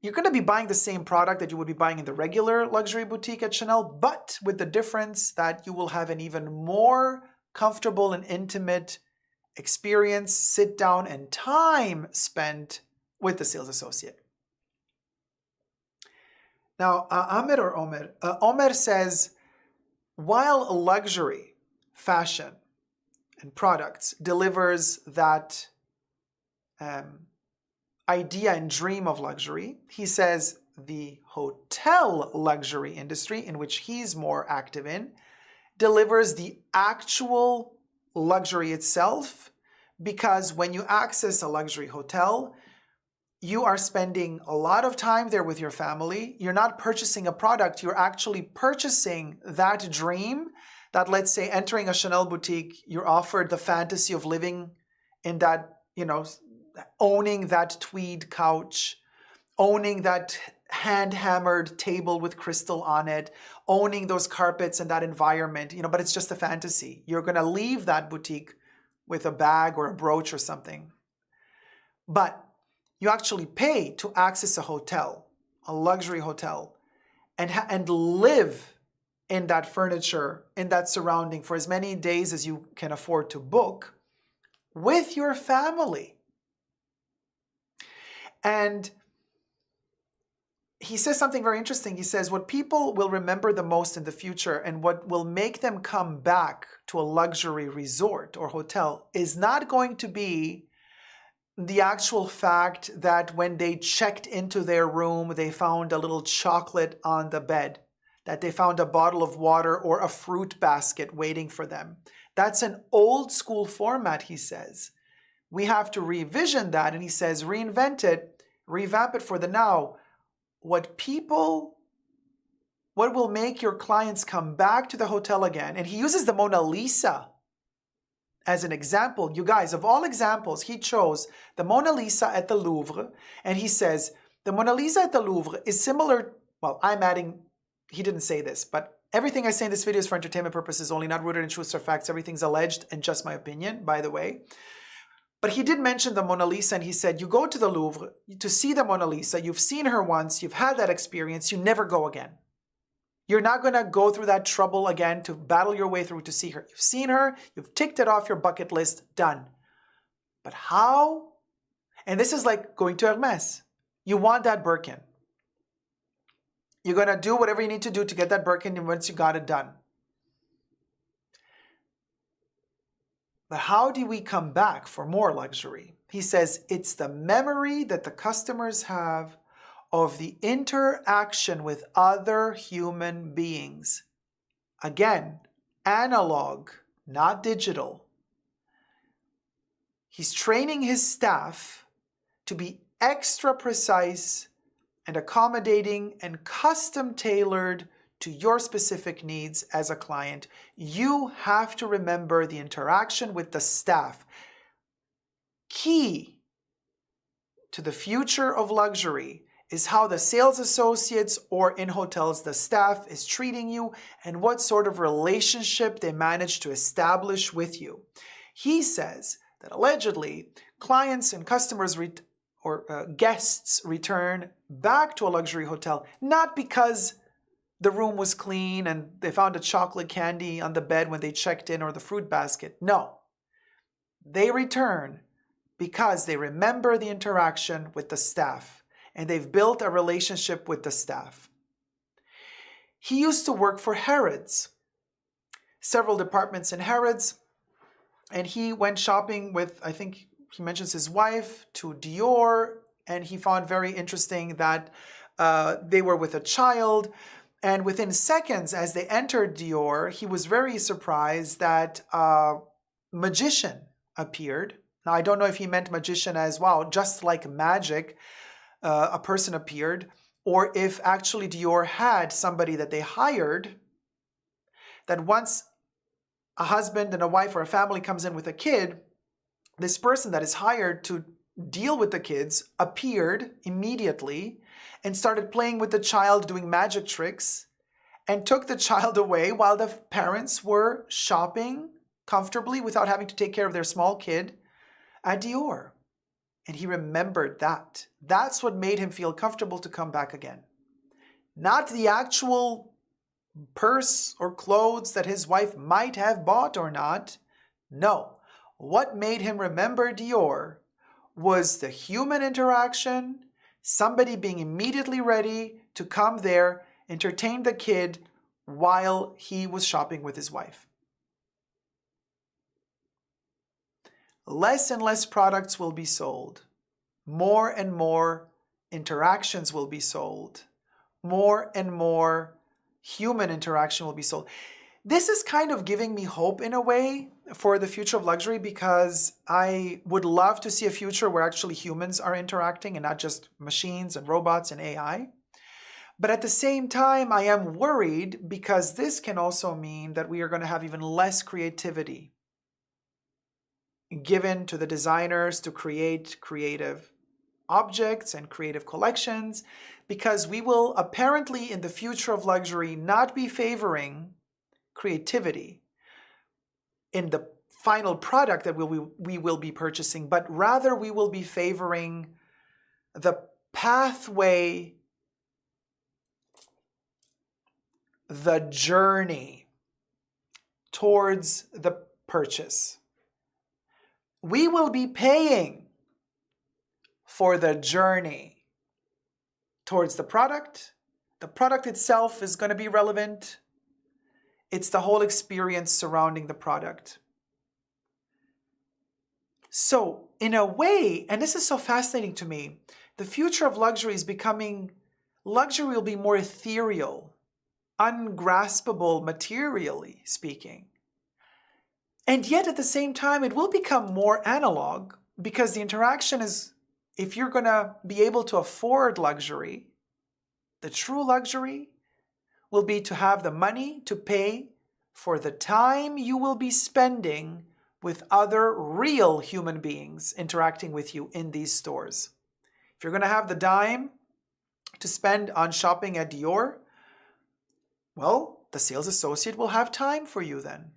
You're going to be buying the same product that you would be buying in the regular luxury boutique at Chanel, but with the difference that you will have an even more comfortable and intimate experience, sit down, and time spent with the sales associate. Now, Omer says, while luxury fashion and products delivers that idea and dream of luxury, he says the hotel luxury industry, in which he's more active in, delivers the actual luxury itself, because when you access a luxury hotel, you are spending a lot of time there with your family. You're not purchasing a product. You're actually purchasing that dream that, let's say, entering a Chanel boutique, you're offered the fantasy of living in that, owning that tweed couch, owning that hand-hammered table with crystal on it, owning those carpets and that environment, but it's just a fantasy. You're going to leave that boutique with a bag or a brooch or something. But you actually pay to access a hotel, a luxury hotel, and live in that furniture, in that surrounding for as many days as you can afford to book with your family. And he says something very interesting. He says, what people will remember the most in the future and what will make them come back to a luxury resort or hotel is not going to be the actual fact that when they checked into their room, they found a little chocolate on the bed, that they found a bottle of water or a fruit basket waiting for them. That's an old school format, he says. We have to revision that, and he says, reinvent it, revamp it for the now. What will make your clients come back to the hotel again? And he uses the Mona Lisa as an example. You guys, of all examples, he chose the Mona Lisa at the Louvre. And he says, the Mona Lisa at the Louvre is similar, well, I'm adding, he didn't say this, but Everything I say in this video is for entertainment purposes only, not rooted in truths or facts. Everything's alleged and just my opinion, by the way. But he did mention the Mona Lisa, and he said, you go to the Louvre to see the Mona Lisa. You've seen her once. You've had that experience. You never go again. You're not going to go through that trouble again to battle your way through to see her. You've seen her. You've ticked it off your bucket list. Done. But how? And this is like going to Hermes. You want that Birkin. You're going to do whatever you need to do to get that Birkin, and once you got it, done. But how do we come back for more luxury? He says it's the memory that the customers have of the interaction with other human beings. Again, analog, not digital. He's training his staff to be extra precise and accommodating and custom tailored to your specific needs as a client. You have to remember the interaction with the staff. Key to the future of luxury is how the sales associates or in hotels the staff is treating you and what sort of relationship they manage to establish with you. He says that allegedly clients and customers guests return back to a luxury hotel not because the room was clean and they found a chocolate candy on the bed when they checked in or the fruit basket. No. They return because they remember the interaction with the staff and they've built a relationship with the staff. He used to work for Harrods, several departments in Harrods, and he went shopping with, I think he mentions his wife, to Dior, and he found very interesting that they were with a child. And within seconds, as they entered Dior, he was very surprised that a magician appeared. Now, I don't know if he meant magician as, wow, just like magic, a person appeared, or if actually Dior had somebody that they hired, that once a husband and a wife or a family comes in with a kid, this person that is hired to deal with the kids appeared immediately and started playing with the child, doing magic tricks, and took the child away while the parents were shopping comfortably without having to take care of their small kid at Dior. And he remembered that. That's what made him feel comfortable to come back again. Not the actual purse or clothes that his wife might have bought or not. No. What made him remember Dior was the human interaction, somebody being immediately ready to come there, entertain the kid while he was shopping with his wife. Less and less products will be sold. More and more interactions will be sold. More and more human interaction will be sold. This is kind of giving me hope in a way for the future of luxury, because I would love to see a future where actually humans are interacting and not just machines and robots and AI. But at the same time, I am worried because this can also mean that we are going to have even less creativity given to the designers to create creative objects and creative collections, because we will apparently in the future of luxury not be favoring creativity in the final product that we will be purchasing, but rather we will be favoring the pathway, the journey towards the purchase. We will be paying for the journey towards the product. The product itself is going to be relevant. It's the whole experience surrounding the product. So, in a way, and this is so fascinating to me, the future of luxury is becoming, luxury will be more ethereal, ungraspable materially speaking. And yet at the same time, it will become more analog, because the interaction is, if you're going to be able to afford luxury, the true luxury will be to have the money to pay for the time you will be spending with other real human beings interacting with you in these stores. If you're going to have the dime to spend on shopping at Dior, well, the sales associate will have time for you then.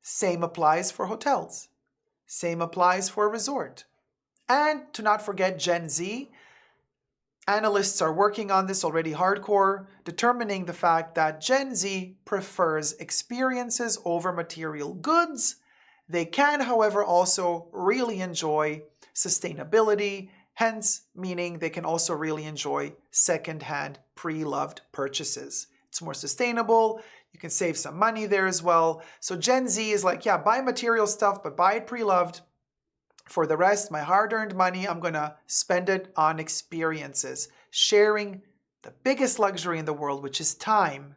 Same applies for hotels. Same applies for a resort. And to not forget Gen Z, analysts are working on this already hardcore, determining the fact that Gen Z prefers experiences over material goods. They can, however, also really enjoy sustainability, hence meaning they can also really enjoy second-hand, pre-loved purchases. It's more sustainable. You can save some money there as well. So Gen Z is like, yeah, buy material stuff, but buy it pre-loved. For the rest, my hard-earned money, I'm going to spend it on experiences, sharing the biggest luxury in the world, which is time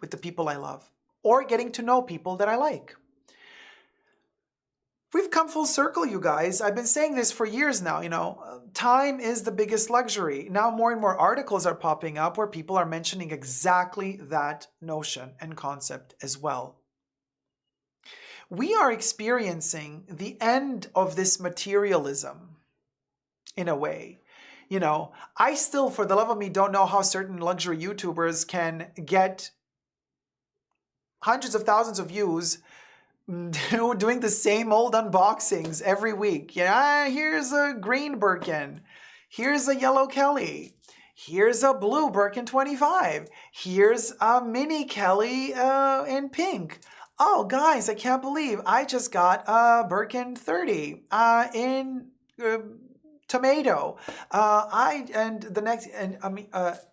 with the people I love, or getting to know people that I like. We've come full circle, you guys. I've been saying this for years now, time is the biggest luxury. Now more and more articles are popping up where people are mentioning exactly that notion and concept as well. We are experiencing the end of this materialism in a way. I still, for the love of me, don't know how certain luxury YouTubers can get hundreds of thousands of views doing the same old unboxings every week. Here's a green Birkin. Here's a yellow Kelly. Here's a blue Birkin 25. Here's a mini Kelly in pink. Oh, guys, I can't believe I just got a Birkin 30 in tomato.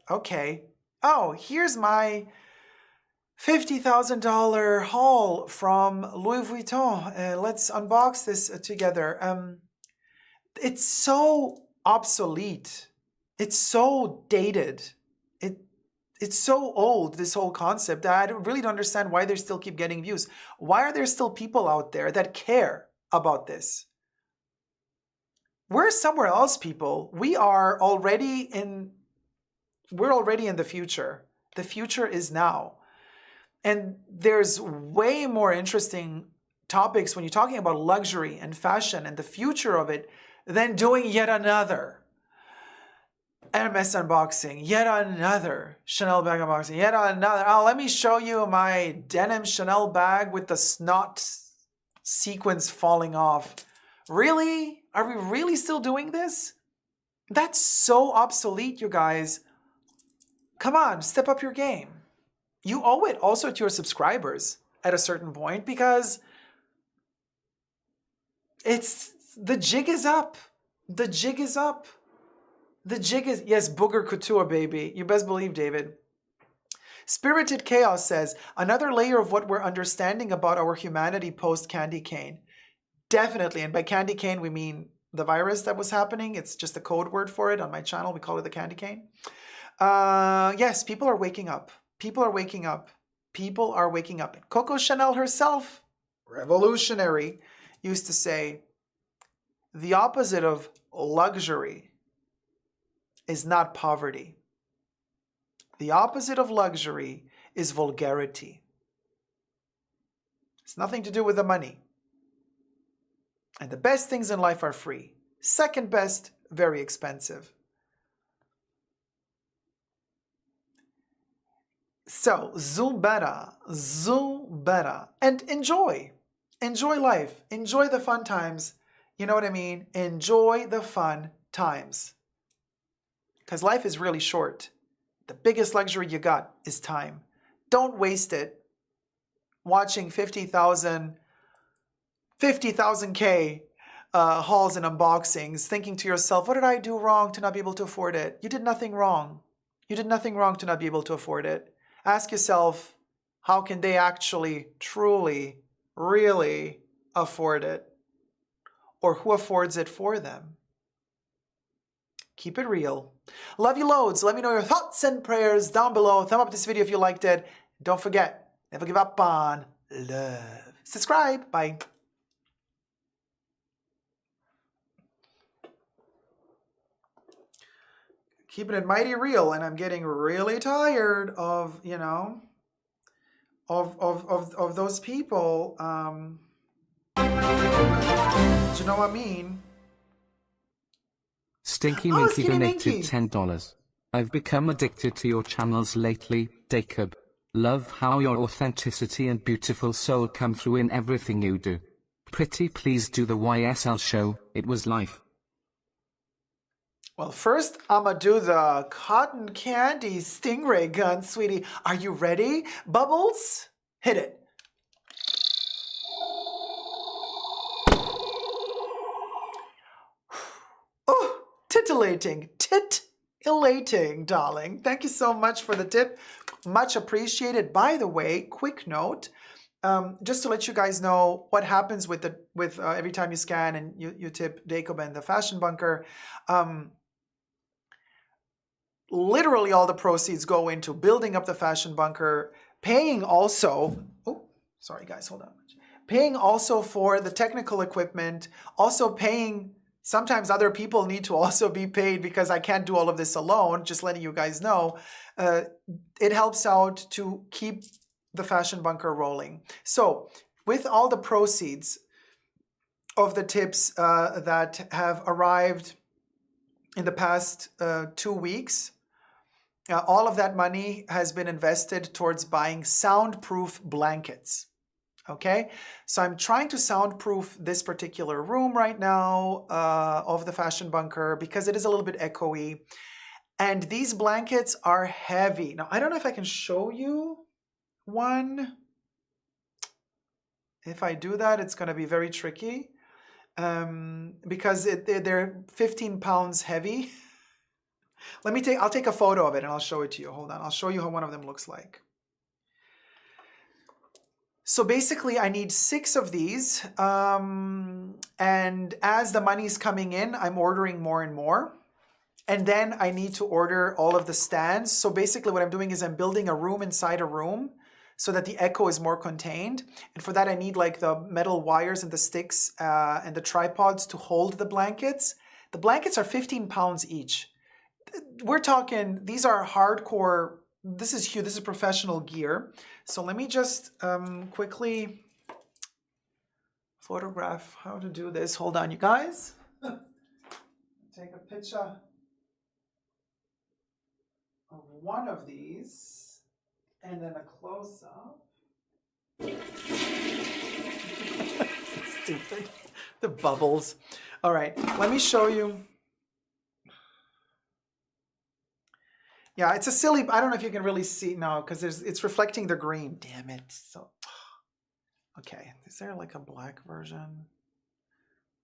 Okay. Oh, here's my $50,000 haul from Louis Vuitton. Let's unbox this together. It's so obsolete. It's so dated. It's so old, this whole concept, that I really don't understand why they still keep getting views. Why are there still people out there that care about this? We're somewhere else, people. We're already in the future. The future is now. And there's way more interesting topics when you're talking about luxury and fashion and the future of it than doing yet another Hermes unboxing, yet another Chanel bag unboxing, yet another. Oh, let me show you my denim Chanel bag with the snot sequins falling off. Really? Are we really still doing this? That's so obsolete, you guys. Come on, step up your game. You owe it also to your subscribers at a certain point, because the jig is up. The jig is up. Yes, Booger Couture, baby. You best believe, David. Spirited Chaos says, another layer of what we're understanding about our humanity post-candy cane. Definitely. And by candy cane, we mean the virus that was happening. It's just a code word for it on my channel. We call it the candy cane. Yes, people are waking up. People are waking up. People are waking up. Coco Chanel herself, revolutionary, used to say, the opposite of luxury is not poverty. The opposite of luxury is vulgarity. It's nothing to do with the money. And the best things in life are free. Second best, very expensive. So, Zubera. And enjoy. Enjoy life. Enjoy the fun times. You know what I mean? Enjoy the fun times. Because life is really short. The biggest luxury you got is time. Don't waste it watching 50,000K hauls and unboxings, thinking to yourself, what did I do wrong to not be able to afford it? You did nothing wrong. You did nothing wrong to not be able to afford it. Ask yourself, how can they actually, truly, really afford it? Or who affords it for them? Keep it real. Love you loads. Let me know your thoughts and prayers down below. Thumb up this video if you liked it. Don't forget, never give up on love. Subscribe. Bye. Keeping it mighty real, and I'm getting really tired of, of those people. Do you know what I mean? Stinky Oh, Minky Skinny donated Minky. $10. I've become addicted to your channels lately, Jacob. Love how your authenticity and beautiful soul come through in everything you do. Pretty please do the YSL show, it was life. Well, first, I'ma do the cotton candy stingray gun, sweetie. Are you ready? Bubbles, hit it. Oh, titillating, darling. Thank you so much for the tip. Much appreciated. By the way, quick note, just to let you guys know what happens with every time you scan and you tip Jacob and the Fashion Bunker. Literally all the proceeds go into building up the Fashion Bunker, paying also, oh, sorry guys, hold on. Paying also for the technical equipment, also paying, sometimes other people need to also be paid because I can't do all of this alone, just letting you guys know. It helps out to keep the Fashion Bunker rolling. So with all the proceeds of the tips that have arrived in the past 2 weeks, all of that money has been invested towards buying soundproof blankets. Okay, so I'm trying to soundproof this particular room right now of the Fashion Bunker because it is a little bit echoey. And these blankets are heavy. Now, I don't know if I can show you one. If I do that, it's going to be very tricky because they're 15 pounds heavy. I'll take a photo of it and I'll show it to you. Hold on. I'll show you how one of them looks like. So basically I need 6 of these. And as the money's coming in, I'm ordering more and more. And then I need to order all of the stands. So basically what I'm doing is I'm building a room inside a room so that the echo is more contained. And for that I need like the metal wires and the sticks and the tripods to hold the blankets. The blankets are 15 pounds each. We're talking, these are hardcore, this is huge, this is professional gear. So let me just quickly photograph how to do this. Hold on, you guys. Take a picture of one of these and then a close-up. Stupid. The bubbles. All right, let me show you. Yeah, it's a silly, I don't know if you can really see now because it's reflecting the green. Damn it. So, okay, is there like a black version?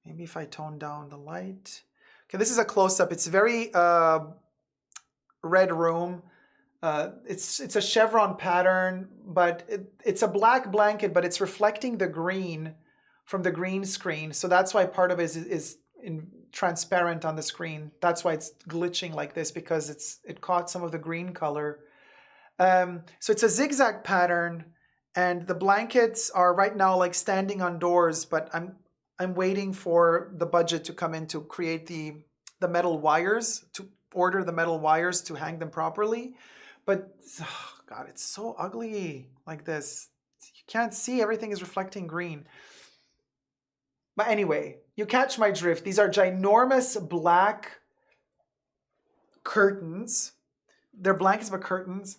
Maybe if I tone down the light. Okay, this is a close-up. It's very red room. It's a chevron pattern, but it's a black blanket, but it's reflecting the green from the green screen. So that's why part of it is transparent on the screen. That's why it's glitching like this, because it caught some of the green color. So it's a zigzag pattern, and the blankets are right now like standing on doors, but I'm waiting for the budget to come in to create the metal wires, to order the metal wires to hang them properly. But oh God, it's so ugly like this. You can't see, everything is reflecting green. But anyway, you catch my drift. These are ginormous black curtains. They're blankets but curtains.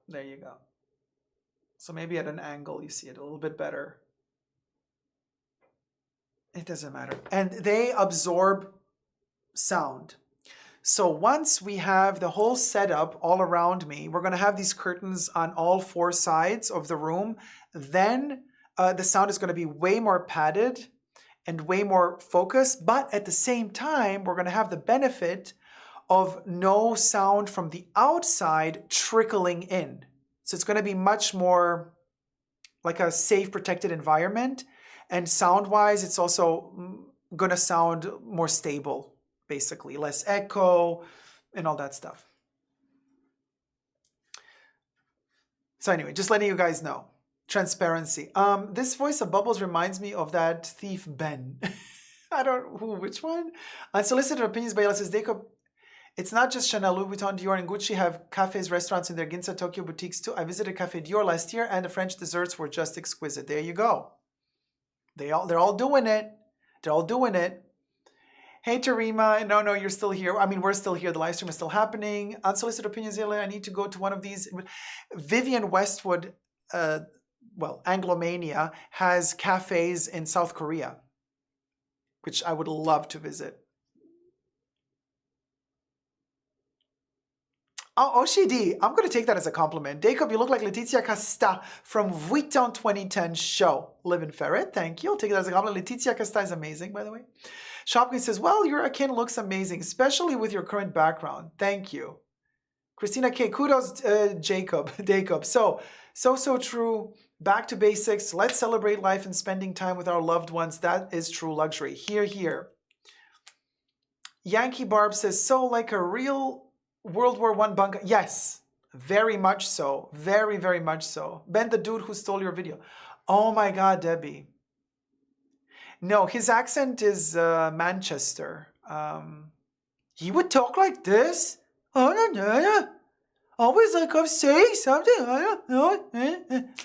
There you go. So maybe at an angle you see it a little bit better. It doesn't matter. And they absorb sound. So once we have the whole setup all around me, we're going to have these curtains on all 4 sides of the room. Then the sound is going to be way more padded and way more focused. But at the same time, we're going to have the benefit of no sound from the outside trickling in. So it's going to be much more like a safe, protected environment. And sound-wise, it's also going to sound more stable. Basically, less echo and all that stuff. So anyway, just letting you guys know. Transparency. This voice of Bubbles reminds me of that thief Ben. Which one? Unsolicited opinions by Yella says, Jacob, it's not just Chanel, Louis Vuitton, Dior, and Gucci have cafes, restaurants in their Ginza, Tokyo boutiques too. I visited Cafe Dior last year and the French desserts were just exquisite. There you go. They're all doing it. They're all doing it. Hey, Tarima. No, you're still here. I mean, we're still here. The live stream is still happening. Unsolicited opinions, I need to go to one of these. Vivian Westwood, Anglomania, has cafes in South Korea, which I would love to visit. Oh, Oshidi, I'm going to take that as a compliment. Jacob, you look like Letizia Casta from Vuitton 2010 show. Live in Ferret, thank you. I'll take that as a compliment. Letizia Casta is amazing, by the way. Shopkin says, well, your akin looks amazing, especially with your current background. Thank you. Christina K, kudos, Jacob. So true. Back to basics. Let's celebrate life and spending time with our loved ones. That is true luxury. Here. Yankee Barb says, so like a real World War I bunker. Yes, very much so. Very, very much so. Ben, the dude who stole your video. Oh my God, Debbie. No, his accent is Manchester. He would talk like this. Always like I'm saying something.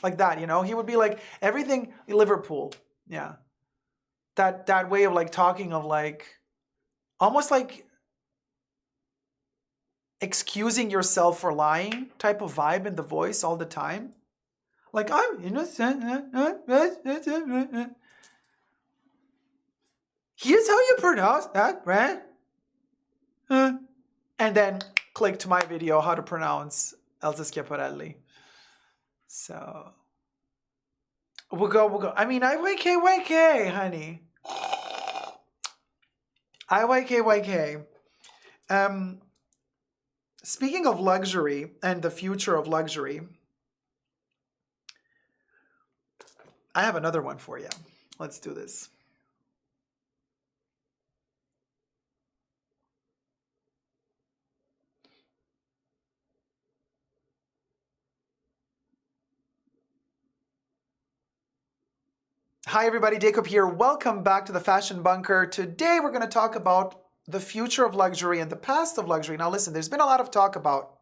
Like that, you know. He would be like everything Liverpool. Yeah. That way of like talking of like almost like excusing yourself for lying type of vibe in the voice all the time. Like, I'm innocent. Here's how you pronounce that, right? And then click to my video how to pronounce Elsa Schiaparelli. So we'll go. I mean, IYK, honey. IYK. Speaking of luxury and the future of luxury, I have another one for you. Let's do this. Hi everybody, Jacob here. Welcome back to the Fashion Bunker. Today we're going to talk about the future of luxury and the past of luxury. Now listen, there's been a lot of talk about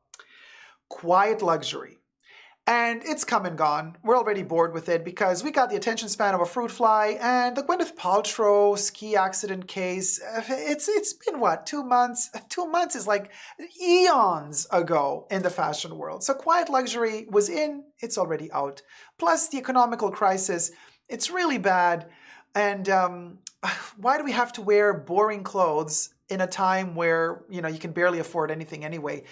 quiet luxury. And it's come and gone. We're already bored with it because we got the attention span of a fruit fly and the Gwyneth Paltrow ski accident case. It's been what, 2 months? 2 months is like eons ago in the fashion world. So quiet luxury was in, it's already out. Plus the economical crisis, it's really bad. And why do we have to wear boring clothes in a time where, you know, you can barely afford anything anyway?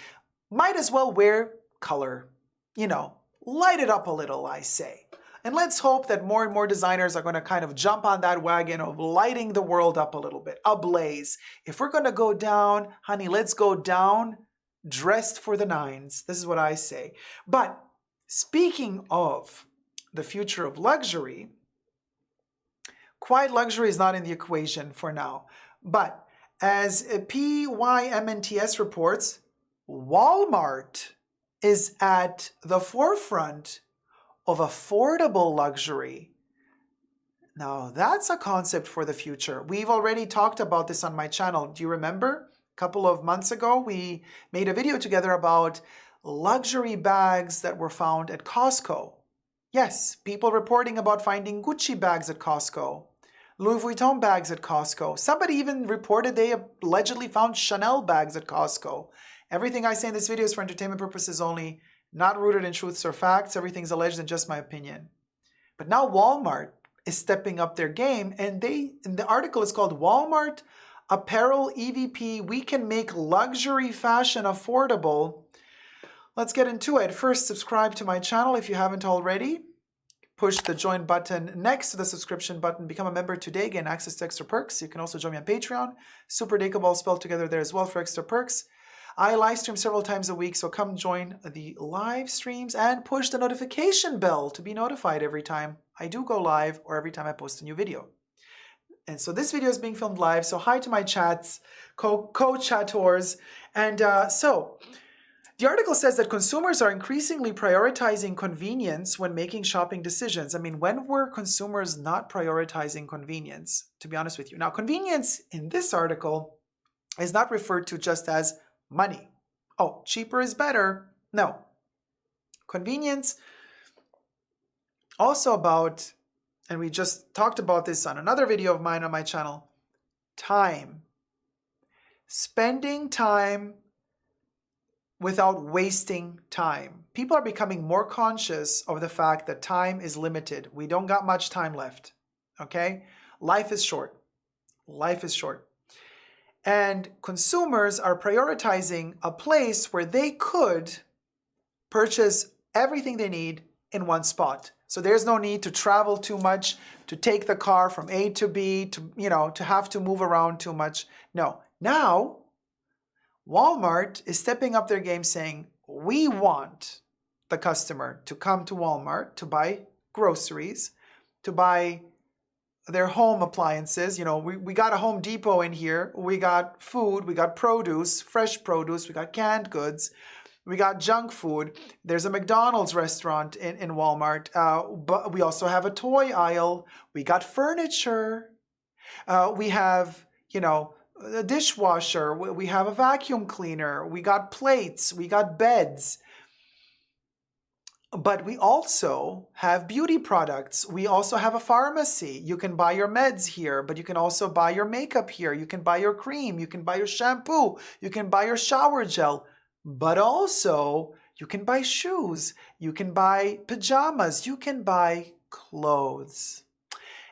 Might as well wear color, you know. Light it up a little, I say. And let's hope that more and more designers are going to kind of jump on that wagon of lighting the world up a little bit, ablaze. If we're going to go down, honey, let's go down dressed for the nines. This is what I say. But speaking of the future of luxury, quiet luxury is not in the equation for now. But as PYMNTS reports, Walmart is at the forefront of affordable luxury. Now, that's a concept for the future. We've already talked about this on my channel. Do you remember? A couple of months ago, we made a video together about luxury bags that were found at Costco. Yes, people reporting about finding Gucci bags at Costco, Louis Vuitton bags at Costco. Somebody even reported they allegedly found Chanel bags at Costco. Everything I say in this video is for entertainment purposes only, not rooted in truths or facts. Everything's alleged and just my opinion. But now Walmart is stepping up their game, and the article is called Walmart Apparel EVP, We Can Make Luxury Fashion Affordable. Let's get into it. First, subscribe to my channel if you haven't already. Push the join button next to the subscription button. Become a member today, gain access to extra perks. You can also join me on Patreon. Super Jacob all spelled together there as well for extra perks. I live stream several times a week, so come join the live streams and push the notification bell to be notified every time I do go live or every time I post a new video. And so this video is being filmed live, so hi to my chats, co-chattors. And so the article says that consumers are increasingly prioritizing convenience when making shopping decisions. I mean, when were consumers not prioritizing convenience, to be honest with you? Now, convenience in this article is not referred to just as money. Oh, cheaper is better. No. Convenience, also about and we just talked about this on another video of mine on my channel, time. Spending time without wasting time. People are becoming more conscious of the fact that time is limited. We don't got much time left, okay? Life is short. Life is short. And consumers are prioritizing a place where they could purchase everything they need in one spot. So there's no need to travel too much, to take the car from A to B, to have to move around too much. No. Now, Walmart is stepping up their game saying, we want the customer to come to Walmart to buy groceries, to buy their home appliances. We got a Home Depot in here. We got food, we got produce, fresh produce, we got canned goods, we got junk food. There's a McDonald's restaurant in Walmart, but we also have a toy aisle. We got furniture. We have, a dishwasher. We have a vacuum cleaner. We got plates. We got beds. But we also have beauty products. We also have a pharmacy. You can buy your meds here, but you can also buy your makeup here. You can buy your cream. You can buy your shampoo. You can buy your shower gel. But also, you can buy shoes. You can buy pajamas. You can buy clothes.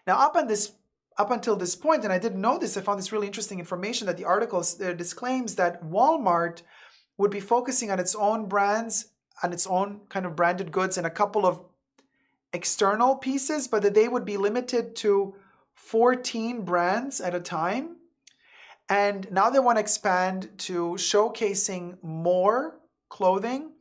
Now, up until this point, and I didn't know this, I found this really interesting information that the article disclaims that Walmart would be focusing on its own brands and its own kind of branded goods and a couple of external pieces, but that they would be limited to 14 brands at a time. And now they want to expand to showcasing more clothing,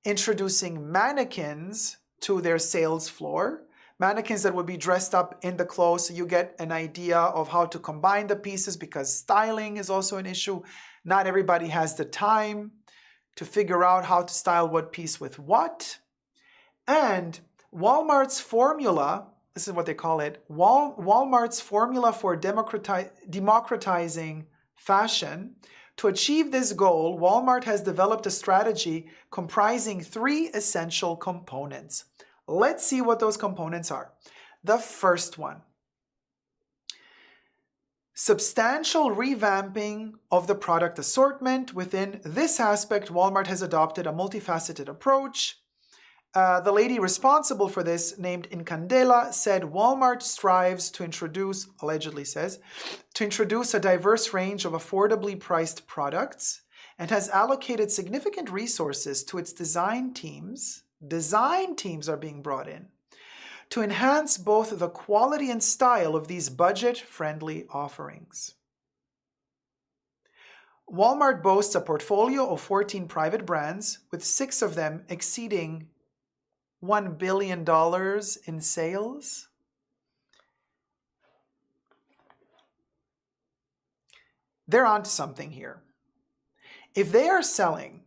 introducing mannequins to their sales floor. Mannequins that would be dressed up in the clothes so you get an idea of how to combine the pieces, because styling is also an issue. Not everybody has the time to figure out how to style what piece with what. And Walmart's formula, this is what they call it, Walmart's formula for democratizing fashion. To achieve this goal, Walmart has developed a strategy comprising 3 essential components. Let's see what those components are. The first one, substantial revamping of the product assortment. Within this aspect, Walmart has adopted a multifaceted approach. The lady responsible for this, named Incandela, said Walmart strives to introduce, allegedly says, to introduce a diverse range of affordably priced products and has allocated significant resources to its design teams. Design teams are being brought in to enhance both the quality and style of these budget-friendly offerings. Walmart boasts a portfolio of 14 private brands, with 6 of them exceeding $1 billion in sales. They're onto something here. If they are selling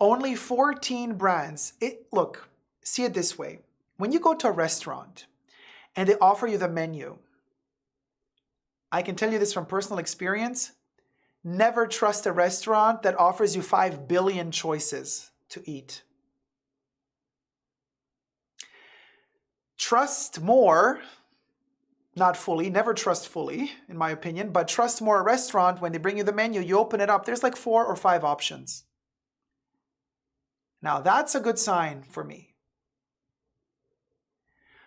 only 14 brands, look, see it this way. When you go to a restaurant and they offer you the menu, I can tell you this from personal experience, never trust a restaurant that offers you 5 billion choices to eat. Trust more, not fully, never trust fully, in my opinion, but trust more a restaurant when they bring you the menu, you open it up, there's like 4 or 5 options. Now that's a good sign for me.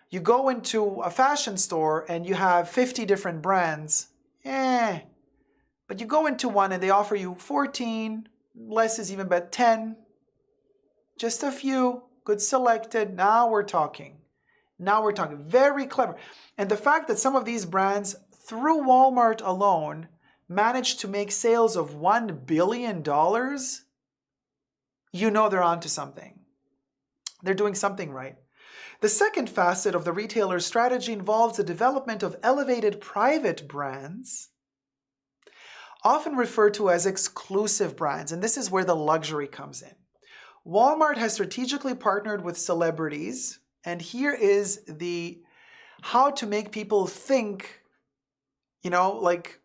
You go into a fashion store and you have 50 different brands, but you go into one and they offer you 14, less is even better, 10, just a few, good selected, now we're talking. Very clever. And the fact that some of these brands, through Walmart alone, managed to make sales of $1 billion, you know they're onto something. They're doing something right. The second facet of the retailer's strategy involves the development of elevated private brands, often referred to as exclusive brands, and this is where the luxury comes in. Walmart has strategically partnered with celebrities, and here is the how to make people think, like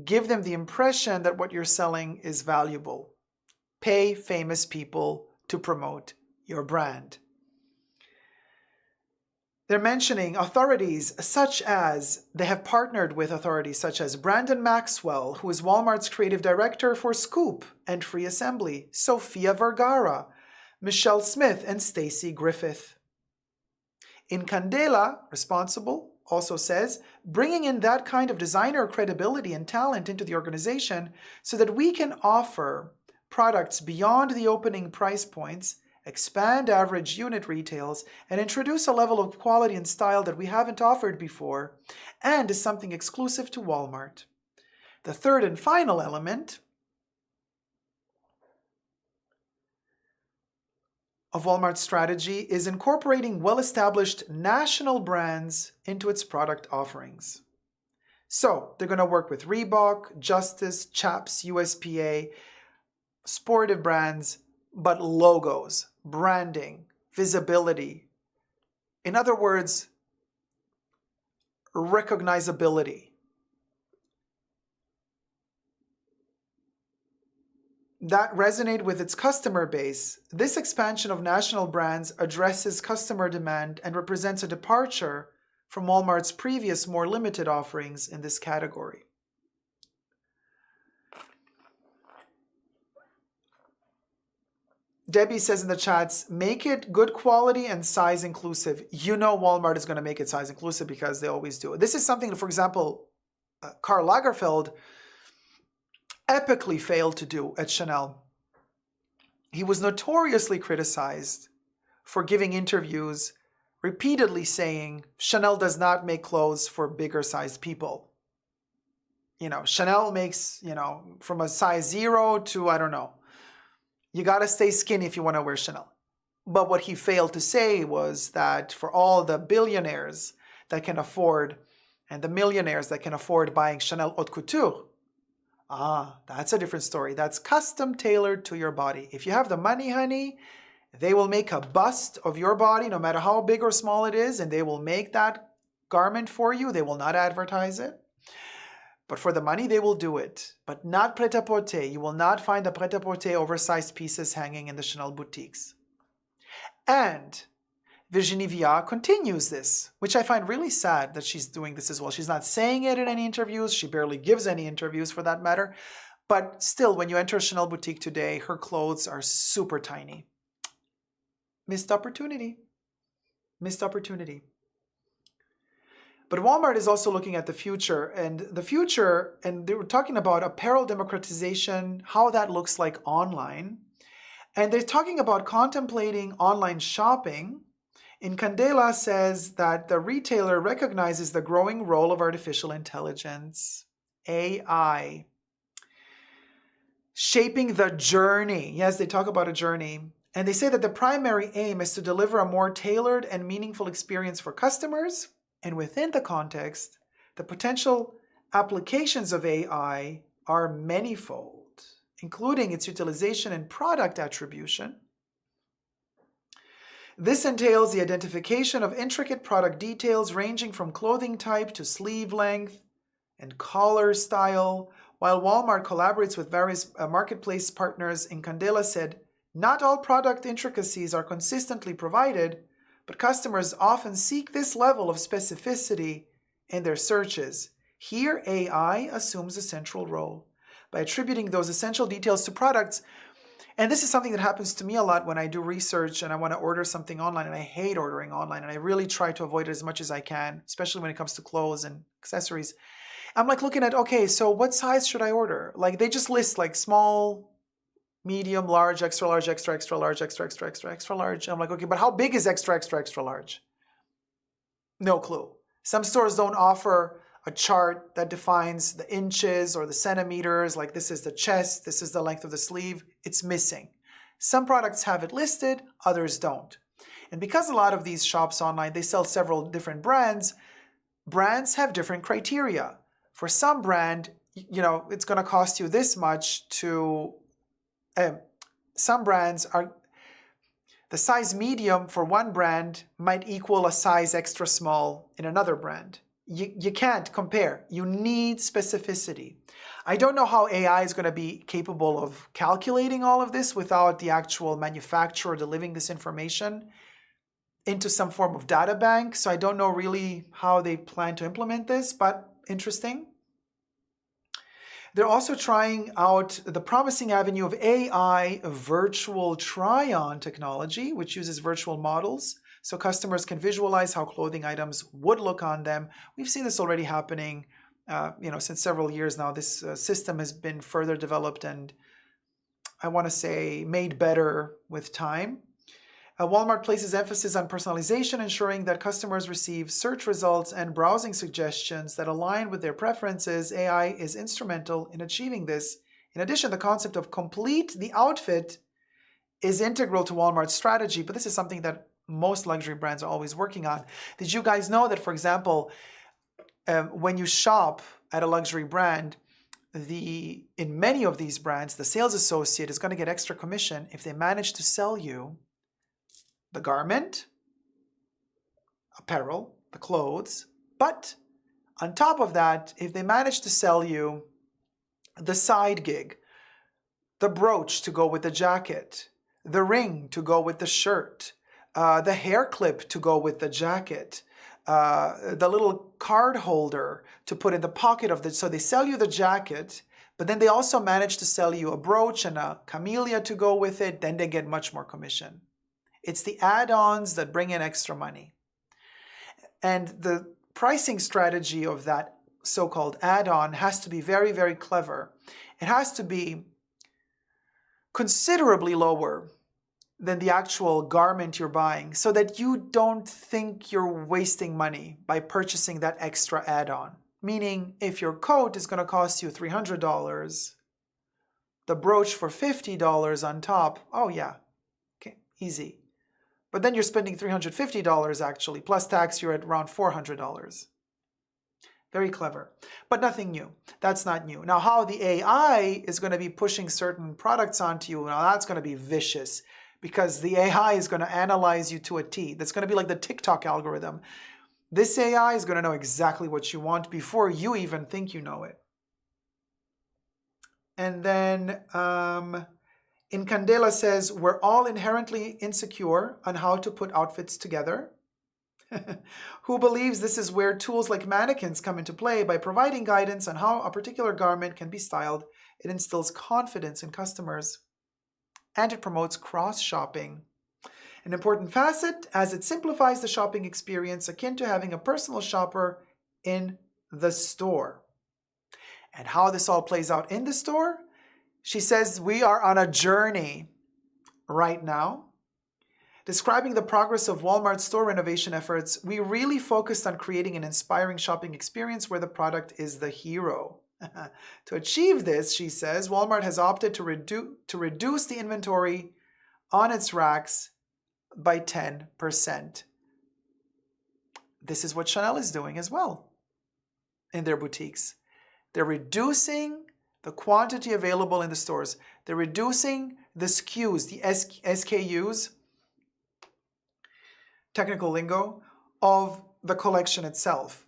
give them the impression that what you're selling is valuable. Pay famous people to promote your brand. They're mentioning authorities such as, they have partnered with authorities such as Brandon Maxwell, who is Walmart's creative director for Scoop and Free Assembly, Sofia Vergara, Michelle Smith, and Stacy Griffith. In Candela, responsible, also says, bringing in that kind of designer credibility and talent into the organization so that we can offer products beyond the opening price points, expand average unit retails, and introduce a level of quality and style that we haven't offered before, and is something exclusive to Walmart. The third and final element of Walmart's strategy is incorporating well-established national brands into its product offerings. So they're going to work with Reebok, Justice, Chaps, USPA, sportive brands, but logos, branding, visibility. In other words, recognizability. That resonate with its customer base. This expansion of national brands addresses customer demand and represents a departure from Walmart's previous, more limited offerings in this category. Debbie says in the chats, make it good quality and size inclusive. You know Walmart is going to make it size inclusive because they always do. This is something that, for example, Karl Lagerfeld epically failed to do at Chanel. He was notoriously criticized for giving interviews repeatedly saying Chanel does not make clothes for bigger sized people. You know, Chanel makes, from a size 0 to, I don't know. You got to stay skinny if you want to wear Chanel. But what he failed to say was that for all the billionaires that can afford and the millionaires that can afford buying Chanel haute couture, that's a different story. That's custom tailored to your body. If you have the money, honey, they will make a bust of your body, no matter how big or small it is, and they will make that garment for you. They will not advertise it. But for the money, they will do it. But not pret-a-porter. You will not find the pret-a-porter oversized pieces hanging in the Chanel boutiques. And Virginie Viard continues this, which I find really sad that she's doing this as well. She's not saying it in any interviews. She barely gives any interviews for that matter. But still, when you enter a Chanel boutique today, her clothes are super tiny. Missed opportunity. Missed opportunity. But Walmart is also looking at the future, and they were talking about apparel democratization, how that looks like online. And they're talking about contemplating online shopping. And Candela says that the retailer recognizes the growing role of artificial intelligence, AI, shaping the journey. Yes, they talk about a journey. And they say that the primary aim is to deliver a more tailored and meaningful experience for customers. And within the context, the potential applications of AI are manifold, including its utilization in product attribution. This entails the identification of intricate product details ranging from clothing type to sleeve length and collar style. While Walmart collaborates with various marketplace partners, in Candela said, not all product intricacies are consistently provided, but customers often seek this level of specificity in their searches. Here, AI assumes a central role by attributing those essential details to products. And this is something that happens to me a lot when I do research and I want to order something online, and I hate ordering online, and I really try to avoid it as much as I can, especially when it comes to clothes and accessories. I'm like looking at, okay, so what size should I order? Like they just list like small, medium, large, extra large, extra, extra large, extra, extra, extra, extra large. I'm like, okay, but how big is extra, extra, extra large? No clue. Some stores don't offer a chart that defines the inches or the centimeters, like this is the chest, this is the length of the sleeve. It's missing. Some products have it listed, others don't. And because a lot of these shops online, they sell several different brands, brands have different criteria. For some brand, it's going to cost you this much to... some brands are, the size medium for one brand might equal a size extra small in another brand. You can't compare. You need specificity. I don't know how AI is going to be capable of calculating all of this without the actual manufacturer delivering this information. into some form of data bank. So I don't know really how they plan to implement this, but interesting. They're also trying out the promising avenue of AI virtual try-on technology, which uses virtual models so customers can visualize how clothing items would look on them. We've seen this already happening, since several years now. This system has been further developed and I want to say made better with time. Walmart places emphasis on personalization, ensuring that customers receive search results and browsing suggestions that align with their preferences. AI is instrumental in achieving this. In addition, the concept of complete the outfit is integral to Walmart's strategy, but this is something that most luxury brands are always working on. Did you guys know that, for example, when you shop at a luxury brand, in many of these brands, the sales associate is going to get extra commission if they manage to sell you the garment, apparel, the clothes, but on top of that, if they manage to sell you the side gig, the brooch to go with the jacket, the ring to go with the shirt, the hair clip to go with the jacket, the little card holder to put in the pocket of the, so they sell you the jacket, but then they also manage to sell you a brooch and a camellia to go with it, then they get much more commission. It's the add-ons that bring in extra money. And the pricing strategy of that so-called add-on has to be very, very clever. It has to be considerably lower than the actual garment you're buying so that you don't think you're wasting money by purchasing that extra add-on. Meaning, if your coat is going to cost you $300, the brooch for $50 on top, oh yeah, okay, easy. But then you're spending $350 actually, plus tax, you're at around $400. Very clever, but nothing new. That's not new. Now, how the AI is going to be pushing certain products onto you, now that's going to be vicious because the AI is going to analyze you to a T. That's going to be like the TikTok algorithm. This AI is going to know exactly what you want before you even think you know it. And then Incandela says, we're all inherently insecure on how to put outfits together. Who believes this is where tools like mannequins come into play? By providing guidance on how a particular garment can be styled, it instills confidence in customers and it promotes cross-shopping. An important facet as it simplifies the shopping experience akin to having a personal shopper in the store. And how this all plays out in the store? She says we are on a journey right now. Describing the progress of Walmart's store renovation efforts, we really focused on creating an inspiring shopping experience where the product is the hero. To achieve this, she says, Walmart has opted to reduce the inventory on its racks by 10%. This is what Chanel is doing as well in their boutiques. They're reducing the quantity available in the stores. They're reducing the SKUs, the SKUs, technical lingo, of the collection itself,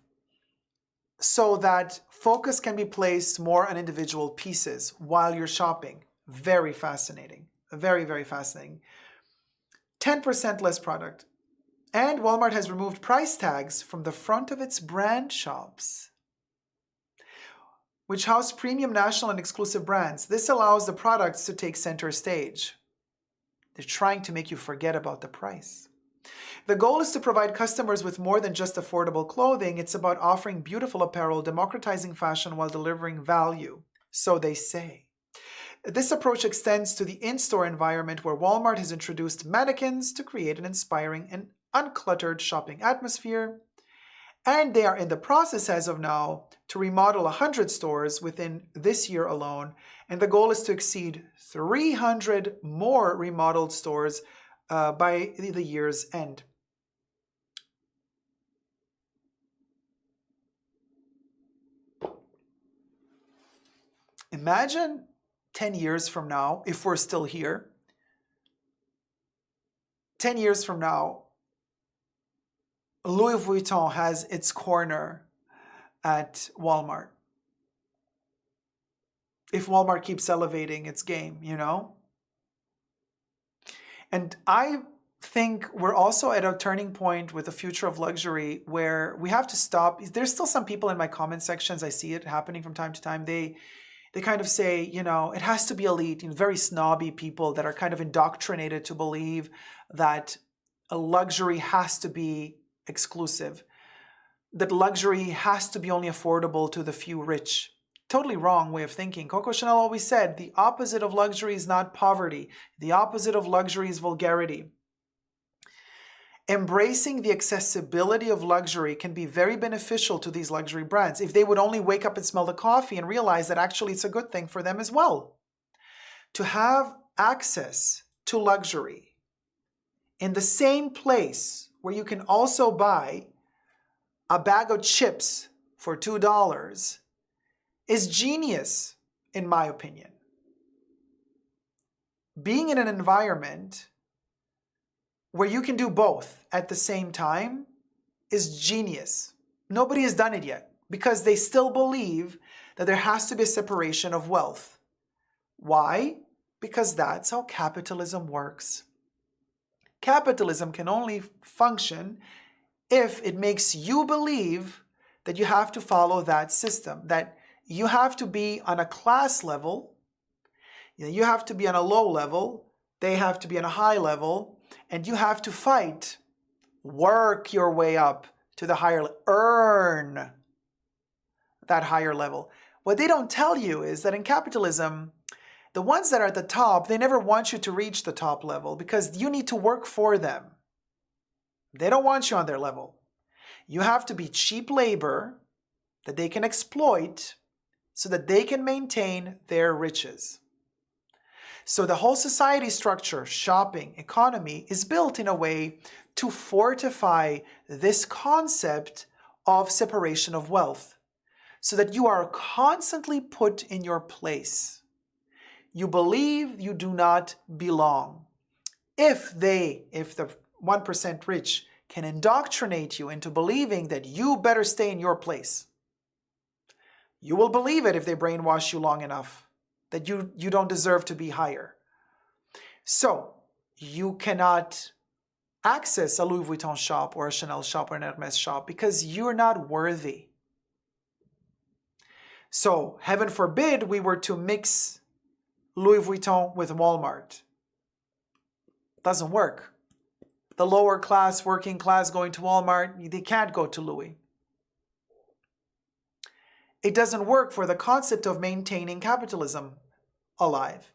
so that focus can be placed more on individual pieces while you're shopping. Very fascinating. Very, very fascinating. 10% less product. And Walmart has removed price tags from the front of its brand shops, which house premium national and exclusive brands. This allows the products to take center stage. They're trying to make you forget about the price. The goal is to provide customers with more than just affordable clothing. It's about offering beautiful apparel, democratizing fashion while delivering value, so they say. This approach extends to the in-store environment where Walmart has introduced mannequins to create an inspiring and uncluttered shopping atmosphere. And they are in the process as of now to remodel 100 stores within this year alone. And the goal is to exceed 300 more remodeled stores by the year's end. Imagine 10 years from now, if we're still here, 10 years from now, Louis Vuitton has its corner at Walmart. If Walmart keeps elevating its game, you know? And I think we're also at a turning point with the future of luxury where we have to stop. There's still some people in my comment sections, I see it happening from time to time. They kind of say, it has to be elite, very snobby people that are kind of indoctrinated to believe that a luxury has to be exclusive, that luxury has to be only affordable to the few rich. Totally wrong way of thinking. Coco Chanel always said, the opposite of luxury is not poverty. The opposite of luxury is vulgarity. Embracing the accessibility of luxury can be very beneficial to these luxury brands if they would only wake up and smell the coffee and realize that actually it's a good thing for them as well. To have access to luxury in the same place where you can also buy a bag of chips for $2 is genius, in my opinion. Being in an environment where you can do both at the same time is genius. Nobody has done it yet because they still believe that there has to be a separation of wealth. Why? Because that's how capitalism works. Capitalism can only function if it makes you believe that you have to follow that system, that you have to be on a class level, you have to be on a low level, they have to be on a high level, and you have to fight, work your way up to the higher, earn that higher level. What they don't tell you is that in capitalism, the ones that are at the top, they never want you to reach the top level because you need to work for them. They don't want you on their level. You have to be cheap labor that they can exploit so that they can maintain their riches. So the whole society structure, shopping, economy is built in a way to fortify this concept of separation of wealth so that you are constantly put in your place. You believe you do not belong. If the 1% rich can indoctrinate you into believing that you better stay in your place, you will believe it if they brainwash you long enough that you don't deserve to be higher. So you cannot access a Louis Vuitton shop or a Chanel shop or an Hermes shop because you're not worthy. So heaven forbid we were to mix Louis Vuitton with Walmart. Doesn't work. The lower class, working class going to Walmart, they can't go to Louis. It doesn't work for the concept of maintaining capitalism alive.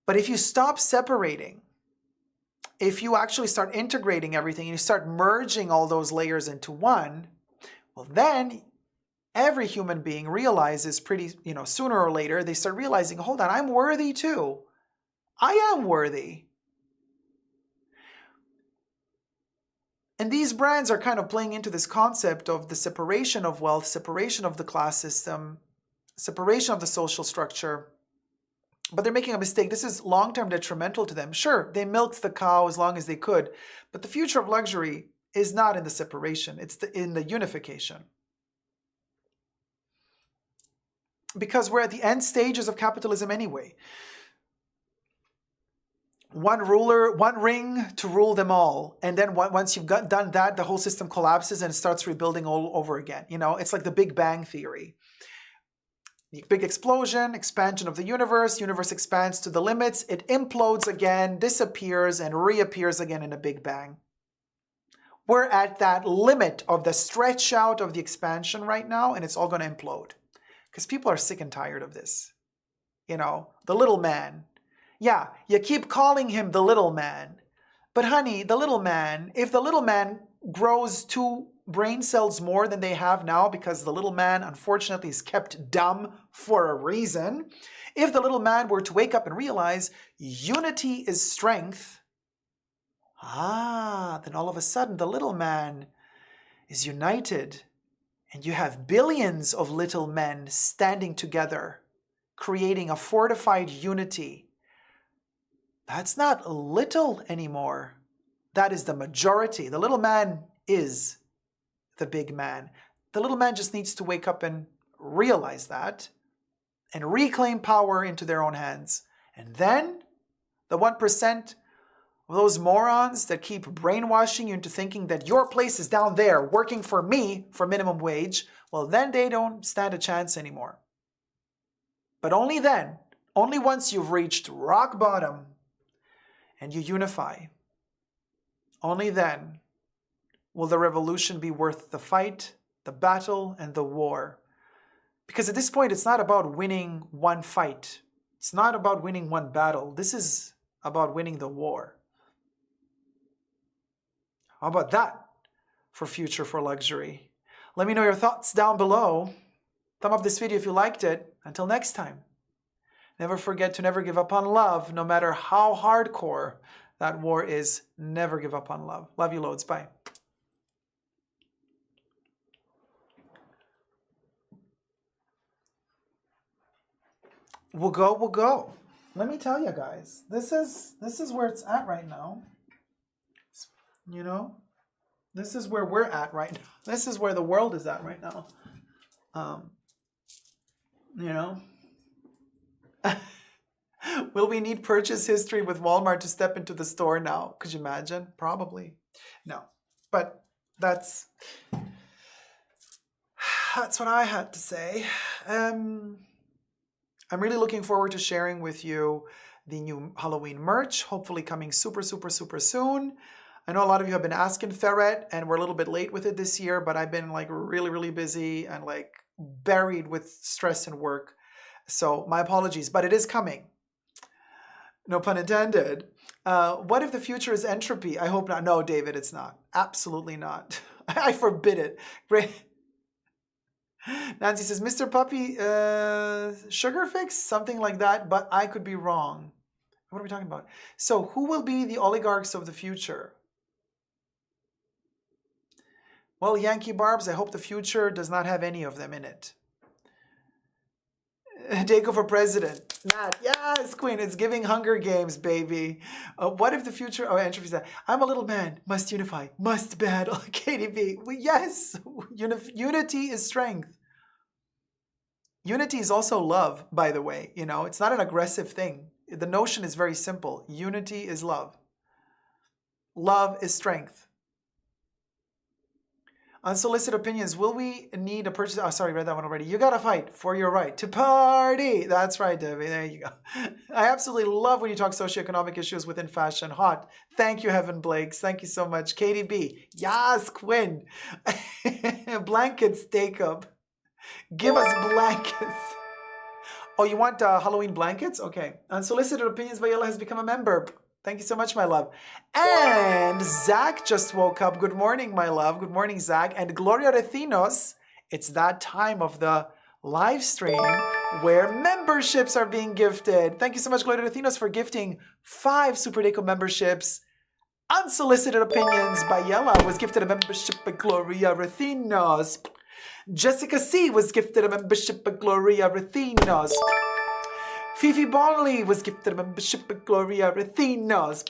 But if you stop separating, if you actually start integrating everything and you start merging all those layers into one, well then every human being realizes sooner or later, they start realizing, hold on, I'm worthy too. I am worthy. And these brands are kind of playing into this concept of the separation of wealth, separation of the class system, separation of the social structure. But they're making a mistake. This is long-term detrimental to them. Sure, they milked the cow as long as they could, but the future of luxury is not in the separation. It's in the unification. Because we're at the end stages of capitalism anyway. One ruler, one ring to rule them all. And then once you've done that, the whole system collapses and starts rebuilding all over again. It's like the Big Bang Theory. The big explosion, expansion of the universe expands to the limits, it implodes again, disappears, and reappears again in a Big Bang. We're at that limit of the stretch out of the expansion right now, and it's all going to implode. Because people are sick and tired of this. The little man. Yeah, you keep calling him the little man. But honey, the little man, if the little man grows 2 brain cells more than they have now because the little man unfortunately is kept dumb for a reason, if the little man were to wake up and realize unity is strength, then all of a sudden the little man is united and you have billions of little men standing together, creating a fortified unity. That's not little anymore. That is the majority. The little man is the big man. The little man just needs to wake up and realize that and reclaim power into their own hands. And then the 1% those morons that keep brainwashing you into thinking that your place is down there working for me for minimum wage, well, then they don't stand a chance anymore. But only then, only once you've reached rock bottom and you unify, only then will the revolution be worth the fight, the battle, and the war. Because at this point, it's not about winning one fight. It's not about winning one battle. This is about winning the war. How about that for Future for Luxury? Let me know your thoughts down below. Thumb up this video if you liked it. Until next time, never forget to never give up on love, no matter how hardcore that war is. Never give up on love. Love you loads. Bye. We'll go. Let me tell you guys, this is where it's at right now. You know, this is where we're at right now. This is where the world is at right now. You know, will we need purchase history with Walmart to step into the store now? Could you imagine? Probably. No, but that's what I had to say. I'm really looking forward to sharing with you the new Halloween merch, hopefully coming super soon. I know a lot of you have been asking Ferret, and we're a little bit late with it this year, but I've been like really busy and like buried with stress and work. So my apologies, but it is coming. No pun intended. What if the future is entropy? I hope not. No, David, it's not. Absolutely not. I forbid it. Great. Nancy says, Mr. Puppy, sugar fix? Something like that, but I could be wrong. What are we talking about? So who will be the oligarchs of the future? Well, Yankee Barbs, I hope the future does not have any of them in it. Dago for president. Nat, yes, Queen, it's giving Hunger Games, baby. What if the future, entropy is that, I'm a little man, must unify, must battle, KDB. Well, yes, unity is strength. Unity is also love, by the way. You know, it's not an aggressive thing. The notion is very simple. Unity is love. Love is strength. Unsolicited opinions. Will we need a purchase? Oh, sorry, read that one already. You gotta fight for your right to party. That's right, Debbie. There you go. I absolutely love when you talk socioeconomic issues within fashion. Hot. Thank you, Heaven Blakes. Thank you so much. Katie B. Yes, Quinn. Blankets, Jacob. Give us blankets. Oh, you want Halloween blankets? Okay. Unsolicited opinions. Viola has become a member. Thank you so much, my love. And Zach just woke up. Good morning, my love. Good morning, Zach. And Gloria Recinos, it's that time of the live stream where memberships are being gifted. Thank you so much, Gloria Recinos, for gifting 5 Super Deco memberships. Unsolicited opinions by Yella was gifted a membership by Gloria Recinos. Jessica C was gifted a membership by Gloria Recinos. Fifi Bonley was gifted a membership by Gloria Recinos.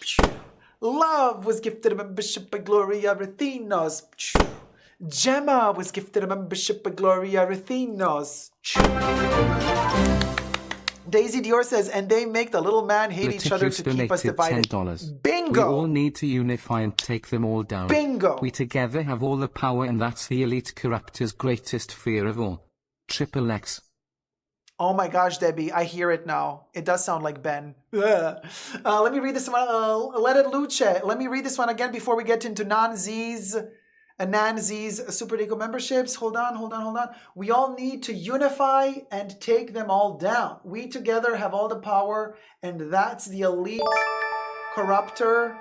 Love was gifted a membership by Gloria Recinos. Gemma was gifted a membership by Gloria Recinos. Daisy Dior says, and they make the little man hate each other to keep us divided. $10. Bingo! We all need to unify and take them all down. Bingo! We together have all the power, and that's the elite corruptor's greatest fear of all. Triple X. Oh my gosh, Debbie, I hear it now. It does sound like Ben. Let me read this one. Let it Luce. Let me read this one again before we get into Nanzi's Super Deco memberships. Hold on. We all need to unify and take them all down. We together have all the power, and that's the elite corruptor.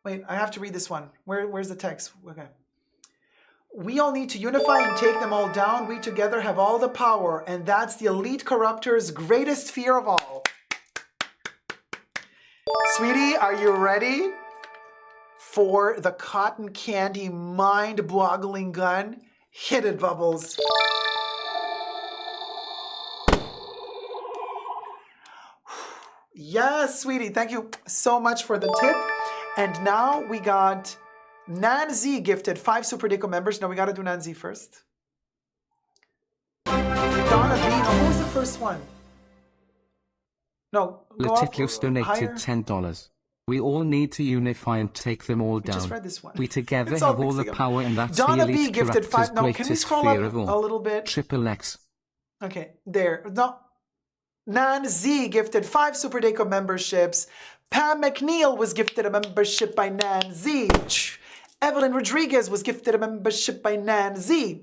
Wait, I have to read this one. Where's the text? Okay. We all need to unify and take them all down. We together have all the power, and that's the elite corruptor's greatest fear of all. Sweetie, are you ready for the cotton candy mind-boggling gun? Hit it, Bubbles. Yes, sweetie. Thank you so much for the tip. And now we got Nancy gifted 5 Super Deco members. No, we got to do Nancy first. Donna B. No, who was the first one? No, go Latikios up, donated higher. $10. We all need to unify and take them all I just down. read this one. We together It's have all mixing the up. power, and that's Donna the B elite gifted corruptor's 5. No, can we greatest scroll fear up of all. a little bit? Triple X. Okay, there. No. Nan Z gifted 5 Super Deco memberships. Pam McNeil was gifted a membership by Nan Z. Evelyn Rodriguez was gifted a membership by Nan Z.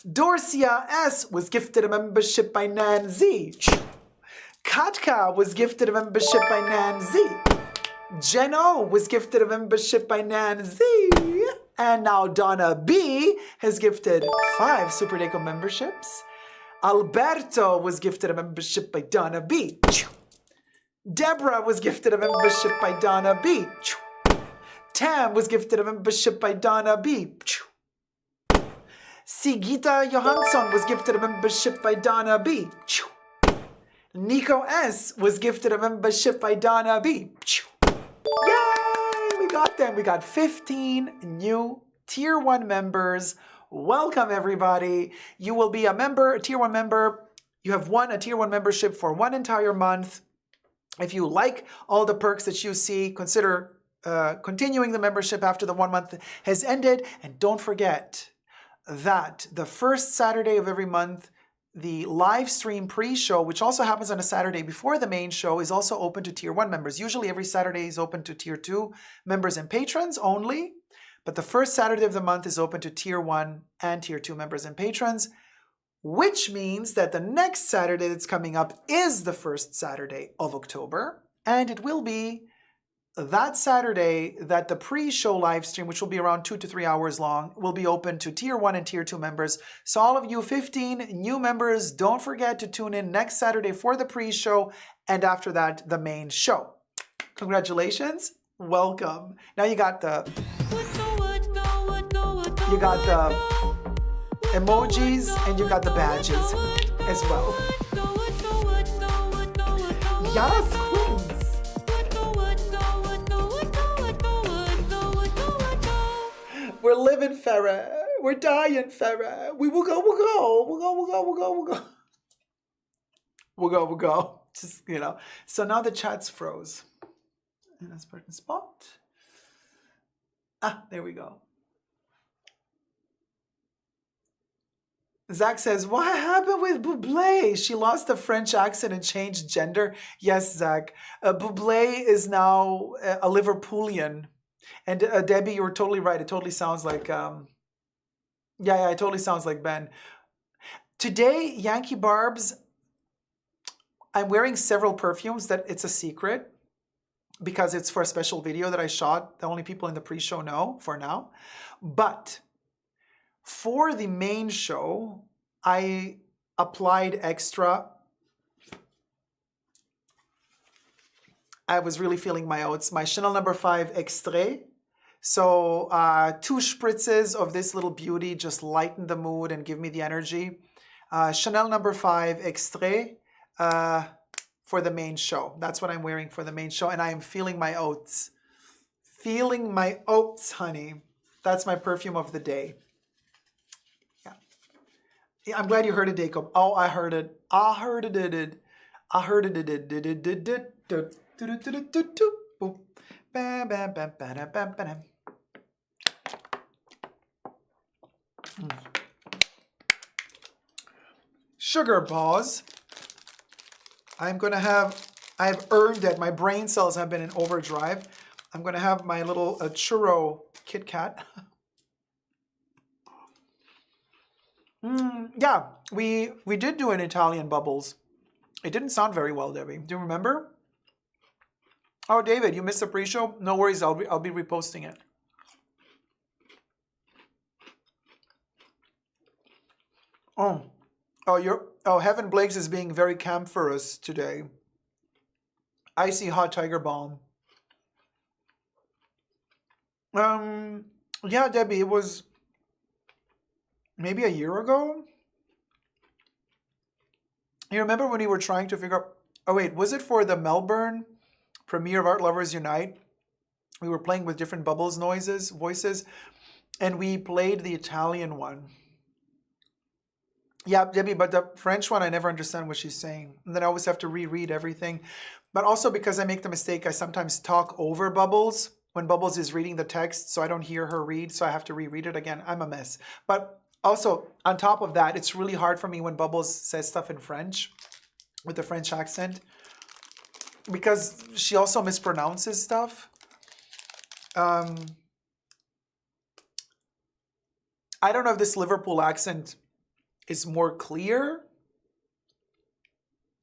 Dorcia S was gifted a membership by Nan Z. Katka was gifted a membership by Nan Z. Jen O was gifted a membership by Nan Z. And now Donna B has gifted 5 Super Deco memberships. Alberto was gifted a membership by Donna B. Deborah was gifted a membership by Donna B. Tam was gifted a membership by Donna B. Sigita Johansson was gifted a membership by Donna B. Nico S was gifted a membership by Donna B. Yay! We got them. We got 15 new Tier 1 members. Welcome, everybody. You will be a member, a Tier 1 member. You have won a Tier 1 membership for 1 entire month. If you like all the perks that you see, consider continuing the membership after the 1 month has ended. And don't forget that the first Saturday of every month, the live stream pre-show, which also happens on a Saturday before the main show, is also open to Tier 1 members. Usually every Saturday is open to Tier 2 members and patrons only, but the first Saturday of the month is open to Tier 1 and Tier 2 members and patrons, which means that the next Saturday that's coming up is the first Saturday of October, and it will be that Saturday that the pre-show live stream, which will be around 2 to 3 hours long, will be open to Tier 1 and Tier 2 members. So all of you 15 new members, don't forget to tune in next Saturday for the pre-show, and after that, the main show. Congratulations. Welcome. Now you got the emojis and you got the badges as well. Yes, queens. We're living, Farah. We're dying, Farah. We will go, we'll go. We'll go, we'll go, we'll go, we'll go. We'll go, we'll go. Just, you know. So now the chat's froze. In a certain spot. Ah, there we go. Zach says, what happened with Bublé? She lost the French accent and changed gender. Yes, Zach. Bublé is now a Liverpoolian. And Debbie, you were totally right. It totally sounds like, it totally sounds like Ben. Today, Yankee Barbs, I'm wearing several perfumes that it's a secret because it's for a special video that I shot. The only people in the pre-show know for now. But for the main show, I applied extra. I was really feeling my oats. My Chanel No. 5 Extrait. So 2 spritzes of this little beauty just lighten the mood and give me the energy. Chanel No. 5 Extrait for the main show. That's what I'm wearing for the main show. And I am feeling my oats. Feeling my oats, honey. That's my perfume of the day. Yeah, I'm glad you heard it, Jacob. Oh, I heard it. I heard it. I heard it. Sugar balls. I've earned it. My brain cells have been in overdrive. I'm going to have my little churro Kit Kat. Yeah, we did do an Italian bubbles. It didn't sound very well, Debbie. Do you remember? Oh, David, you missed the pre-show? No worries, I'll be reposting it. Heaven Blakes is being very camp for us today. Icy hot tiger balm. Yeah, Debbie, it was maybe a year ago. You remember when we were trying to figure out, oh wait, was it for the Melbourne premiere of Art Lovers Unite? We were playing with different bubbles voices, and we played the Italian one. Yeah, Debbie, but the French one, I never understand what she's saying. And then I always have to reread everything. But also because I make the mistake, I sometimes talk over Bubbles when Bubbles is reading the text, so I don't hear her read, so I have to reread it again. I'm a mess. But also, on top of that, it's really hard for me when Bubbles says stuff in French with the French accent because she also mispronounces stuff. I don't know if this Liverpool accent is more clear.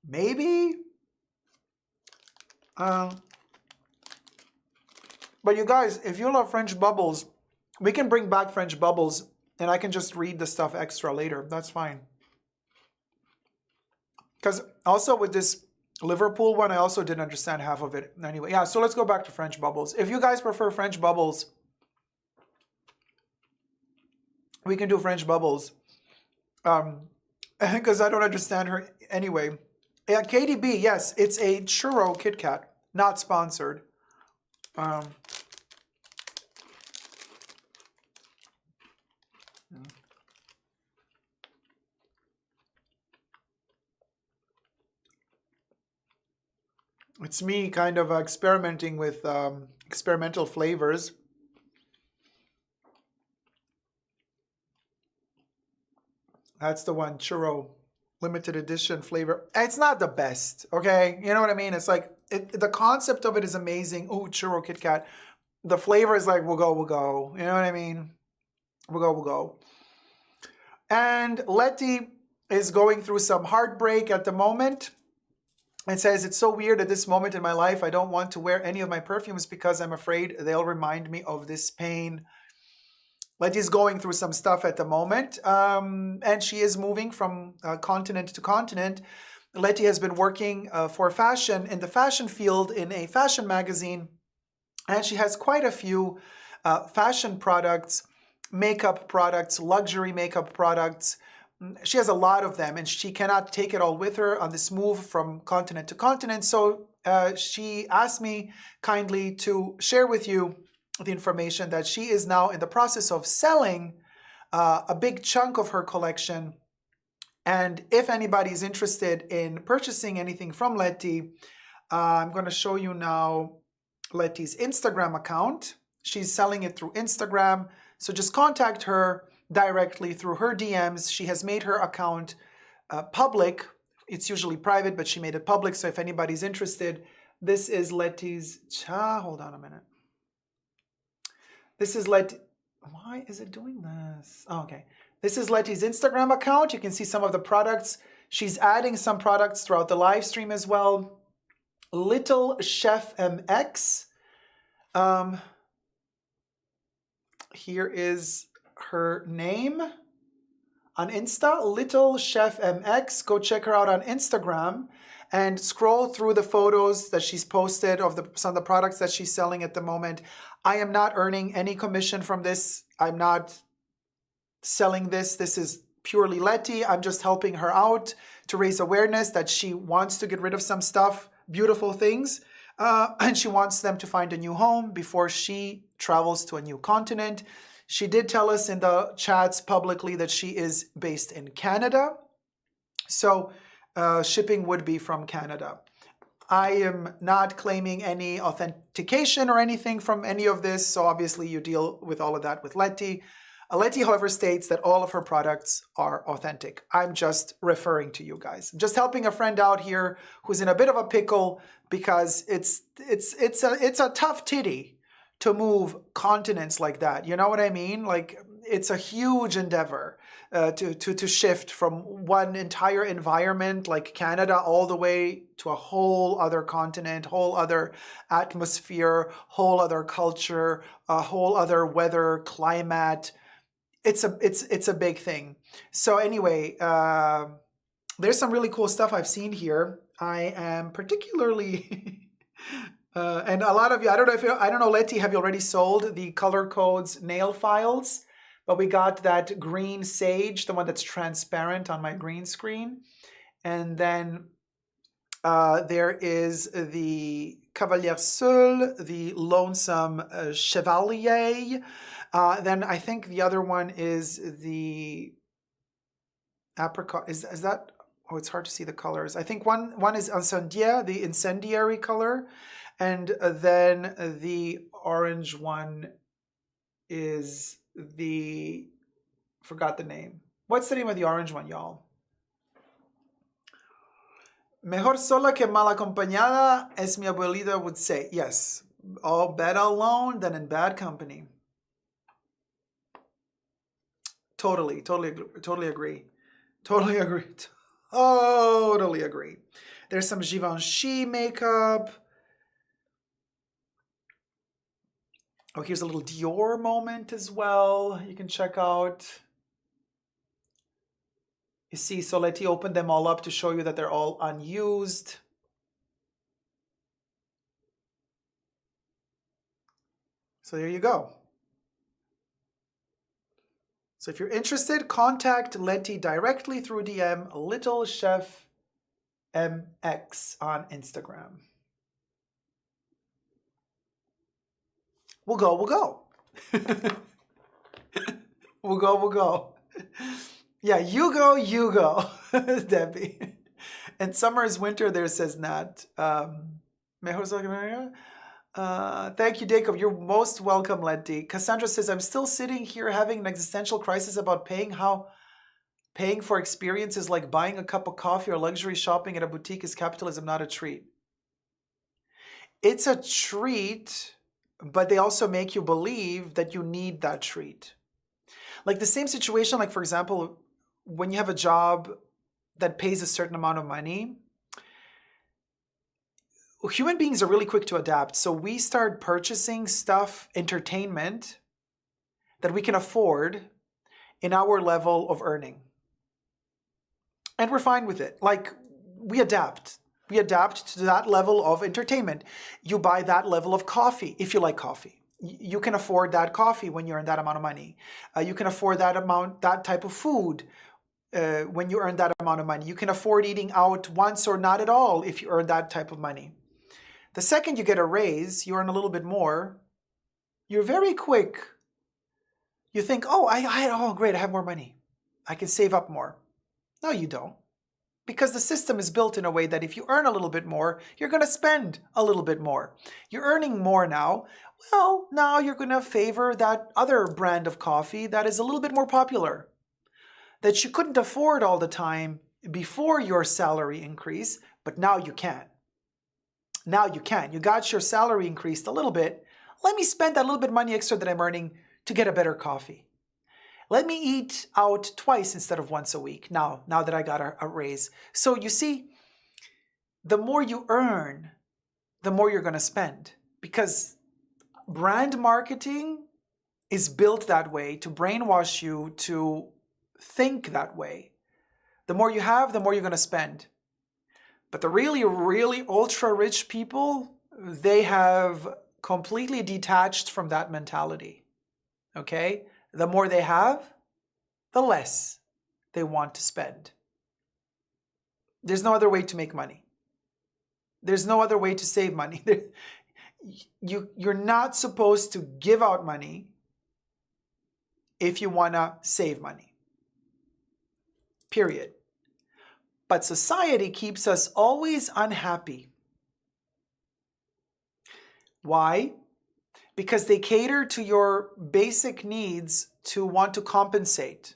Maybe. But you guys, if you love French Bubbles, we can bring back French Bubbles and I can just read the stuff extra later. That's fine. Because also with this Liverpool one, I also didn't understand half of it. Anyway, yeah, so let's go back to French Bubbles. If you guys prefer French Bubbles, we can do French Bubbles. Because I don't understand her anyway. Yeah, KDB, yes, it's a churro Kit Kat, not sponsored. It's me kind of experimenting with experimental flavors. That's the one, churro, limited edition flavor. It's not the best, okay? You know what I mean? It's like, the concept of it is amazing. Ooh, churro Kit Kat. The flavor is like, we'll go. You know what I mean? We'll go. And Letty is going through some heartbreak at the moment. It says, it's so weird at this moment in my life. I don't want to wear any of my perfumes because I'm afraid they'll remind me of this pain. Letty's going through some stuff at the moment, and she is moving from continent to continent. Letty has been working for fashion in the fashion field in a fashion magazine, and she has quite a few fashion products, makeup products, luxury makeup products. She has a lot of them, and she cannot take it all with her on this move from continent to continent. So she asked me kindly to share with you the information that she is now in the process of selling a big chunk of her collection. And if anybody is interested in purchasing anything from Letty, I'm going to show you now Letty's Instagram account. She's selling it through Instagram. So just contact her directly through her DMs. She has made her account public. It's usually private, but she made it public. So if anybody's interested, this is Letty's... hold on a minute. This is Letty. Why is it doing this? Oh, okay. This is Letty's Instagram account. You can see some of the products. She's adding some products throughout the live stream as well. Little Chef MX. Here is her name on Insta, Little Chef MX. Go check her out on Instagram and scroll through the photos that she's posted of some of the products that she's selling at the moment. I am not earning any commission from this. I'm not selling this. This is purely Letty. I'm just helping her out to raise awareness that she wants to get rid of some stuff, beautiful things, and she wants them to find a new home before she travels to a new continent. She did tell us in the chats publicly that she is based in Canada. So shipping would be from Canada. I am not claiming any authentication or anything from any of this, so obviously you deal with all of that with Letty. Letty, however, states that all of her products are authentic. I'm just referring to you guys. I'm just helping a friend out here who's in a bit of a pickle because it's a tough titty to move continents like that. You know what I mean? Like, it's a huge endeavor to shift from one entire environment like Canada all the way to a whole other continent, whole other atmosphere, whole other culture, a whole other weather, climate. It's a big thing. So anyway, there's some really cool stuff I've seen here. I am particularly and a lot of you, I don't know, Letty, have you already sold the Color Codes nail files? But we got that green sage, the one that's transparent on my green screen. And then there is the Cavalier Seul, the Lonesome Chevalier. Then I think the other one is the apricot. Is that Oh, it's hard to see the colors. I think one is Incendia, the incendiary color, and then the orange one is the, forgot the name. What's the name of the orange one, y'all? Mejor sola que mal acompañada, as mi abuelita would say. Yes, all better alone than in bad company. Totally agree. Totally agree. There's some Givenchy makeup. Oh, here's a little Dior moment as well. You can check out. You see, Soletti opened them all up to show you that they're all unused. So there you go. So if you're interested, contact Letty directly through DM Little Chef MX on Instagram. We'll go. We'll go. Yeah, you go, Debbie. And summer is winter there, says Nat. Thank you, Jacob. You're most welcome, Letty. Cassandra says, I'm still sitting here having an existential crisis about paying for experiences like buying a cup of coffee or luxury shopping at a boutique is capitalism, not a treat. It's a treat, but they also make you believe that you need that treat. Like the same situation, like for example, when you have a job that pays a certain amount of money, human beings are really quick to adapt. So we start purchasing stuff, entertainment, that we can afford in our level of earning. And we're fine with it. Like we adapt. We adapt to that level of entertainment. You buy that level of coffee if you like coffee. You can afford that coffee when you earn that amount of money. You can afford that type of food when you earn that amount of money. You can afford eating out once or not at all if you earn that type of money. The second you get a raise, you earn a little bit more, you're very quick. You think, oh, great, I have more money. I can save up more. No, you don't. Because the system is built in a way that if you earn a little bit more, you're going to spend a little bit more. You're earning more now. Well, now you're going to favor that other brand of coffee that is a little bit more popular, that you couldn't afford all the time before your salary increase, but now you can. Now you can. You got your salary increased a little bit. Let me spend that little bit of money extra that I'm earning to get a better coffee. Let me eat out twice instead of once a week now that I got a raise. So you see, the more you earn, the more you're going to spend. Because brand marketing is built that way to brainwash you to think that way. The more you have, the more you're going to spend. But the really, really ultra-rich people, they have completely detached from that mentality. Okay? The more they have, the less they want to spend. There's no other way to make money. There's no other way to save money. You're not supposed to give out money if you want to save money. Period. But society keeps us always unhappy. Why? Because they cater to your basic needs to want to compensate.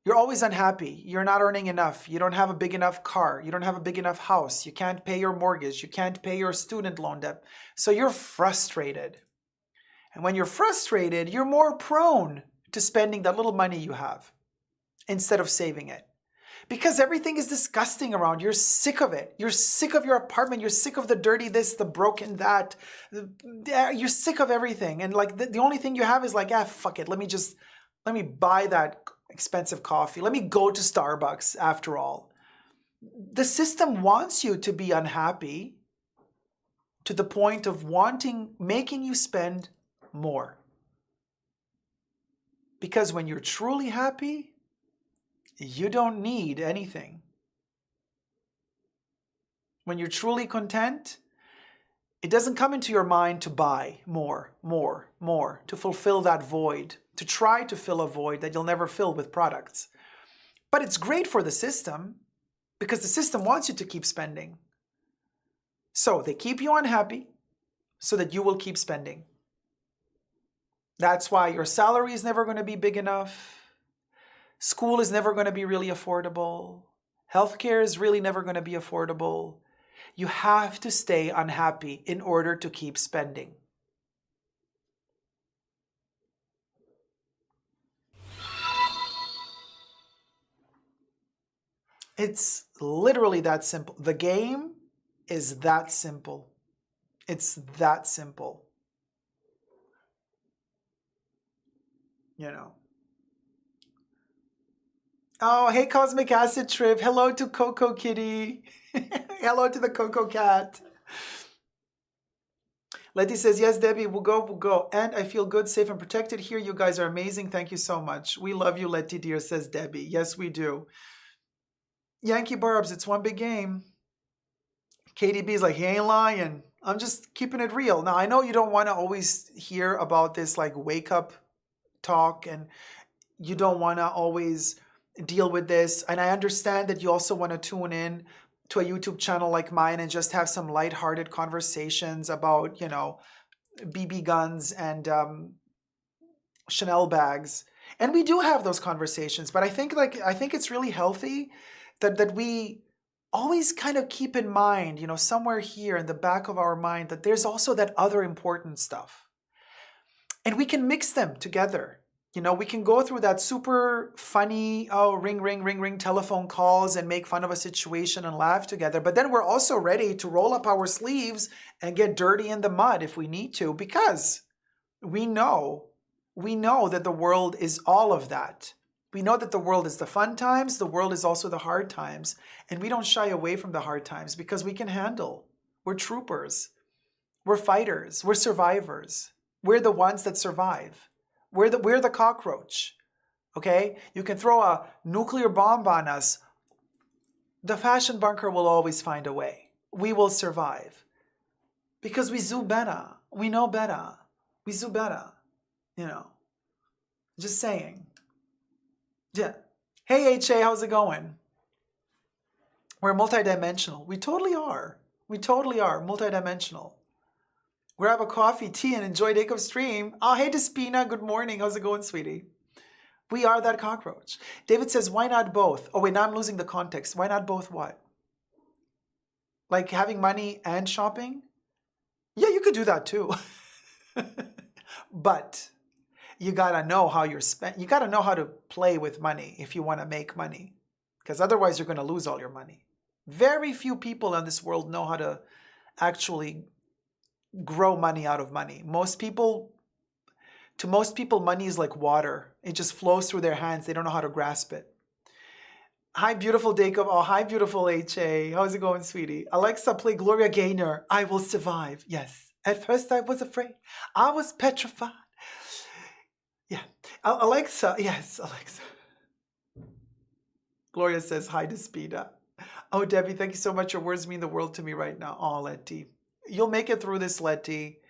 You're always unhappy. You're not earning enough. You don't have a big enough car. You don't have a big enough house. You can't pay your mortgage. You can't pay your student loan debt. So you're frustrated. And when you're frustrated, you're more prone to spending that little money you have instead of saving it. Because everything is disgusting around. You're sick of it. You're sick of your apartment. You're sick of the dirty this, the broken that. You're sick of everything. And like the only thing you have is like, fuck it. Let me buy that expensive coffee. Let me go to Starbucks after all. The system wants you to be unhappy to the point of making you spend more. Because when you're truly happy, you don't need anything. When you're truly content, it doesn't come into your mind to buy more, to fulfill that void, to try to fill a void that you'll never fill with products. But it's great for the system because the system wants you to keep spending. So they keep you unhappy so that you will keep spending. That's why your salary is never going to be big enough. School is never going to be really affordable. Healthcare is really never going to be affordable. You have to stay unhappy in order to keep spending. It's literally that simple. The game is that simple. It's that simple. You know. Oh, hey, Cosmic Acid Trip. Hello to Coco Kitty. Hello to the Coco Cat. Letty says, yes, Debbie, we'll go. And I feel good, safe, and protected here. You guys are amazing. Thank you so much. We love you, Letty, dear, says Debbie. Yes, we do. Yankee Barbs, it's one big game. KDB's like, he ain't lying. I'm just keeping it real. Now, I know you don't want to always hear about this like wake up talk, and you don't want to always deal with this. And I understand that you also want to tune in to a YouTube channel like mine and just have some lighthearted conversations about, you know, BB guns and Chanel bags. And we do have those conversations, but I think it's really healthy that we always kind of keep in mind, you know, somewhere here in the back of our mind, that there's also that other important stuff. And we can mix them together. You know, we can go through that super funny, oh, ring, ring, ring, ring telephone calls and make fun of a situation and laugh together. But then we're also ready to roll up our sleeves and get dirty in the mud if we need to, because we know that the world is all of that. We know that the world is the fun times, the world is also the hard times, and we don't shy away from the hard times because we can handle. We're troopers. We're fighters. We're survivors. We're the ones that survive. We're the cockroach. Okay? You can throw a nuclear bomb on us. The fashion bunker will always find a way. We will survive. Because we do better. We know better. We do better. You know. Just saying. Yeah. Hey, HA, how's it going? We're multidimensional. We totally are. We totally are multidimensional. Grab a coffee, tea, and enjoy Jacob's stream. Oh, hey, Despina. Good morning. How's it going, sweetie? We are that cockroach. David says, why not both? Oh, wait, now I'm losing the context. Why not both what? Like having money and shopping? Yeah, you could do that too. But you gotta know how you're spent. You gotta know how to play with money if you want to make money, because otherwise you're going to lose all your money. Very few people in this world know how to actually grow money out of money. To most people, money is like water. It just flows through their hands. They don't know how to grasp it. Hi, beautiful Jacob. Oh, hi, beautiful HA. How's it going, sweetie? Alexa, play Gloria Gaynor. I will survive. Yes. At first I was afraid. I was petrified. Yeah. Alexa. Yes, Alexa. Gloria says hi to Speeda. Oh, Debbie, thank you so much. Your words mean the world to me right now. Oh, Letty. You'll make it through this, Letty.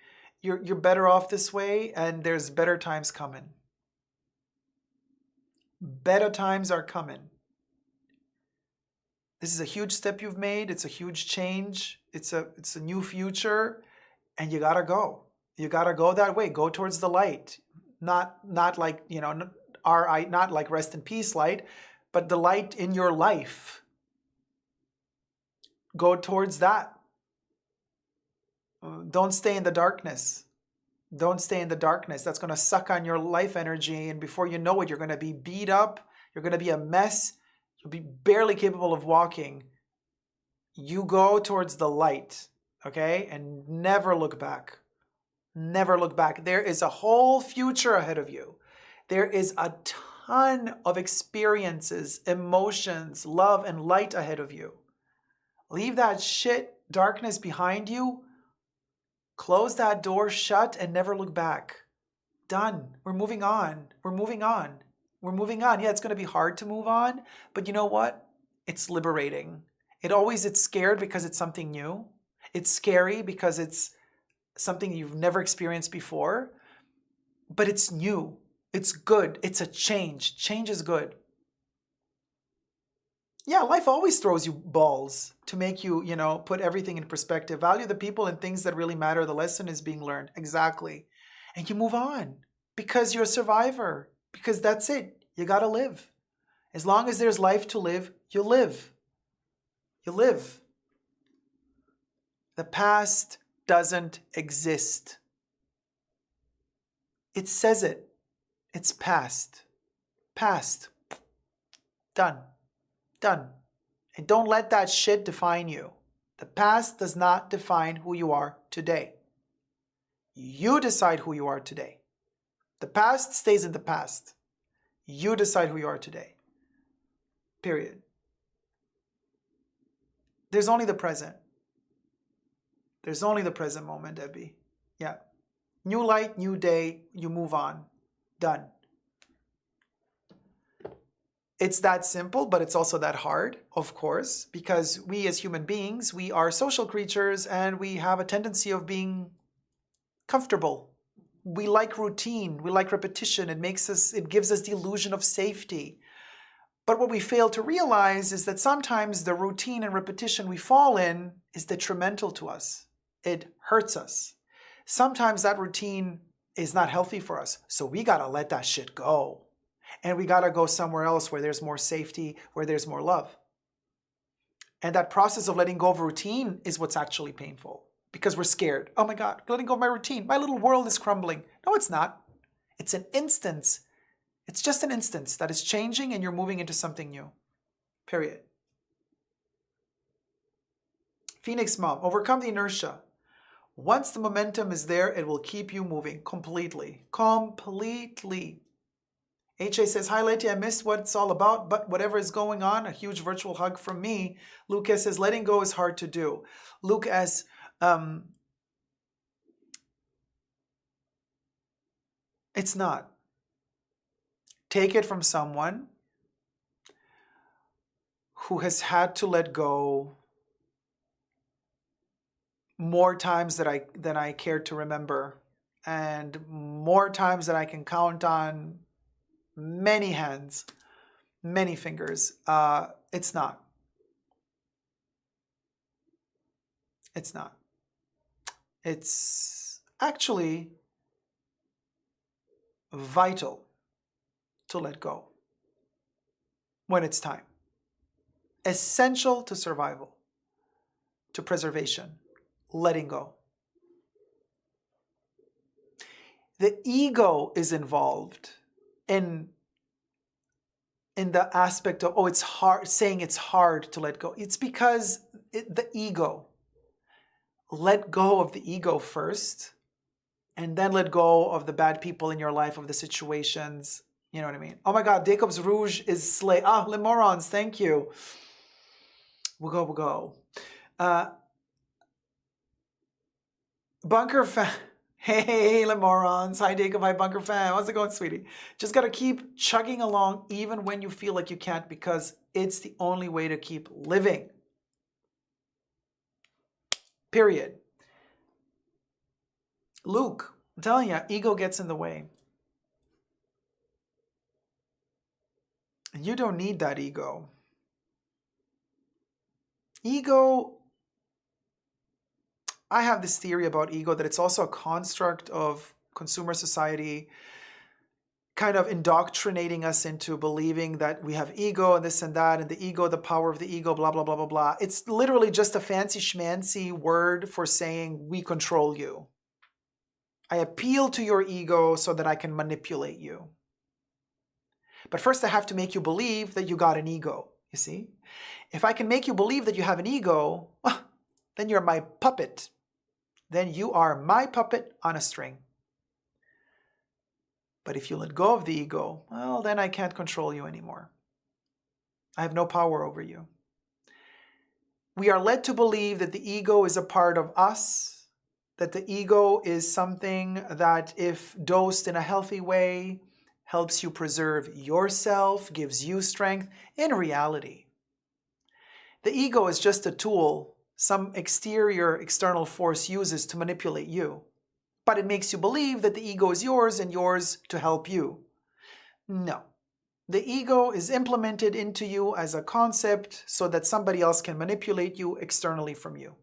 You're better off this way, and there's better times coming. Better times are coming. This is a huge step you've made. It's a huge change. It's a new future, and you gotta go. You gotta go that way. Go towards the light. Not like, you know, not like rest in peace light, but the light in your life. Go towards that. Don't stay in the darkness. Don't stay in the darkness. That's going to suck on your life energy, and before you know it, you're going to be beat up. You're going to be a mess. You'll be barely capable of walking. You go towards the light, okay? And never look back. Never look back. There is a whole future ahead of you. There is a ton of experiences, emotions, love, and light ahead of you. Leave that shit, darkness behind you. Close that door shut and never look back. Done. We're moving on. We're moving on. We're moving on. Yeah, it's going to be hard to move on, but you know what? It's liberating. It's scared because it's something new. It's scary because it's something you've never experienced before, but it's new. It's good. It's a change. Change is good. Yeah, life always throws you balls to make you, put everything in perspective. Value the people and things that really matter. The lesson is being learned. Exactly. And you move on because you're a survivor. Because that's it. You got to live. As long as there's life to live, you live. You live. The past doesn't exist. It says it. It's past. Past. Done. Done. And don't let that shit define you. The past does not define who you are today. You decide who you are today. The past stays in the past. You decide who you are today. Period. There's only the present. There's only the present moment, Debbie. Yeah. New light, new day, you move on. Done. It's that simple, but it's also that hard, of course, because we as human beings, we are social creatures and we have a tendency of being comfortable. We like routine, we like repetition. It gives us the illusion of safety. But what we fail to realize is that sometimes the routine and repetition we fall in is detrimental to us. It hurts us. Sometimes that routine is not healthy for us. So we got to let that shit go. And we got to go somewhere else where there's more safety, where there's more love. And that process of letting go of routine is what's actually painful because we're scared. Oh my God, letting go of my routine. My little world is crumbling. No, it's not. It's an instance. It's just an instance that is changing and you're moving into something new. Period. Phoenix Mom, overcome the inertia. Once the momentum is there, it will keep you moving completely. Completely. HA says, hi Letty, I missed what it's all about, but whatever is going on, a huge virtual hug from me. Lucas says, letting go is hard to do. Lucas, it's not. Take it from someone who has had to let go more times than I care to remember, and more times than I can count on many hands, many fingers. It's not. It's not. It's actually vital to let go when it's time. Essential to survival, to preservation, letting go. The ego is involved in the aspect of, it's hard, saying it's hard to let go. It's because the ego. Let go of the ego first, and then let go of the bad people in your life, of the situations. You know what I mean? Oh my God, Jacob's Rouge is slay. Le Morons, thank you. We'll go. Bunker fan. Hey, Le Morons. Hi, Jacob. Hi, Bunker fan. How's it going, sweetie? Just got to keep chugging along even when you feel like you can't, because it's the only way to keep living. Period. Luke, I'm telling you, ego gets in the way. You don't need that ego. Ego, I have this theory about ego that it's also a construct of consumer society, kind of indoctrinating us into believing that we have ego and this and that, and the ego, the power of the ego, blah, blah, blah, blah, blah. It's literally just a fancy schmancy word for saying we control you. I appeal to your ego so that I can manipulate you. But first I have to make you believe that you got an ego, you see? If I can make you believe that you have an ego, then you're my puppet. Then you are my puppet on a string. But if you let go of the ego, well, then I can't control you anymore. I have no power over you. We are led to believe that the ego is a part of us, that the ego is something that, if dosed in a healthy way, helps you preserve yourself, gives you strength. In reality, the ego is just a tool some external force uses to manipulate you. But it makes you believe that the ego is yours and yours to help you. No. The ego is implemented into you as a concept so that somebody else can manipulate you externally from you.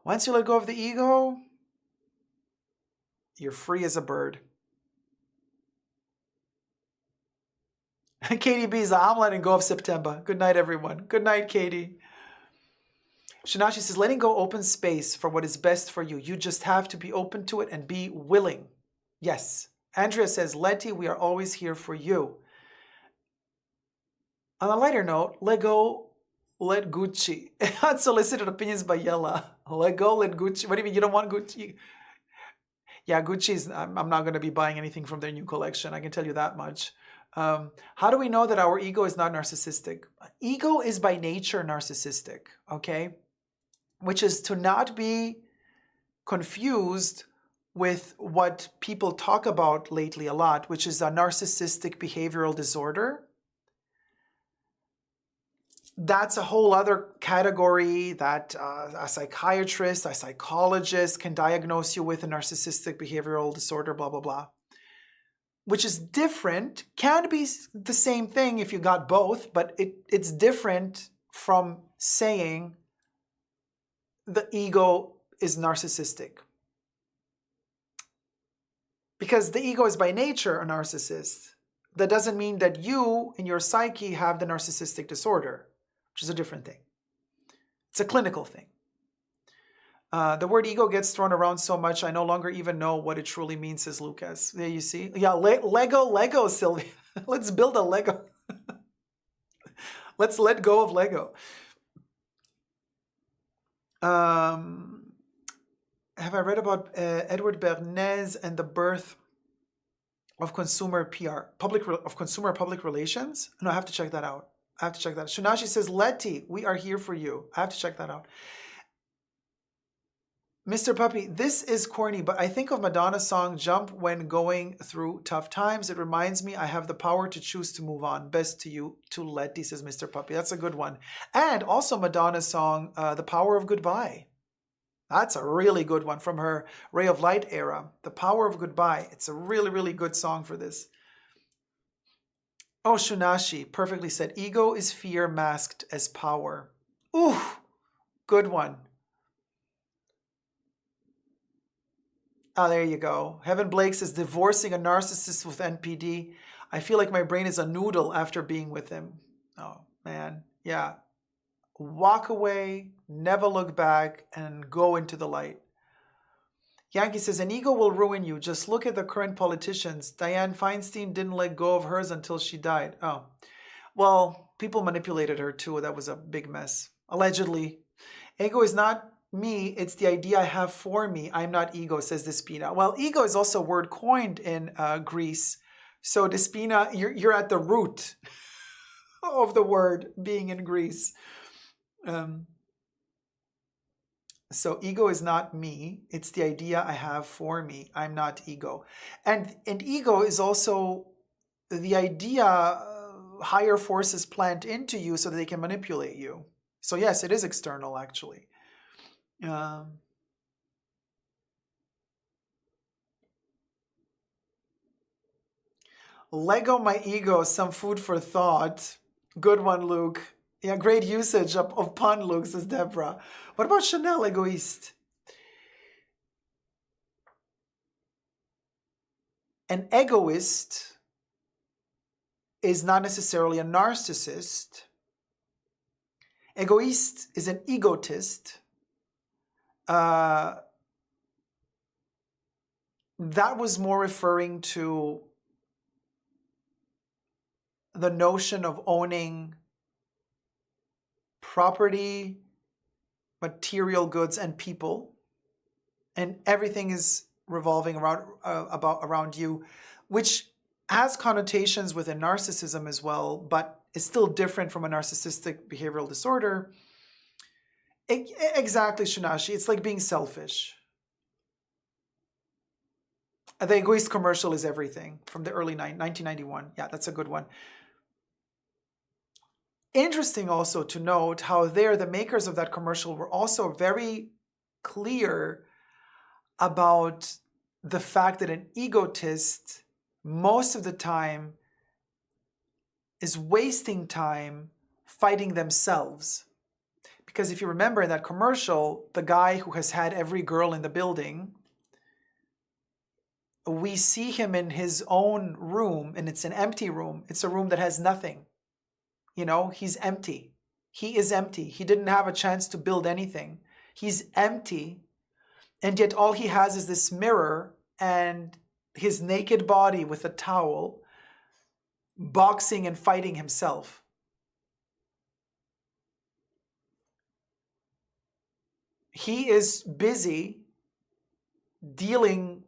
Once you let go of the ego, you're free as a bird. Katie B's, I'm letting go of September. Good night, everyone. Good night, Katie. Shinashi says, letting go opens space for what is best for you. You just have to be open to it and be willing. Yes. Andrea says, Letty, we are always here for you. On a lighter note, let go, let Gucci. Unsolicited opinions by Yella. Let go, let Gucci. What do you mean? You don't want Gucci? Yeah, Gucci's, I'm not going to be buying anything from their new collection. I can tell you that much. How do we know that our ego is not narcissistic? Ego is by nature narcissistic, okay? Which is to not be confused with what people talk about lately a lot, which is a narcissistic behavioral disorder. That's a whole other category that a psychiatrist, a psychologist can diagnose you with a narcissistic behavioral disorder, blah, blah, blah. Which is different, can be the same thing if you got both, but it's different from saying the ego is narcissistic. Because the ego is by nature a narcissist. That doesn't mean that you in your psyche have the narcissistic disorder, which is a different thing. It's a clinical thing. The word ego gets thrown around so much, I no longer even know what it truly means, says Lucas. There you see. Yeah, Lego, Sylvia. Let's build a Lego. Let's let go of Lego. Have I read about Edward Bernays and the birth of consumer PR, consumer public relations? No, I have to check that out. Shunashi says, Letty, we are here for you. I have to check that out. Mr. Puppy, this is corny, but I think of Madonna's song Jump when going through tough times. It reminds me I have the power to choose to move on. Best to you, to Letty, says Mr. Puppy. That's a good one. And also Madonna's song, The Power of Goodbye. That's a really good one from her Ray of Light era. The Power of Goodbye. It's a really, really good song for this. Oh, Shunashi, perfectly said. Ego is fear masked as power. Ooh, good one. Oh, there you go. Heaven Blake says, divorcing a narcissist with NPD. I feel like my brain is a noodle after being with him. Oh, man. Yeah. Walk away, never look back, and go into the light. Yankee says, an ego will ruin you. Just look at the current politicians. Dianne Feinstein didn't let go of hers until she died. Oh, well, people manipulated her too. That was a big mess. Allegedly. Ego is not me, it's the idea I have for me. I'm not ego, says Despina. Well, ego is also a word coined in Greece. So Despina, you're at the root of the word being in Greece. So ego is not me, it's the idea I have for me. I'm not ego. And ego is also the idea higher forces plant into you so that they can manipulate you. So yes, it is external actually. Lego my ego, some food for thought. Good one, Luke. Yeah, great usage of pun, Luke, says Deborah. What about Chanel egoist? An egoist is not necessarily a narcissist. Egoist is an egotist. That was more referring to the notion of owning property, material goods, and people, and everything is revolving around you, which has connotations within narcissism as well, but is still different from a narcissistic behavioral disorder. Exactly, Shunashi. It's like being selfish. The Egoist commercial is everything from the early 1991. Yeah, that's a good one. Interesting also to note how the makers of that commercial were also very clear about the fact that an egotist most of the time is wasting time fighting themselves. Because if you remember in that commercial, the guy who has had every girl in the building, we see him in his own room, and it's an empty room. It's a room that has nothing. You know, he's empty. He is empty. He didn't have a chance to build anything. He's empty. And yet all he has is this mirror and his naked body with a towel, boxing and fighting himself. He is busy dealing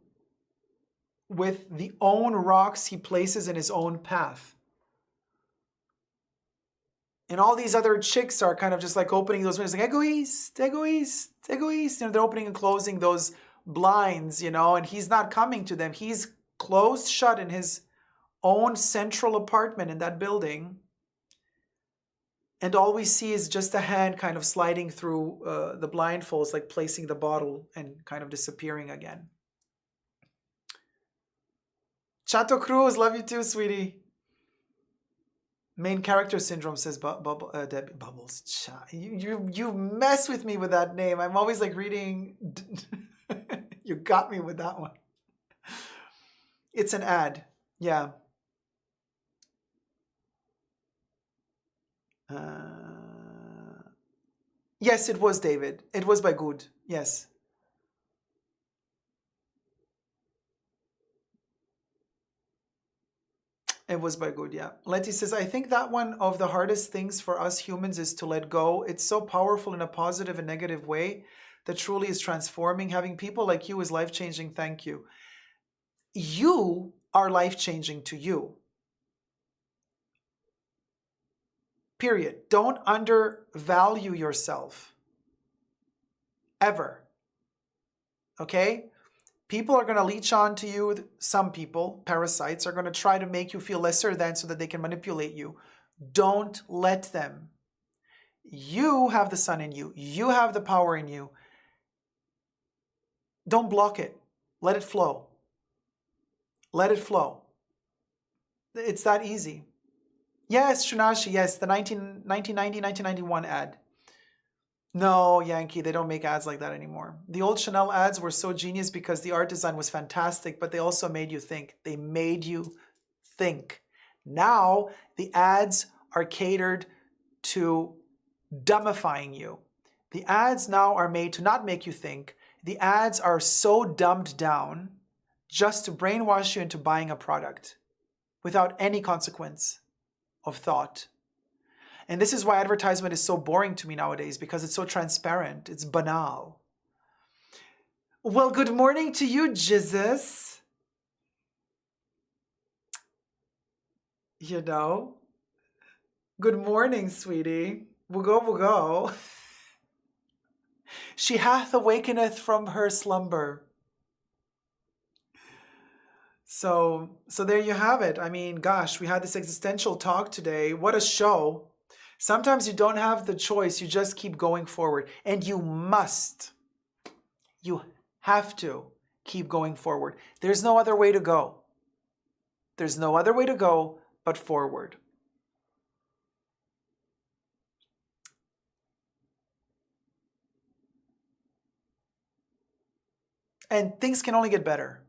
with the own rocks he places in his own path. And all these other chicks are kind of just like opening those windows, like, egoist, egoist, egoist. You know, they're opening and closing those blinds, you know, and he's not coming to them. He's closed shut in his own central apartment in that building. And all we see is just a hand kind of sliding through the blindfolds, like placing the bottle and kind of disappearing again. Chato Cruz, love you too, sweetie. Main character syndrome, says Debbie. Bubbles. You mess with me with that name. I'm always like reading. You got me with that one. It's an ad. Yeah. Yes, it was David. It was by Good. Yes. It was by Good, yeah. Letty says, I think that one of the hardest things for us humans is to let go. It's so powerful in a positive and negative way that truly is transforming. Having people like you is life-changing. Thank you. You are life-changing to you. Period. Don't undervalue yourself. Ever. Okay? People are going to leech on to you. Some people, parasites, are going to try to make you feel lesser than so that they can manipulate you. Don't let them. You have the sun in you. You have the power in you. Don't block it. Let it flow. Let it flow. It's that easy. Yes, Shunashi, yes, the 1990, 1991 ad. No, Yankee, they don't make ads like that anymore. The old Chanel ads were so genius because the art design was fantastic, but they also made you think. They made you think. Now, the ads are catered to dumbifying you. The ads now are made to not make you think. The ads are so dumbed down just to brainwash you into buying a product without any consequence of thought. And this is why advertisement is so boring to me nowadays, because it's so transparent. It's banal. Well, good morning to you, Jesus. You know? Good morning, sweetie. We'll go. She hath awakeneth from her slumber. So there you have it. I mean, gosh, we had this existential talk today. What a show. Sometimes you don't have the choice. You just keep going forward. And you must. You have to keep going forward. There's no other way to go. There's no other way to go but forward. And things can only get better.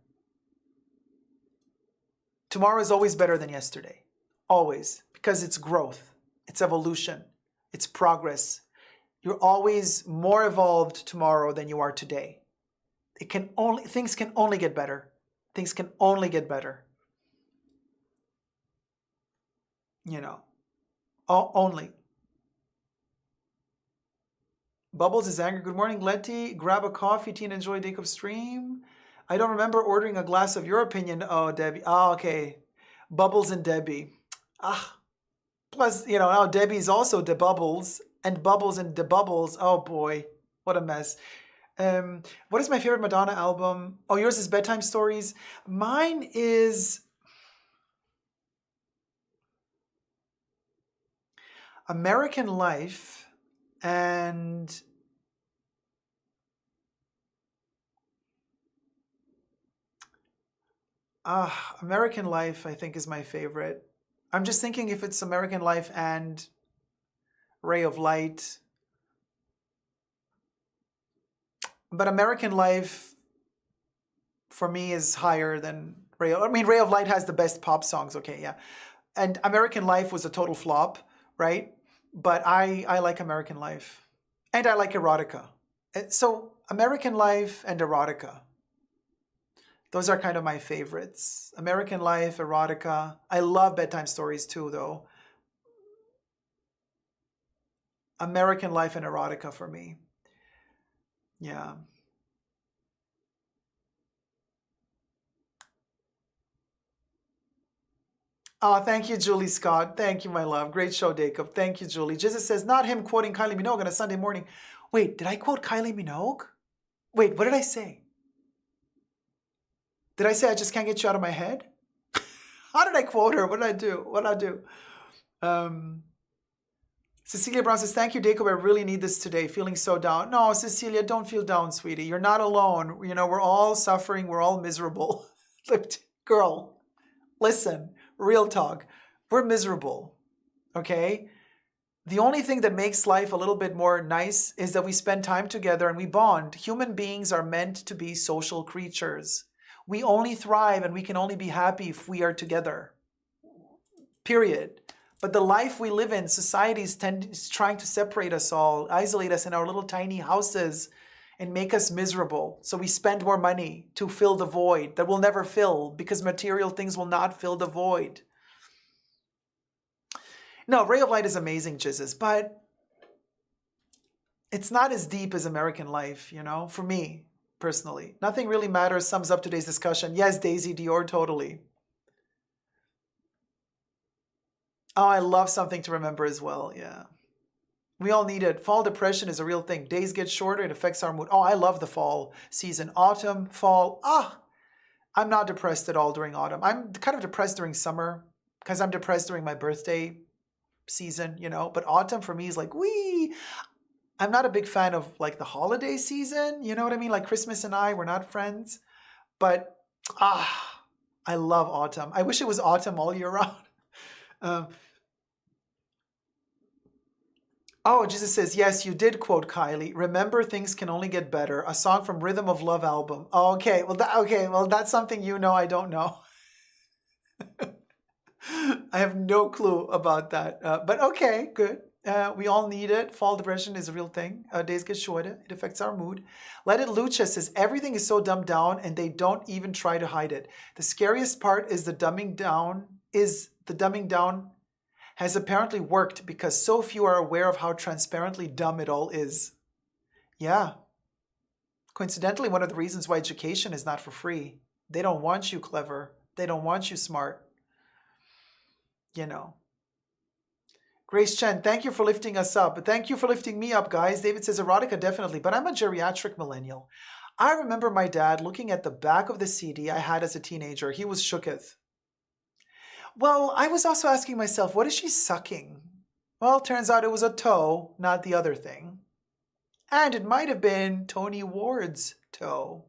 Tomorrow is always better than yesterday. Always. Because it's growth. It's evolution. It's progress. You're always more evolved tomorrow than you are today. Things can only get better. Things can only get better. You know. Only. Bubbles is angry. Good morning, Letty. Grab a coffee, tea, and enjoy Jacob stream. I don't remember ordering a glass of your opinion. Oh, Debbie. Oh, okay. Bubbles and Debbie. Plus, you know, now Debbie's also de Bubbles, and Bubbles and de Bubbles. Oh boy, what a mess. What is my favorite Madonna album? Oh, yours is Bedtime Stories. Mine is American Life and American Life, I think, is my favorite. I'm just thinking if it's American Life and Ray of Light. But American Life, for me, is higher than Ray of Light has the best pop songs, okay, yeah. And American Life was a total flop, right? But I like American Life. And I like erotica. So American Life and erotica. Those are kind of my favorites. American Life, erotica. I love bedtime stories too, though. American Life and erotica for me. Yeah. Oh, thank you, Julie Scott. Thank you, my love. Great show, Jacob. Thank you, Julie. Jesus says, not him quoting Kylie Minogue on a Sunday morning. Wait, did I quote Kylie Minogue? Wait, what did I say? Did I say I just can't get you out of my head? How did I quote her? What did I do? What did I do? Cecilia Brown says, thank you, Jacob. I really need this today. Feeling so down. No, Cecilia, don't feel down, sweetie. You're not alone. You know, we're all suffering. We're all miserable. Girl, listen, real talk. We're miserable, okay? The only thing that makes life a little bit more nice is that we spend time together and we bond. Human beings are meant to be social creatures. We only thrive and we can only be happy if we are together. Period. But the life we live in, society is trying to separate us all, isolate us in our little tiny houses, and make us miserable. So we spend more money to fill the void that we'll never fill because material things will not fill the void. No, Ray of Light is amazing, Jizzes, but it's not as deep as American Life, you know, for me, personally. Nothing really matters sums up today's discussion. Yes, Daisy Dior, totally. Oh, I love Something to Remember as well, yeah. We all need it. Fall depression is a real thing. Days get shorter, it affects our mood. Oh, I love the fall season. Autumn, fall, I'm not depressed at all during autumn. I'm kind of depressed during summer because I'm depressed during my birthday season, you know, but autumn for me is like, wee. I'm not a big fan of like the holiday season, you know what I mean? Like Christmas and we're not friends, but I love autumn. I wish it was autumn all year round. Jesus says, yes, you did quote Kylie. Remember, things can only get better. A song from Rhythm of Love album. Oh, okay, well, that's something you know I don't know. I have no clue about that. But okay, good. We all need it. Fall depression is a real thing. Days get shorter. It affects our mood. Let It Lucha says, everything is so dumbed down and they don't even try to hide it. The scariest part is the dumbing down has apparently worked because so few are aware of how transparently dumb it all is. Yeah. Coincidentally, one of the reasons why education is not for free. They don't want you clever. They don't want you smart. You know. Grace Chen, thank you for lifting us up. But thank you for lifting me up, guys. David says erotica, definitely. But I'm a geriatric millennial. I remember my dad looking at the back of the CD I had as a teenager. He was shooketh. Well, I was also asking myself, what is she sucking? Well, turns out it was a toe, not the other thing. And it might have been Tony Ward's toe.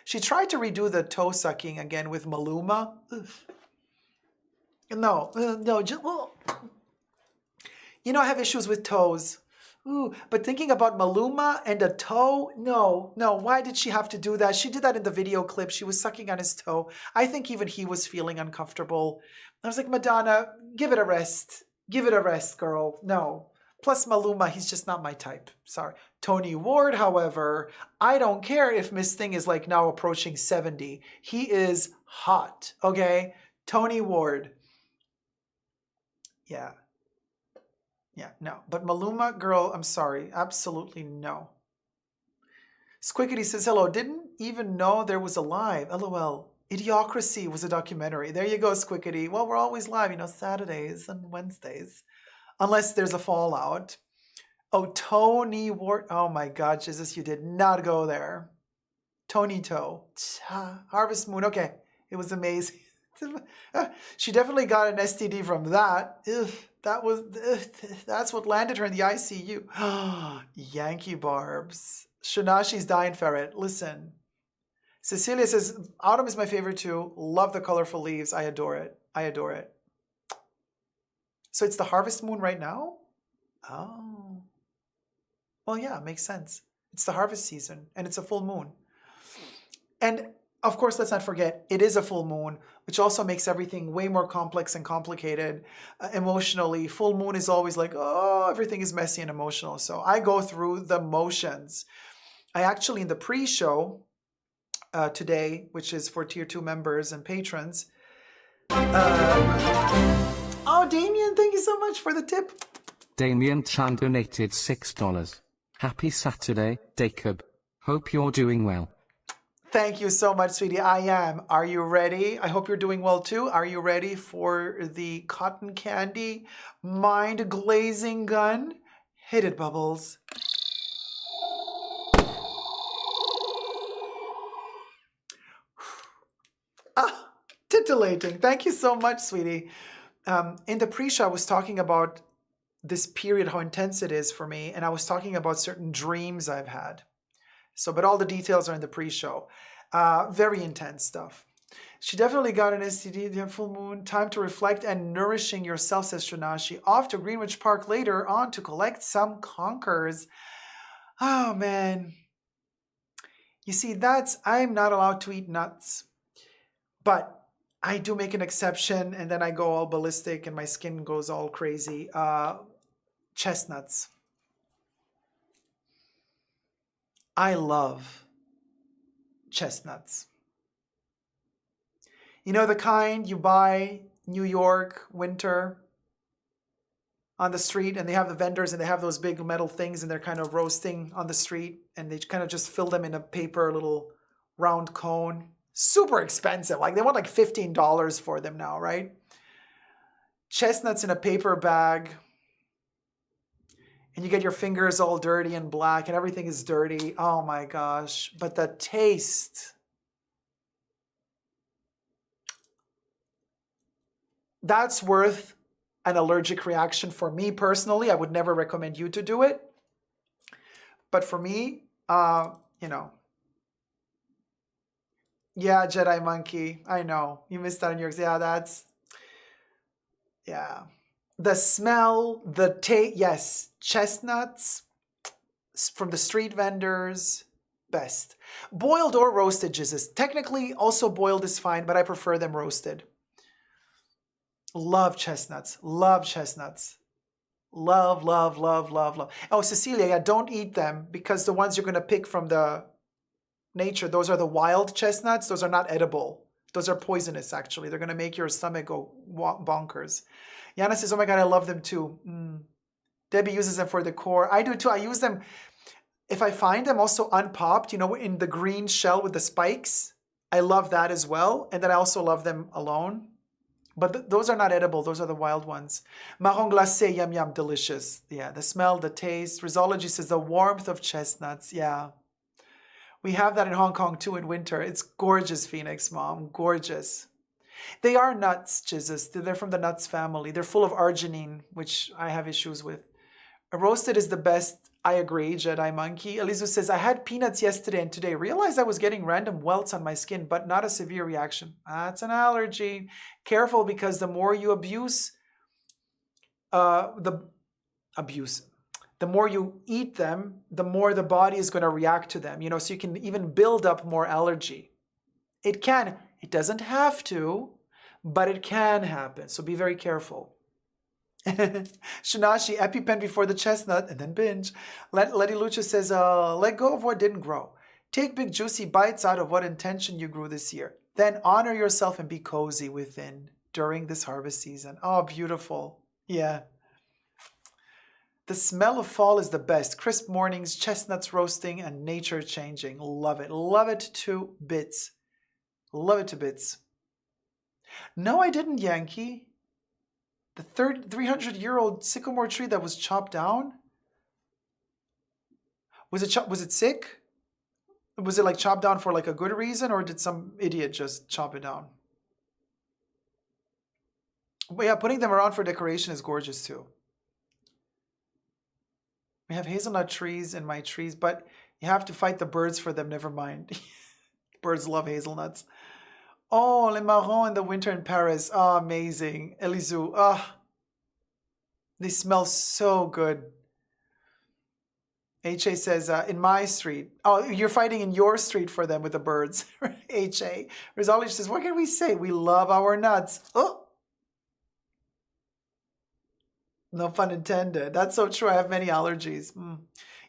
She tried to redo the toe sucking again with Maluma. Ugh. No. You know, I have issues with toes. Ooh, but thinking about Maluma and a toe, no. Why did she have to do that? She did that in the video clip. She was sucking on his toe. I think even he was feeling uncomfortable. I was like, Madonna, give it a rest. Give it a rest, girl. No. Plus Maluma, he's just not my type. Sorry. Tony Ward, however, I don't care if Miss Thing is like now approaching 70. He is hot, okay? Tony Ward. Yeah. Yeah, no. But Maluma, girl, I'm sorry. Absolutely no. Squickety says, hello. Didn't even know there was a live. LOL. Idiocracy was a documentary. There you go, Squickety. Well, we're always live, you know, Saturdays and Wednesdays. Unless there's a fallout. Oh, Tony Ward. Oh my God, Jesus, you did not go there. Tony Toe. Harvest Moon. Okay. It was amazing. She definitely got an STD from that. Ugh. That's what landed her in the ICU. Yankee Barbs. Shanashi's dying ferret. Listen. Cecilia says, autumn is my favorite too. Love the colorful leaves. I adore it. I adore it. So it's the harvest moon right now? Oh. Well, yeah, makes sense. It's the harvest season and it's a full moon. And of course, let's not forget, it is a full moon, which also makes everything way more complex and complicated emotionally. Full moon is always like, oh, everything is messy and emotional. So I go through the motions. I actually, in the pre-show today, which is for Tier 2 members and patrons, oh, Damien, thank you so much for the tip. Damien Chan donated $6. Happy Saturday, Jacob. Hope you're doing well. Thank you so much, sweetie. I am. Are you ready? I hope you're doing well too. Are you ready for the cotton candy mind glazing gun? Hit it, Bubbles. Ah, titillating. Thank you so much, sweetie. In the pre-show, I was talking about this period, how intense it is for me, and I was talking about certain dreams I've had. So, but all the details are in the pre-show. Very intense stuff. She definitely got an STD, the full moon. Time to reflect and nourishing yourself, says Shanashi. Off to Greenwich Park later on to collect some conkers. Oh, man. You see, I'm not allowed to eat nuts. But I do make an exception, and then I go all ballistic and my skin goes all crazy. Chestnuts. I love chestnuts. You know the kind you buy New York winter on the street, and they have the vendors and they have those big metal things and they're kind of roasting on the street, and they kind of just fill them in a paper little round cone. Super expensive. Like they want like $15 for them now, right? Chestnuts in a paper bag. And you get your fingers all dirty and black and everything is dirty. Oh my gosh. But the taste. That's worth an allergic reaction for me personally. I would never recommend you to do it. But for me, you know. Yeah, Jedi Monkey. I know. You missed out on yours. Yeah, yeah. The smell, the taste, yes. Chestnuts from the street vendors, best. Boiled or roasted, Jesus. Technically, also boiled is fine, but I prefer them roasted. Love chestnuts. Love chestnuts. Love, love, love, love, love. Oh, Cecilia, yeah, don't eat them because the ones you're going to pick from the nature, those are the wild chestnuts. Those are not edible. Those are poisonous, actually. They're going to make your stomach go bonkers. Yana says, oh my God, I love them too. Debbie uses them for decor. I do too. I use them, if I find them also unpopped, you know, in the green shell with the spikes. I love that as well. And then I also love them alone. But those are not edible. Those are the wild ones. Marron glacé, yum, yum, delicious. Yeah, the smell, the taste. Rizology says the warmth of chestnuts. Yeah. We have that in Hong Kong too in winter. It's gorgeous, Phoenix, Mom. Gorgeous. They are nuts, Jesus. They're from the nuts family. They're full of arginine, which I have issues with. Roasted is the best. I agree, Jedi Monkey. Elizu says, I had peanuts yesterday and today. Realized I was getting random welts on my skin, but not a severe reaction. That's an allergy. Careful, because the more you abuse, the more you eat them, the more the body is going to react to them. You know, so you can even build up more allergy. It can. It doesn't have to, but it can happen. So be very careful. Shinashi, EpiPen before the chestnut and then binge. Letty Lucha says, let go of what didn't grow. Take big juicy bites out of what intention you grew this year. Then honor yourself and be cozy within during this harvest season. Oh, beautiful. Yeah. The smell of fall is the best. Crisp mornings, chestnuts roasting, and nature changing. Love it. Love it to bits. Love it to bits. No, I didn't, Yankee. The 300-year-old sycamore tree that was chopped down? Was it sick? Was it like chopped down for like a good reason, or did some idiot just chop it down? But yeah, putting them around for decoration is gorgeous too. We have hazelnut trees in my trees, but you have to fight the birds for them, never mind. Birds love hazelnuts. Oh, le marron in the winter in Paris. Oh, amazing. Elisou. Oh, they smell so good. HA says, in my street. Oh, you're fighting in your street for them with the birds. HA. Rizali says, what can we say? We love our nuts. Oh. No pun intended. That's so true. I have many allergies.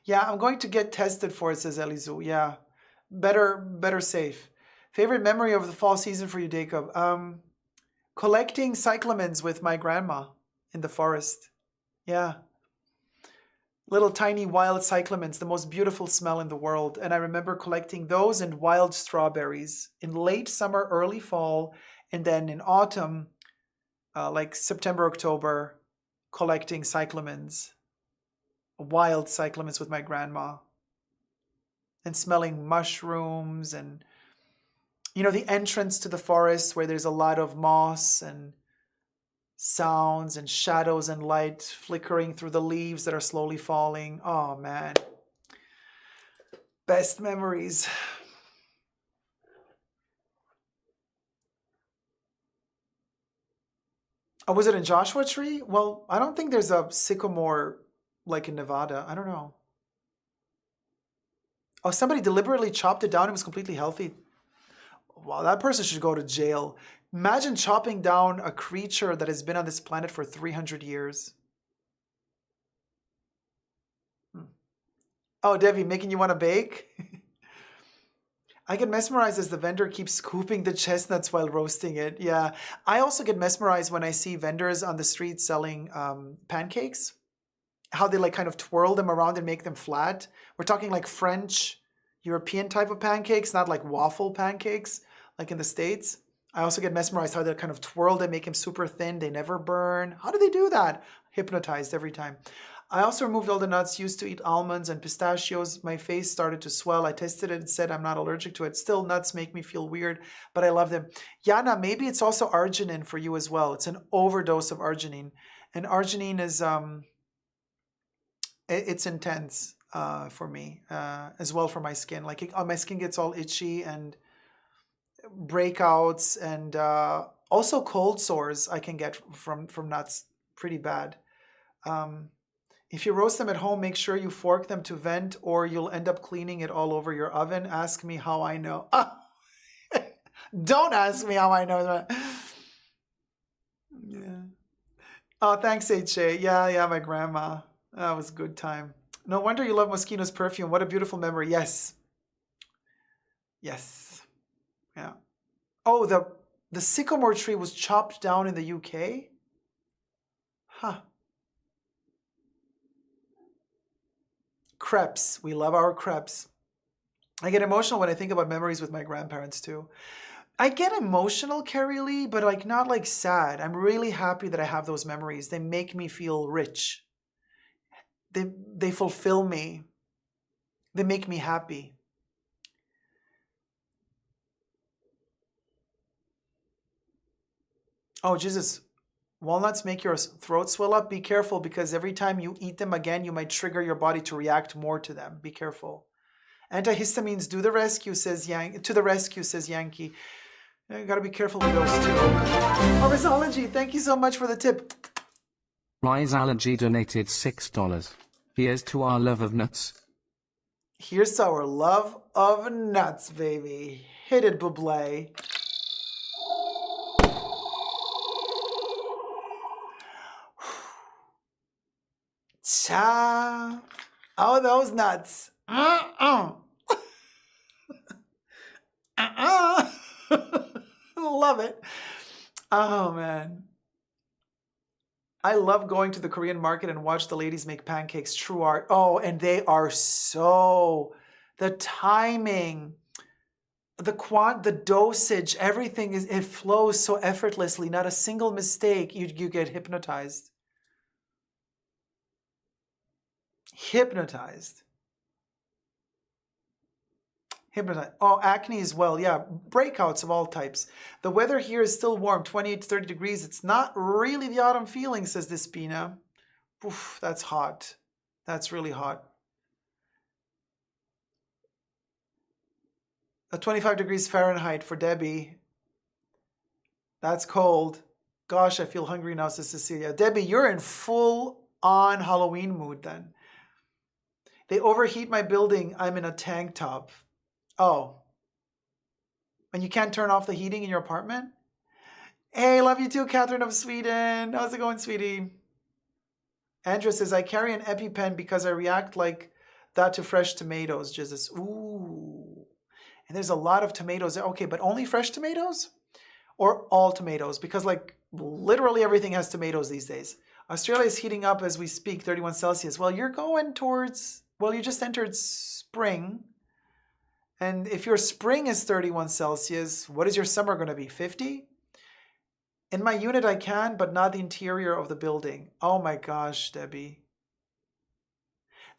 Yeah, I'm going to get tested for it, says Elisou. Yeah. Better safe. Favorite memory of the fall season for you, Jacob? Collecting cyclamens with my grandma in the forest. Yeah. Little tiny wild cyclamens, the most beautiful smell in the world. And I remember collecting those and wild strawberries in late summer, early fall, and then in autumn, like September, October, collecting cyclamens, wild cyclamens with my grandma, and smelling mushrooms and, the entrance to the forest where there's a lot of moss and sounds and shadows and light flickering through the leaves that are slowly falling. Oh man. Best memories. Oh, was it in Joshua Tree? Well, I don't think there's a sycamore like in Nevada. I don't know. Oh, somebody deliberately chopped it down. It was completely healthy. Wow, that person should go to jail. Imagine chopping down a creature that has been on this planet for 300 years. Oh, Debbie, making you want to bake? I get mesmerized as the vendor keeps scooping the chestnuts while roasting it. Yeah. I also get mesmerized when I see vendors on the street selling pancakes. How they like kind of twirl them around and make them flat. We're talking like French, European type of pancakes, not like waffle pancakes like in the States. I also get mesmerized how they kind of twirl them, make them super thin. They never burn. How do they do that? Hypnotized every time. I also removed all the nuts, used to eat almonds and pistachios. My face started to swell. I tested it and said I'm not allergic to it. Still, nuts make me feel weird, but I love them. Yana, maybe it's also arginine for you as well. It's an overdose of arginine. And arginine is, it's intense for me, as well for my skin. Like my skin gets all itchy and breakouts, and also cold sores I can get from nuts pretty bad. If you roast them at home, make sure you fork them to vent or you'll end up cleaning it all over your oven. Ask me how I know. Don't ask me how I know that. Yeah. Oh, thanks, HA. Yeah, my grandma. That was a good time. No wonder you love Moschino's perfume. What a beautiful memory. Yes. Yeah. Oh, the sycamore tree was chopped down in the UK? Huh. Crepes. We love our crepes. I get emotional when I think about memories with my grandparents too. I get emotional, Carrie Lee, but like not like sad. I'm really happy that I have those memories. They make me feel rich. They fulfill me. They make me happy. Oh, Jesus. Walnuts make your throat swell up. Be careful because every time you eat them again, you might trigger your body to react more to them. Be careful. Antihistamines to the rescue, says Yankee. You gotta be careful with those too. Arizology, thank you so much for the tip. Rise Allergy donated $6. Here's to our love of nuts. Here's to our love of nuts, baby. Hit it, Bublé. Cha. Oh, those nuts. Love it. Oh, man. I love going to the Korean market and watch the ladies make pancakes. True art. Oh, and they are so... The timing, the dosage, everything it flows so effortlessly. Not a single mistake. You get hypnotized. Hypnotized. Oh, acne as well. Yeah, breakouts of all types. The weather here is still warm, 28 to 30 degrees. It's not really the autumn feeling, says Despina. Oof, that's hot. That's really hot. 25 degrees Fahrenheit for Debbie. That's cold. Gosh, I feel hungry now, says Cecilia. Debbie, you're in full-on Halloween mood then. They overheat my building. I'm in a tank top. Oh. And you can't turn off the heating in your apartment? Hey, love you too, Catherine of Sweden. How's it going, sweetie? Andrea says, I carry an EpiPen because I react like that to fresh tomatoes. Jesus. Ooh. And there's a lot of tomatoes. Okay, but only fresh tomatoes? Or all tomatoes? Because like literally everything has tomatoes these days. Australia is heating up as we speak, 31 Celsius. Well, you're going towards, well, you just entered spring. And if your spring is 31 Celsius, what is your summer going to be, 50? In my unit I can, but not the interior of the building. Oh my gosh, Debbie.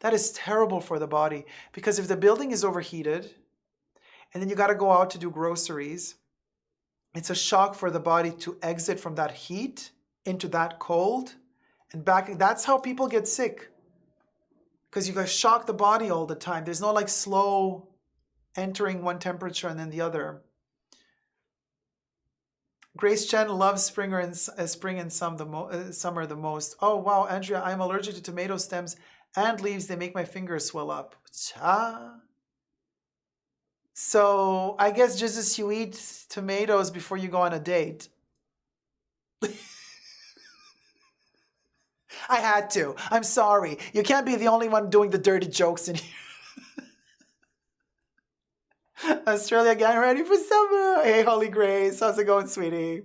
That is terrible for the body. Because if the building is overheated, and then you got to go out to do groceries, it's a shock for the body to exit from that heat into that cold and back. That's how people get sick. Because you got to shock the body all the time. There's no like slow entering one temperature and then the other. Grace Chen loves spring and summer the most. Oh, wow, Andrea, I'm allergic to tomato stems and leaves. They make my fingers swell up. Cha. So I guess just as you eat tomatoes before you go on a date. I had to. I'm sorry. You can't be the only one doing the dirty jokes in here. Australia getting ready for summer. Hey, Holly Grace. How's it going, sweetie?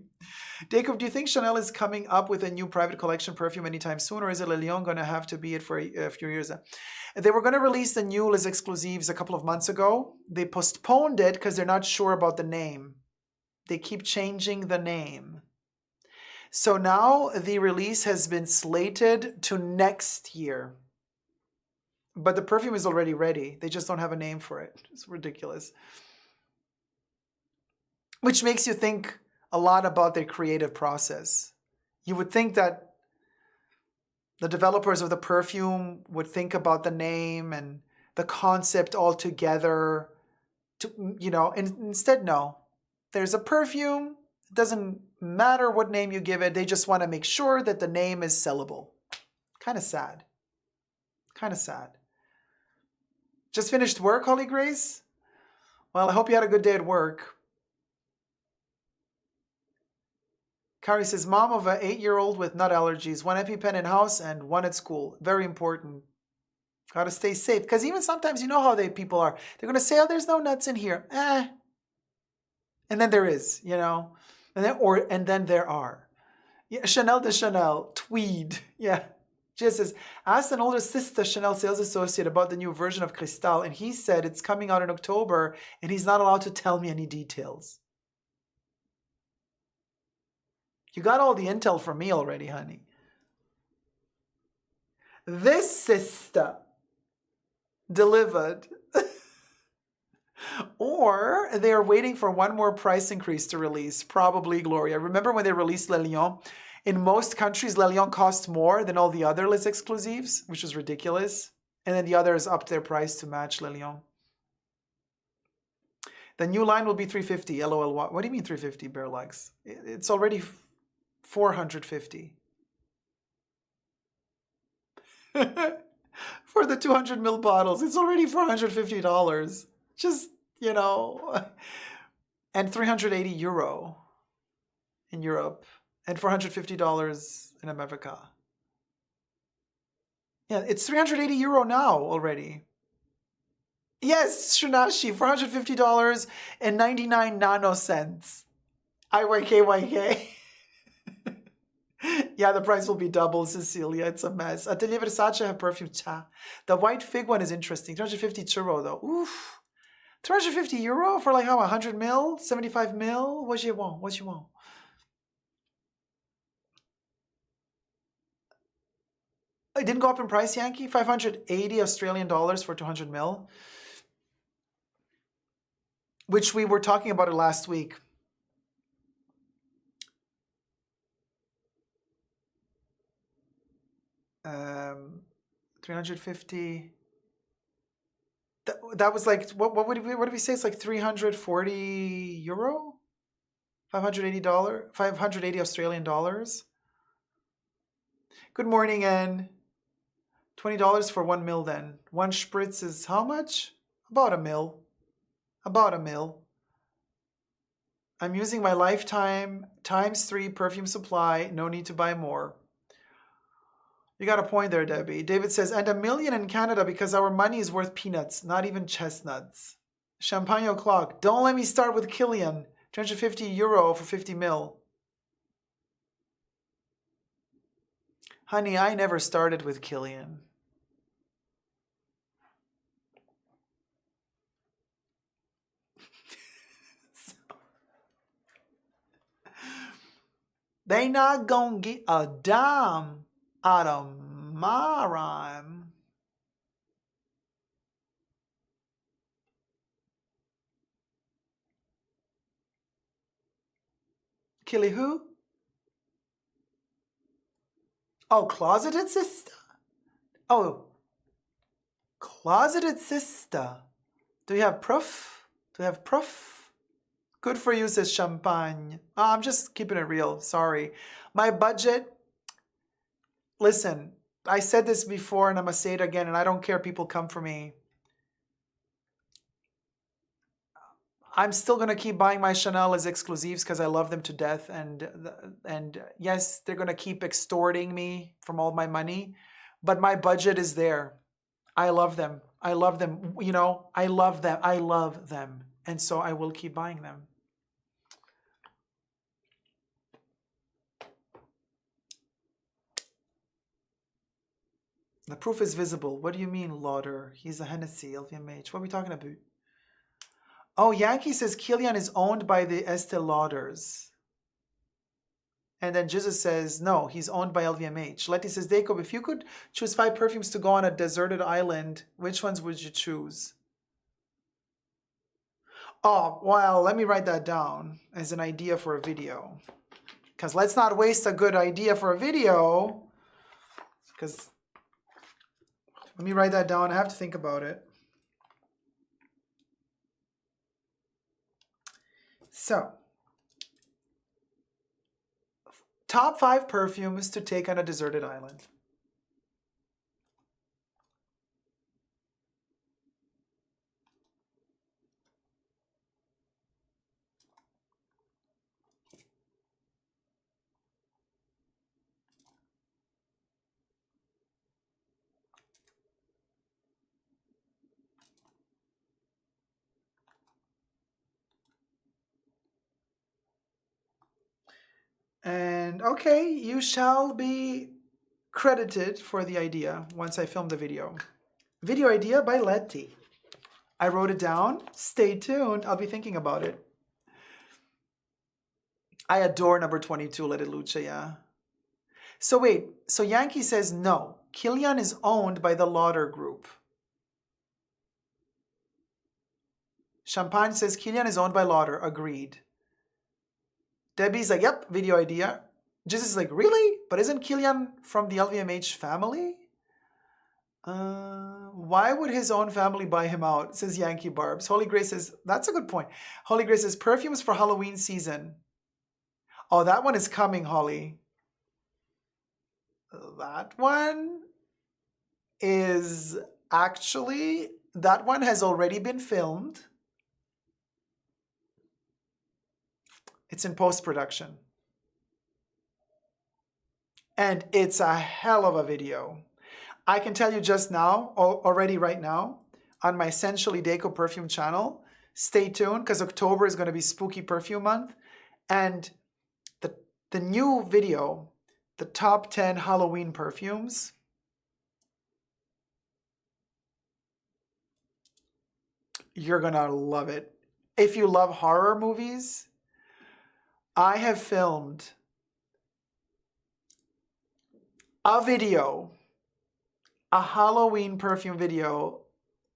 Jacob, do you think Chanel is coming up with a new private collection perfume anytime soon, or is it Le Lion going to have to be it for a few years? They were going to release the new Les Exclusives a couple of months ago. They postponed it because they're not sure about the name. They keep changing the name. So now the release has been slated to next year. But the perfume is already ready. They just don't have a name for it. It's ridiculous. Which makes you think a lot about their creative process. You would think that the developers of the perfume would think about the name and the concept all together. And instead, no. There's a perfume. It doesn't matter what name you give it. They just want to make sure that the name is sellable. Kind of sad. Kind of sad. Just finished work, Holly Grace? Well, I hope you had a good day at work. Carrie says, mom of an 8-year-old with nut allergies, 1 EpiPen in house and 1 at school. Very important. Got to stay safe. Because even sometimes, you know how people are. They're going to say, oh, there's no nuts in here. And then there is, And then there are. Yeah, Chanel de Chanel, tweed. Yeah. Jess says, asked an older sister Chanel sales associate about the new version of Cristal, and he said it's coming out in October, and he's not allowed to tell me any details. You got all the intel from me already, honey. This sister delivered. Or they are waiting for one more price increase to release, probably Gloria. Remember when they released Le Lion? In most countries, Le Lion cost more than all the other Les Exclusives, which was ridiculous. And then the others upped their price to match Le Lion. The new line will be $350. LOL. What do you mean $350, Bear Legs? It's already $450. For the 200 ml bottles, it's already $450. Just, and €380 in Europe. And $450 in America. Yeah, it's €380 now already. Yes, Shunashi, $450 and 99 nanocents. IYK. Yeah, the price will be double, Cecilia. It's a mess. Atelier Versace have perfume. Cha. The white fig one is interesting. 350 euro though. Oof. €350 for like how, 100 mil? 75 mil? What you want? What you want? It didn't go up in price, Yankee. 580 Australian dollars for 200 mil. Which we were talking about it last week. $350. That was like, what did we say? It's like 340 euro? $580? 580 Australian dollars? Good morning, Anne. $20 for 1 mil then. One spritz is how much? About a mil. About a mil. I'm using my lifetime ×3 perfume supply. No need to buy more. You got a point there, Debbie. David says, and $1 million in Canada because our money is worth peanuts, not even chestnuts. Champagne o'clock. Don't let me start with Killian. 250 euro for 50 mil. Honey, I never started with Killian. They not gonna get a dime out of my rhyme. Killy who? Oh, closeted sister? Oh, closeted sister. Do you have proof? Do you have proof? Good for you, says Champagne. Oh, I'm just keeping it real. Sorry. My budget. Listen, I said this before and I'm going to say it again, and I don't care if people come for me. I'm still going to keep buying my Chanel as exclusives because I love them to death. And yes, they're going to keep extorting me from all my money. But my budget is there. I love them. I love them. You know, I love them. I love them. And so I will keep buying them. The proof is visible. What do you mean, Lauder? He's a Hennessy, LVMH. What are we talking about? Oh, Yankee says Kilian is owned by the Estee Lauders. And then Jesus says, no, he's owned by LVMH. Letty says, Jacob, if you could choose 5 perfumes to go on a deserted island, which ones would you choose? Oh, well, let me write that down as an idea for a video. Because let's not waste a good idea for a video. Because let me write that down. I have to think about it. So, top 5 perfumes to take on a deserted island. And okay, you shall be credited for the idea once I film the video. Video idea by Letty. I wrote it down. Stay tuned. I'll be thinking about it. I adore number 22, Let It Luce, yeah. So wait, so Yankee says no. Kilian is owned by the Lauder Group. Champagne says Kilian is owned by Lauder. Agreed. Debbie's like, yep, video idea. Jesus is like, really? But isn't Kilian from the LVMH family? Why would his own family buy him out? Says Yankee Barbs. Holy Grace says, that's a good point. Holy Grace says, perfumes for Halloween season. Oh, that one is coming, Holly. That one is actually, that one has already been filmed. It's in post-production. And it's a hell of a video. I can tell you just now, already right now, on my Essentially Deco Perfume channel, stay tuned because October is going to be Spooky Perfume Month. And the new video, the top 10 Halloween perfumes, you're going to love it. If you love horror movies, I have filmed a video, a Halloween perfume video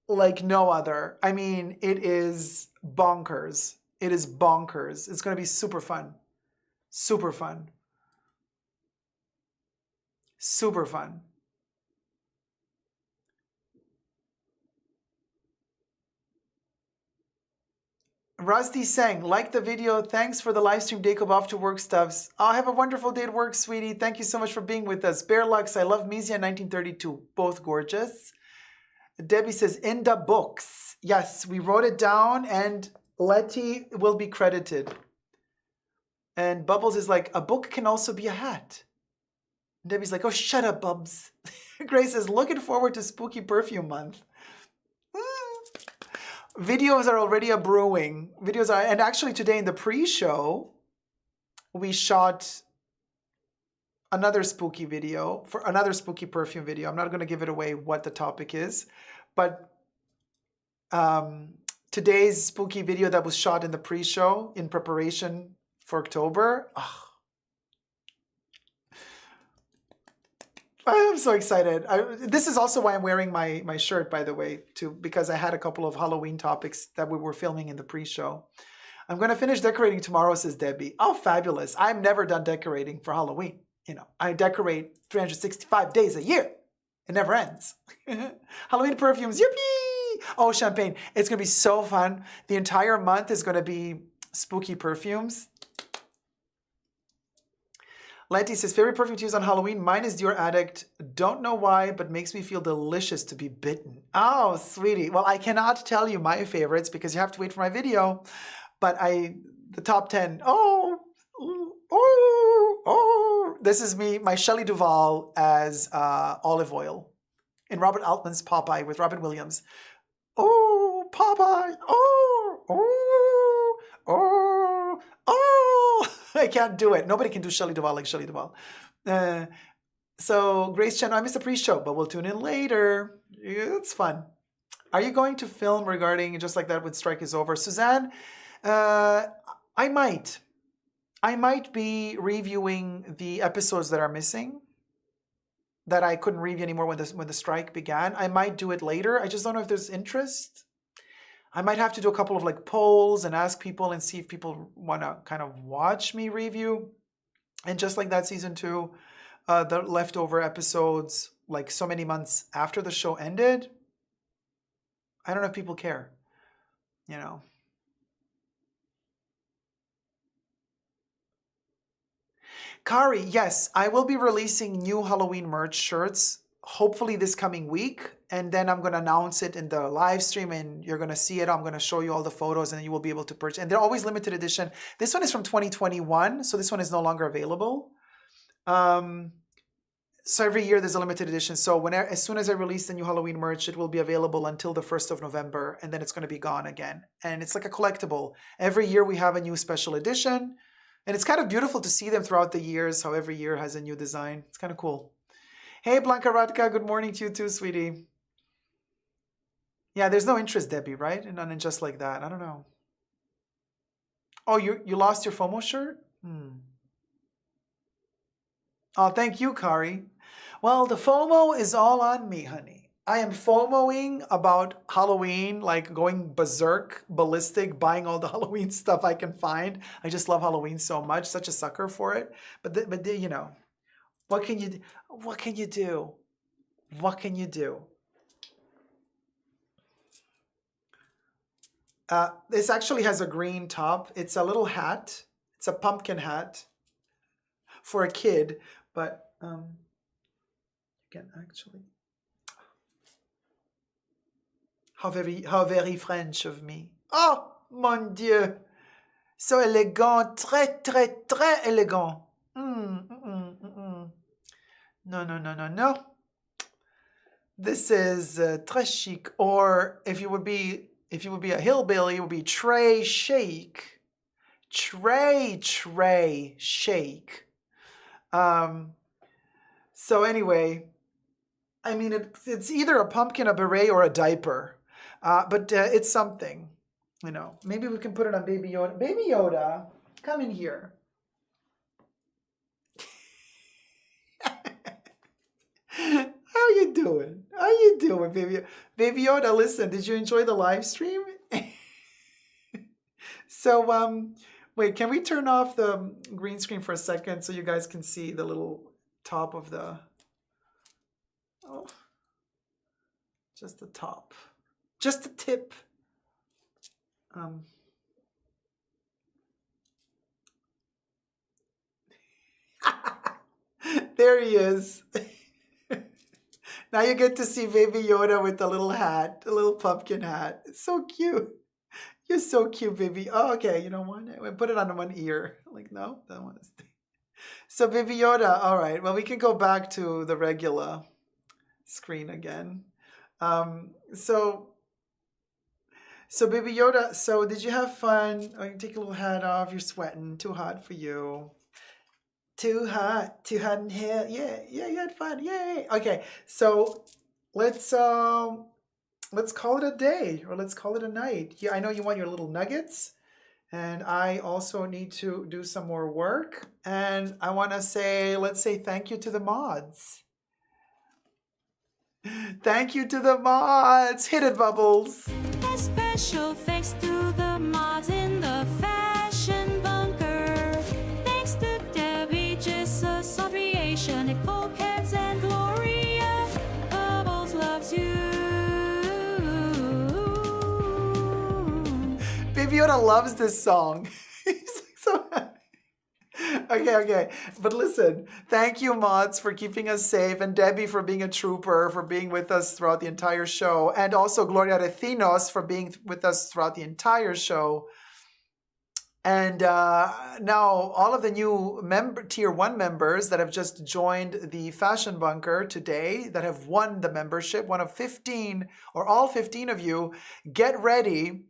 like no other. I mean, it is bonkers. It is bonkers. It's going to be super fun. Super fun. Super fun. Rusty sang, like the video. Thanks for the live stream, Jacob. Off to work stuffs. Oh, have a wonderful day at work, sweetie. Thank you so much for being with us. Bear Lux, I love Misia 1932. Both gorgeous. Debbie says, in the books. Yes, we wrote it down and Letty will be credited. And Bubbles is like, a book can also be a hat. And Debbie's like, oh, shut up, Bubs. Grace says, looking forward to Spooky Perfume Month. Videos are already a brewing. And actually today in the pre-show, we shot another spooky video for another spooky perfume video. I'm not going to give it away what the topic is, but today's spooky video that was shot in the pre-show in preparation for October. Oh, I'm so excited. This is also why I'm wearing my shirt, by the way, because I had a couple of Halloween topics that we were filming in the pre-show. I'm going to finish decorating tomorrow, says Debbie. Oh, fabulous. I'm never done decorating for Halloween. You know, I decorate 365 days a year. It never ends. Halloween perfumes, yippee! Oh, champagne. It's going to be so fun. The entire month is going to be spooky perfumes. Letty says, favorite perfume to use on Halloween? Mine is Dior Addict. Don't know why, but makes me feel delicious to be bitten. Oh, sweetie. Well, I cannot tell you my favorites because you have to wait for my video. But the top 10. Oh. This is me, my Shelley Duvall as olive oil in Robert Altman's Popeye with Robin Williams. Oh, Popeye. Oh. I can't do it. Nobody can do Shelley Duvall like Shelley Duvall. So Grace Chen, I missed the pre-show, but we'll tune in later. It's fun. Are you going to film regarding Just Like That When Strike Is Over? Suzanne, I might be reviewing the episodes that are missing, that I couldn't review anymore when the strike began. I might do it later. I just don't know if there's interest. I might have to do a couple of like polls and ask people and see if people want to kind of watch me review. And Just Like That season 2, the leftover episodes, like so many months after the show ended. I don't know if people care, you know. Kari, yes, I will be releasing new Halloween merch shirts, hopefully this coming week. And then I'm going to announce it in the live stream and you're going to see it. I'm going to show you all the photos and you will be able to purchase. And they're always limited edition. This one is from 2021, so this one is no longer available. So every year there's a limited edition. So as soon as I release the new Halloween merch, it will be available until the 1st of November. And then it's going to be gone again. And it's like a collectible. Every year we have a new special edition. And it's kind of beautiful to see them throughout the years, how every year has a new design. It's kind of cool. Hey, Blanca Radka, good morning to you too, sweetie. Yeah, there's no interest, Debbie, right? And Just Like That. I don't know. Oh, you lost your FOMO shirt? Oh, thank you, Kari. Well, the FOMO is all on me, honey. I am FOMOing about Halloween, like going berserk, ballistic, buying all the Halloween stuff I can find. I just love Halloween so much, such a sucker for it. But you know, what can you do? What can you do? What can you do? This actually has a green top. It's a little hat. It's a pumpkin hat for a kid, but you can actually. How very French of me. Oh, mon Dieu. So élégant, très, très, très élégant. No. This is très chic. Or if you would be a hillbilly, it would be très chic. Très chic. So anyway, I mean, it's either a pumpkin, a beret, or a diaper. But it's something, you know. Maybe we can put it on Baby Yoda. Baby Yoda, come in here. How you doing? How you doing, Baby Yoda? Baby Yoda, listen, did you enjoy the live stream? So, wait, can we turn off the green screen for a second so you guys can see the little top of the... Oh, just the top. Just the tip. There he is. Now you get to see Baby Yoda with the little hat, the little pumpkin hat. It's so cute. You're so cute, baby. Oh, okay. You know what? Put it on one ear. Like, no, that one is. So, Baby Yoda. All right. Well, we can go back to the regular screen again. So Baby Yoda. So, did you have fun? Oh, you take a little hat off. You're sweating. Too hot for you. Too hot in here. Yeah, you had fun. Yay. Okay. So, let's call it a day, or let's call it a night. Yeah, I know you want your little nuggets, and I also need to do some more work. And I want to say, let's say thank you to the mods. Thank you to the mods. Hit it, Bubbles. A special thanks to the mods in the fashion bunker. Thanks to Debbie, Jesus, Creation, Nicole, Kebs, and Gloria. Bubbles loves you. Baby Yoda loves this song. He's like so happy. Okay. But listen, thank you, mods, for keeping us safe, and Debbie for being a trooper, for being with us throughout the entire show, and also Gloria Recinos for being with us throughout the entire show. And now all of the new Tier 1 members that have just joined the Fashion Bunker today, that have won the membership, one of 15, or all 15 of you, get ready.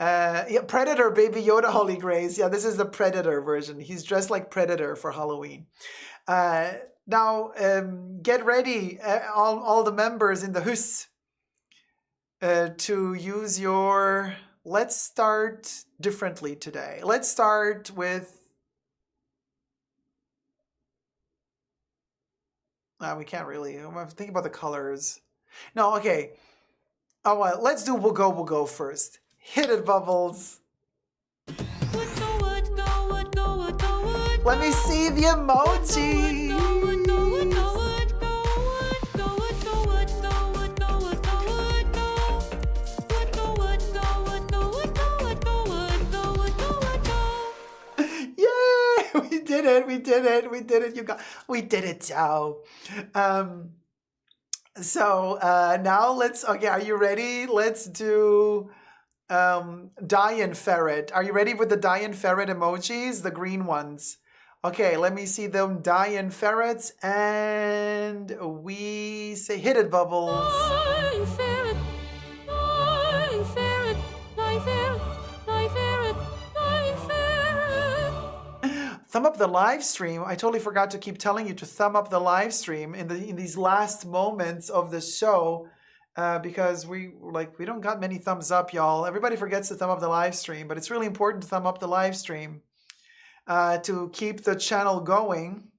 Yeah, Predator, Baby Yoda, Holy Grace. Yeah, this is the Predator version. He's dressed like Predator for Halloween. Now, get ready, all the members in the hus, to use your... Let's start differently today. Let's start with... we can't really. I'm thinking about the colors. No, okay. Oh, well, let's do We'll Go first. Hit it, Bubbles. Let me see the emoji. Yay! We did it. We did it. We did it, Joe. So now let's. Okay, are you ready? Let's do. Diane Ferret. Are you ready with the Diane Ferret emojis? The green ones. Okay, let me see them Diane Ferrets, and we say hit it, Bubbles. Diane Ferret, Diane Ferret, Diane Ferret, Diane Ferret, Diane Ferret. Thumb up the live stream. I totally forgot to keep telling you to thumb up the live stream in these last moments of the show. Because we don't got many thumbs up, y'all. Everybody forgets to thumb up the live stream, but it's really important to thumb up the live stream to keep the channel going.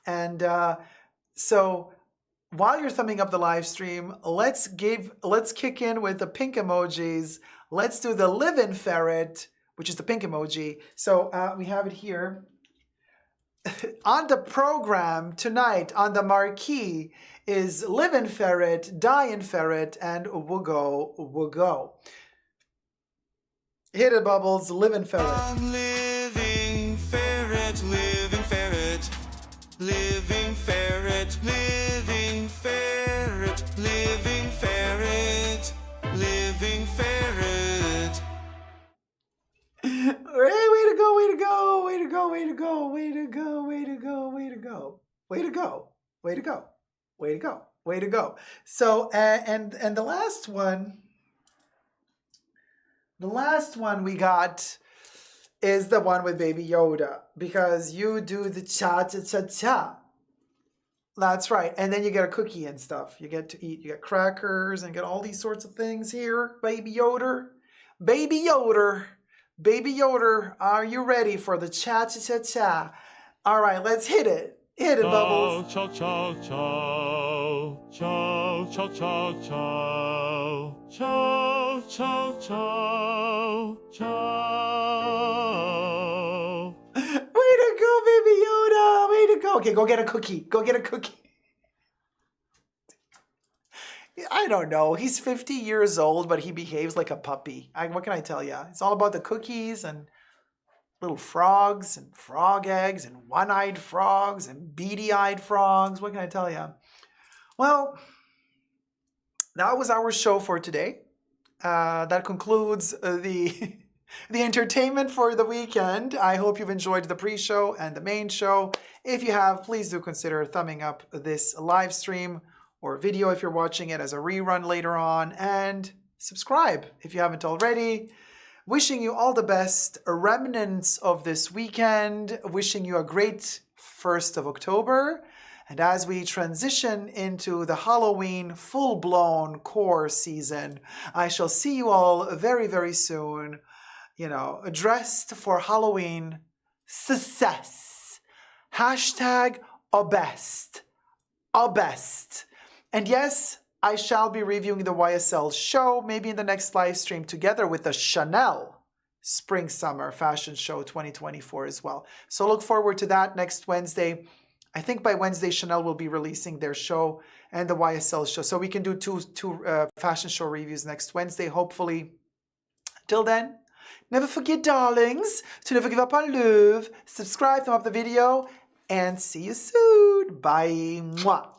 And so while you're thumbing up the live stream, let's kick in with the pink emojis. Let's do the live-in ferret, which is the pink emoji. So we have it here. On the program tonight, on the marquee, is Live-in Ferret, Die-in Ferret, and Woogo. Hit it, Bubbles. Live-in Ferret. I'm living ferret, living ferret, living ferret, living ferret, living ferret, living ferret. Hey, way to go, way to go, way to go, way to go, way to go, way to go, way to go, way to go, way to go, way to go, way to go. So, and the last one we got is the one with Baby Yoda, because you do the cha-cha-cha-cha. That's right. And then you get a cookie and stuff. You get to eat, you get crackers and get all these sorts of things here. Baby Yoda. Baby Yoda. Baby Yoda, are you ready for the cha-cha-cha-cha? All right, let's hit it. Hit it, Bubbles. Ciao, ciao, ciao. Ciao, ciao, ciao, ciao. Ciao, ciao, ciao. Ciao. Way to go, Baby Yoda. Way to go. Okay, go get a cookie. Go get a cookie. I don't know. He's 50 years old, but he behaves like a puppy. What can I tell you? It's all about the cookies and little frogs and frog eggs and one-eyed frogs and beady-eyed frogs. What can I tell you? Well, that was our show for today. That concludes the the entertainment for the weekend. I hope you've enjoyed the pre-show and the main show. If you have, please do consider thumbing up this live stream or video if you're watching it as a rerun later on, and subscribe if you haven't already. Wishing you all the best remnants of this weekend. Wishing you a great 1st of October. And as we transition into the Halloween full-blown core season, I shall see you all very, very soon, dressed for Halloween success. Hashtag #abest. #abest. And yes, I shall be reviewing the YSL show, maybe in the next live stream, together with the Chanel Spring-Summer Fashion Show 2024 as well. So look forward to that next Wednesday. I think by Wednesday, Chanel will be releasing their show and the YSL show. So we can do two fashion show reviews next Wednesday, hopefully. Till then, never forget, darlings, to never give up on love. Subscribe, thumb up the video, and see you soon. Bye. Mwah.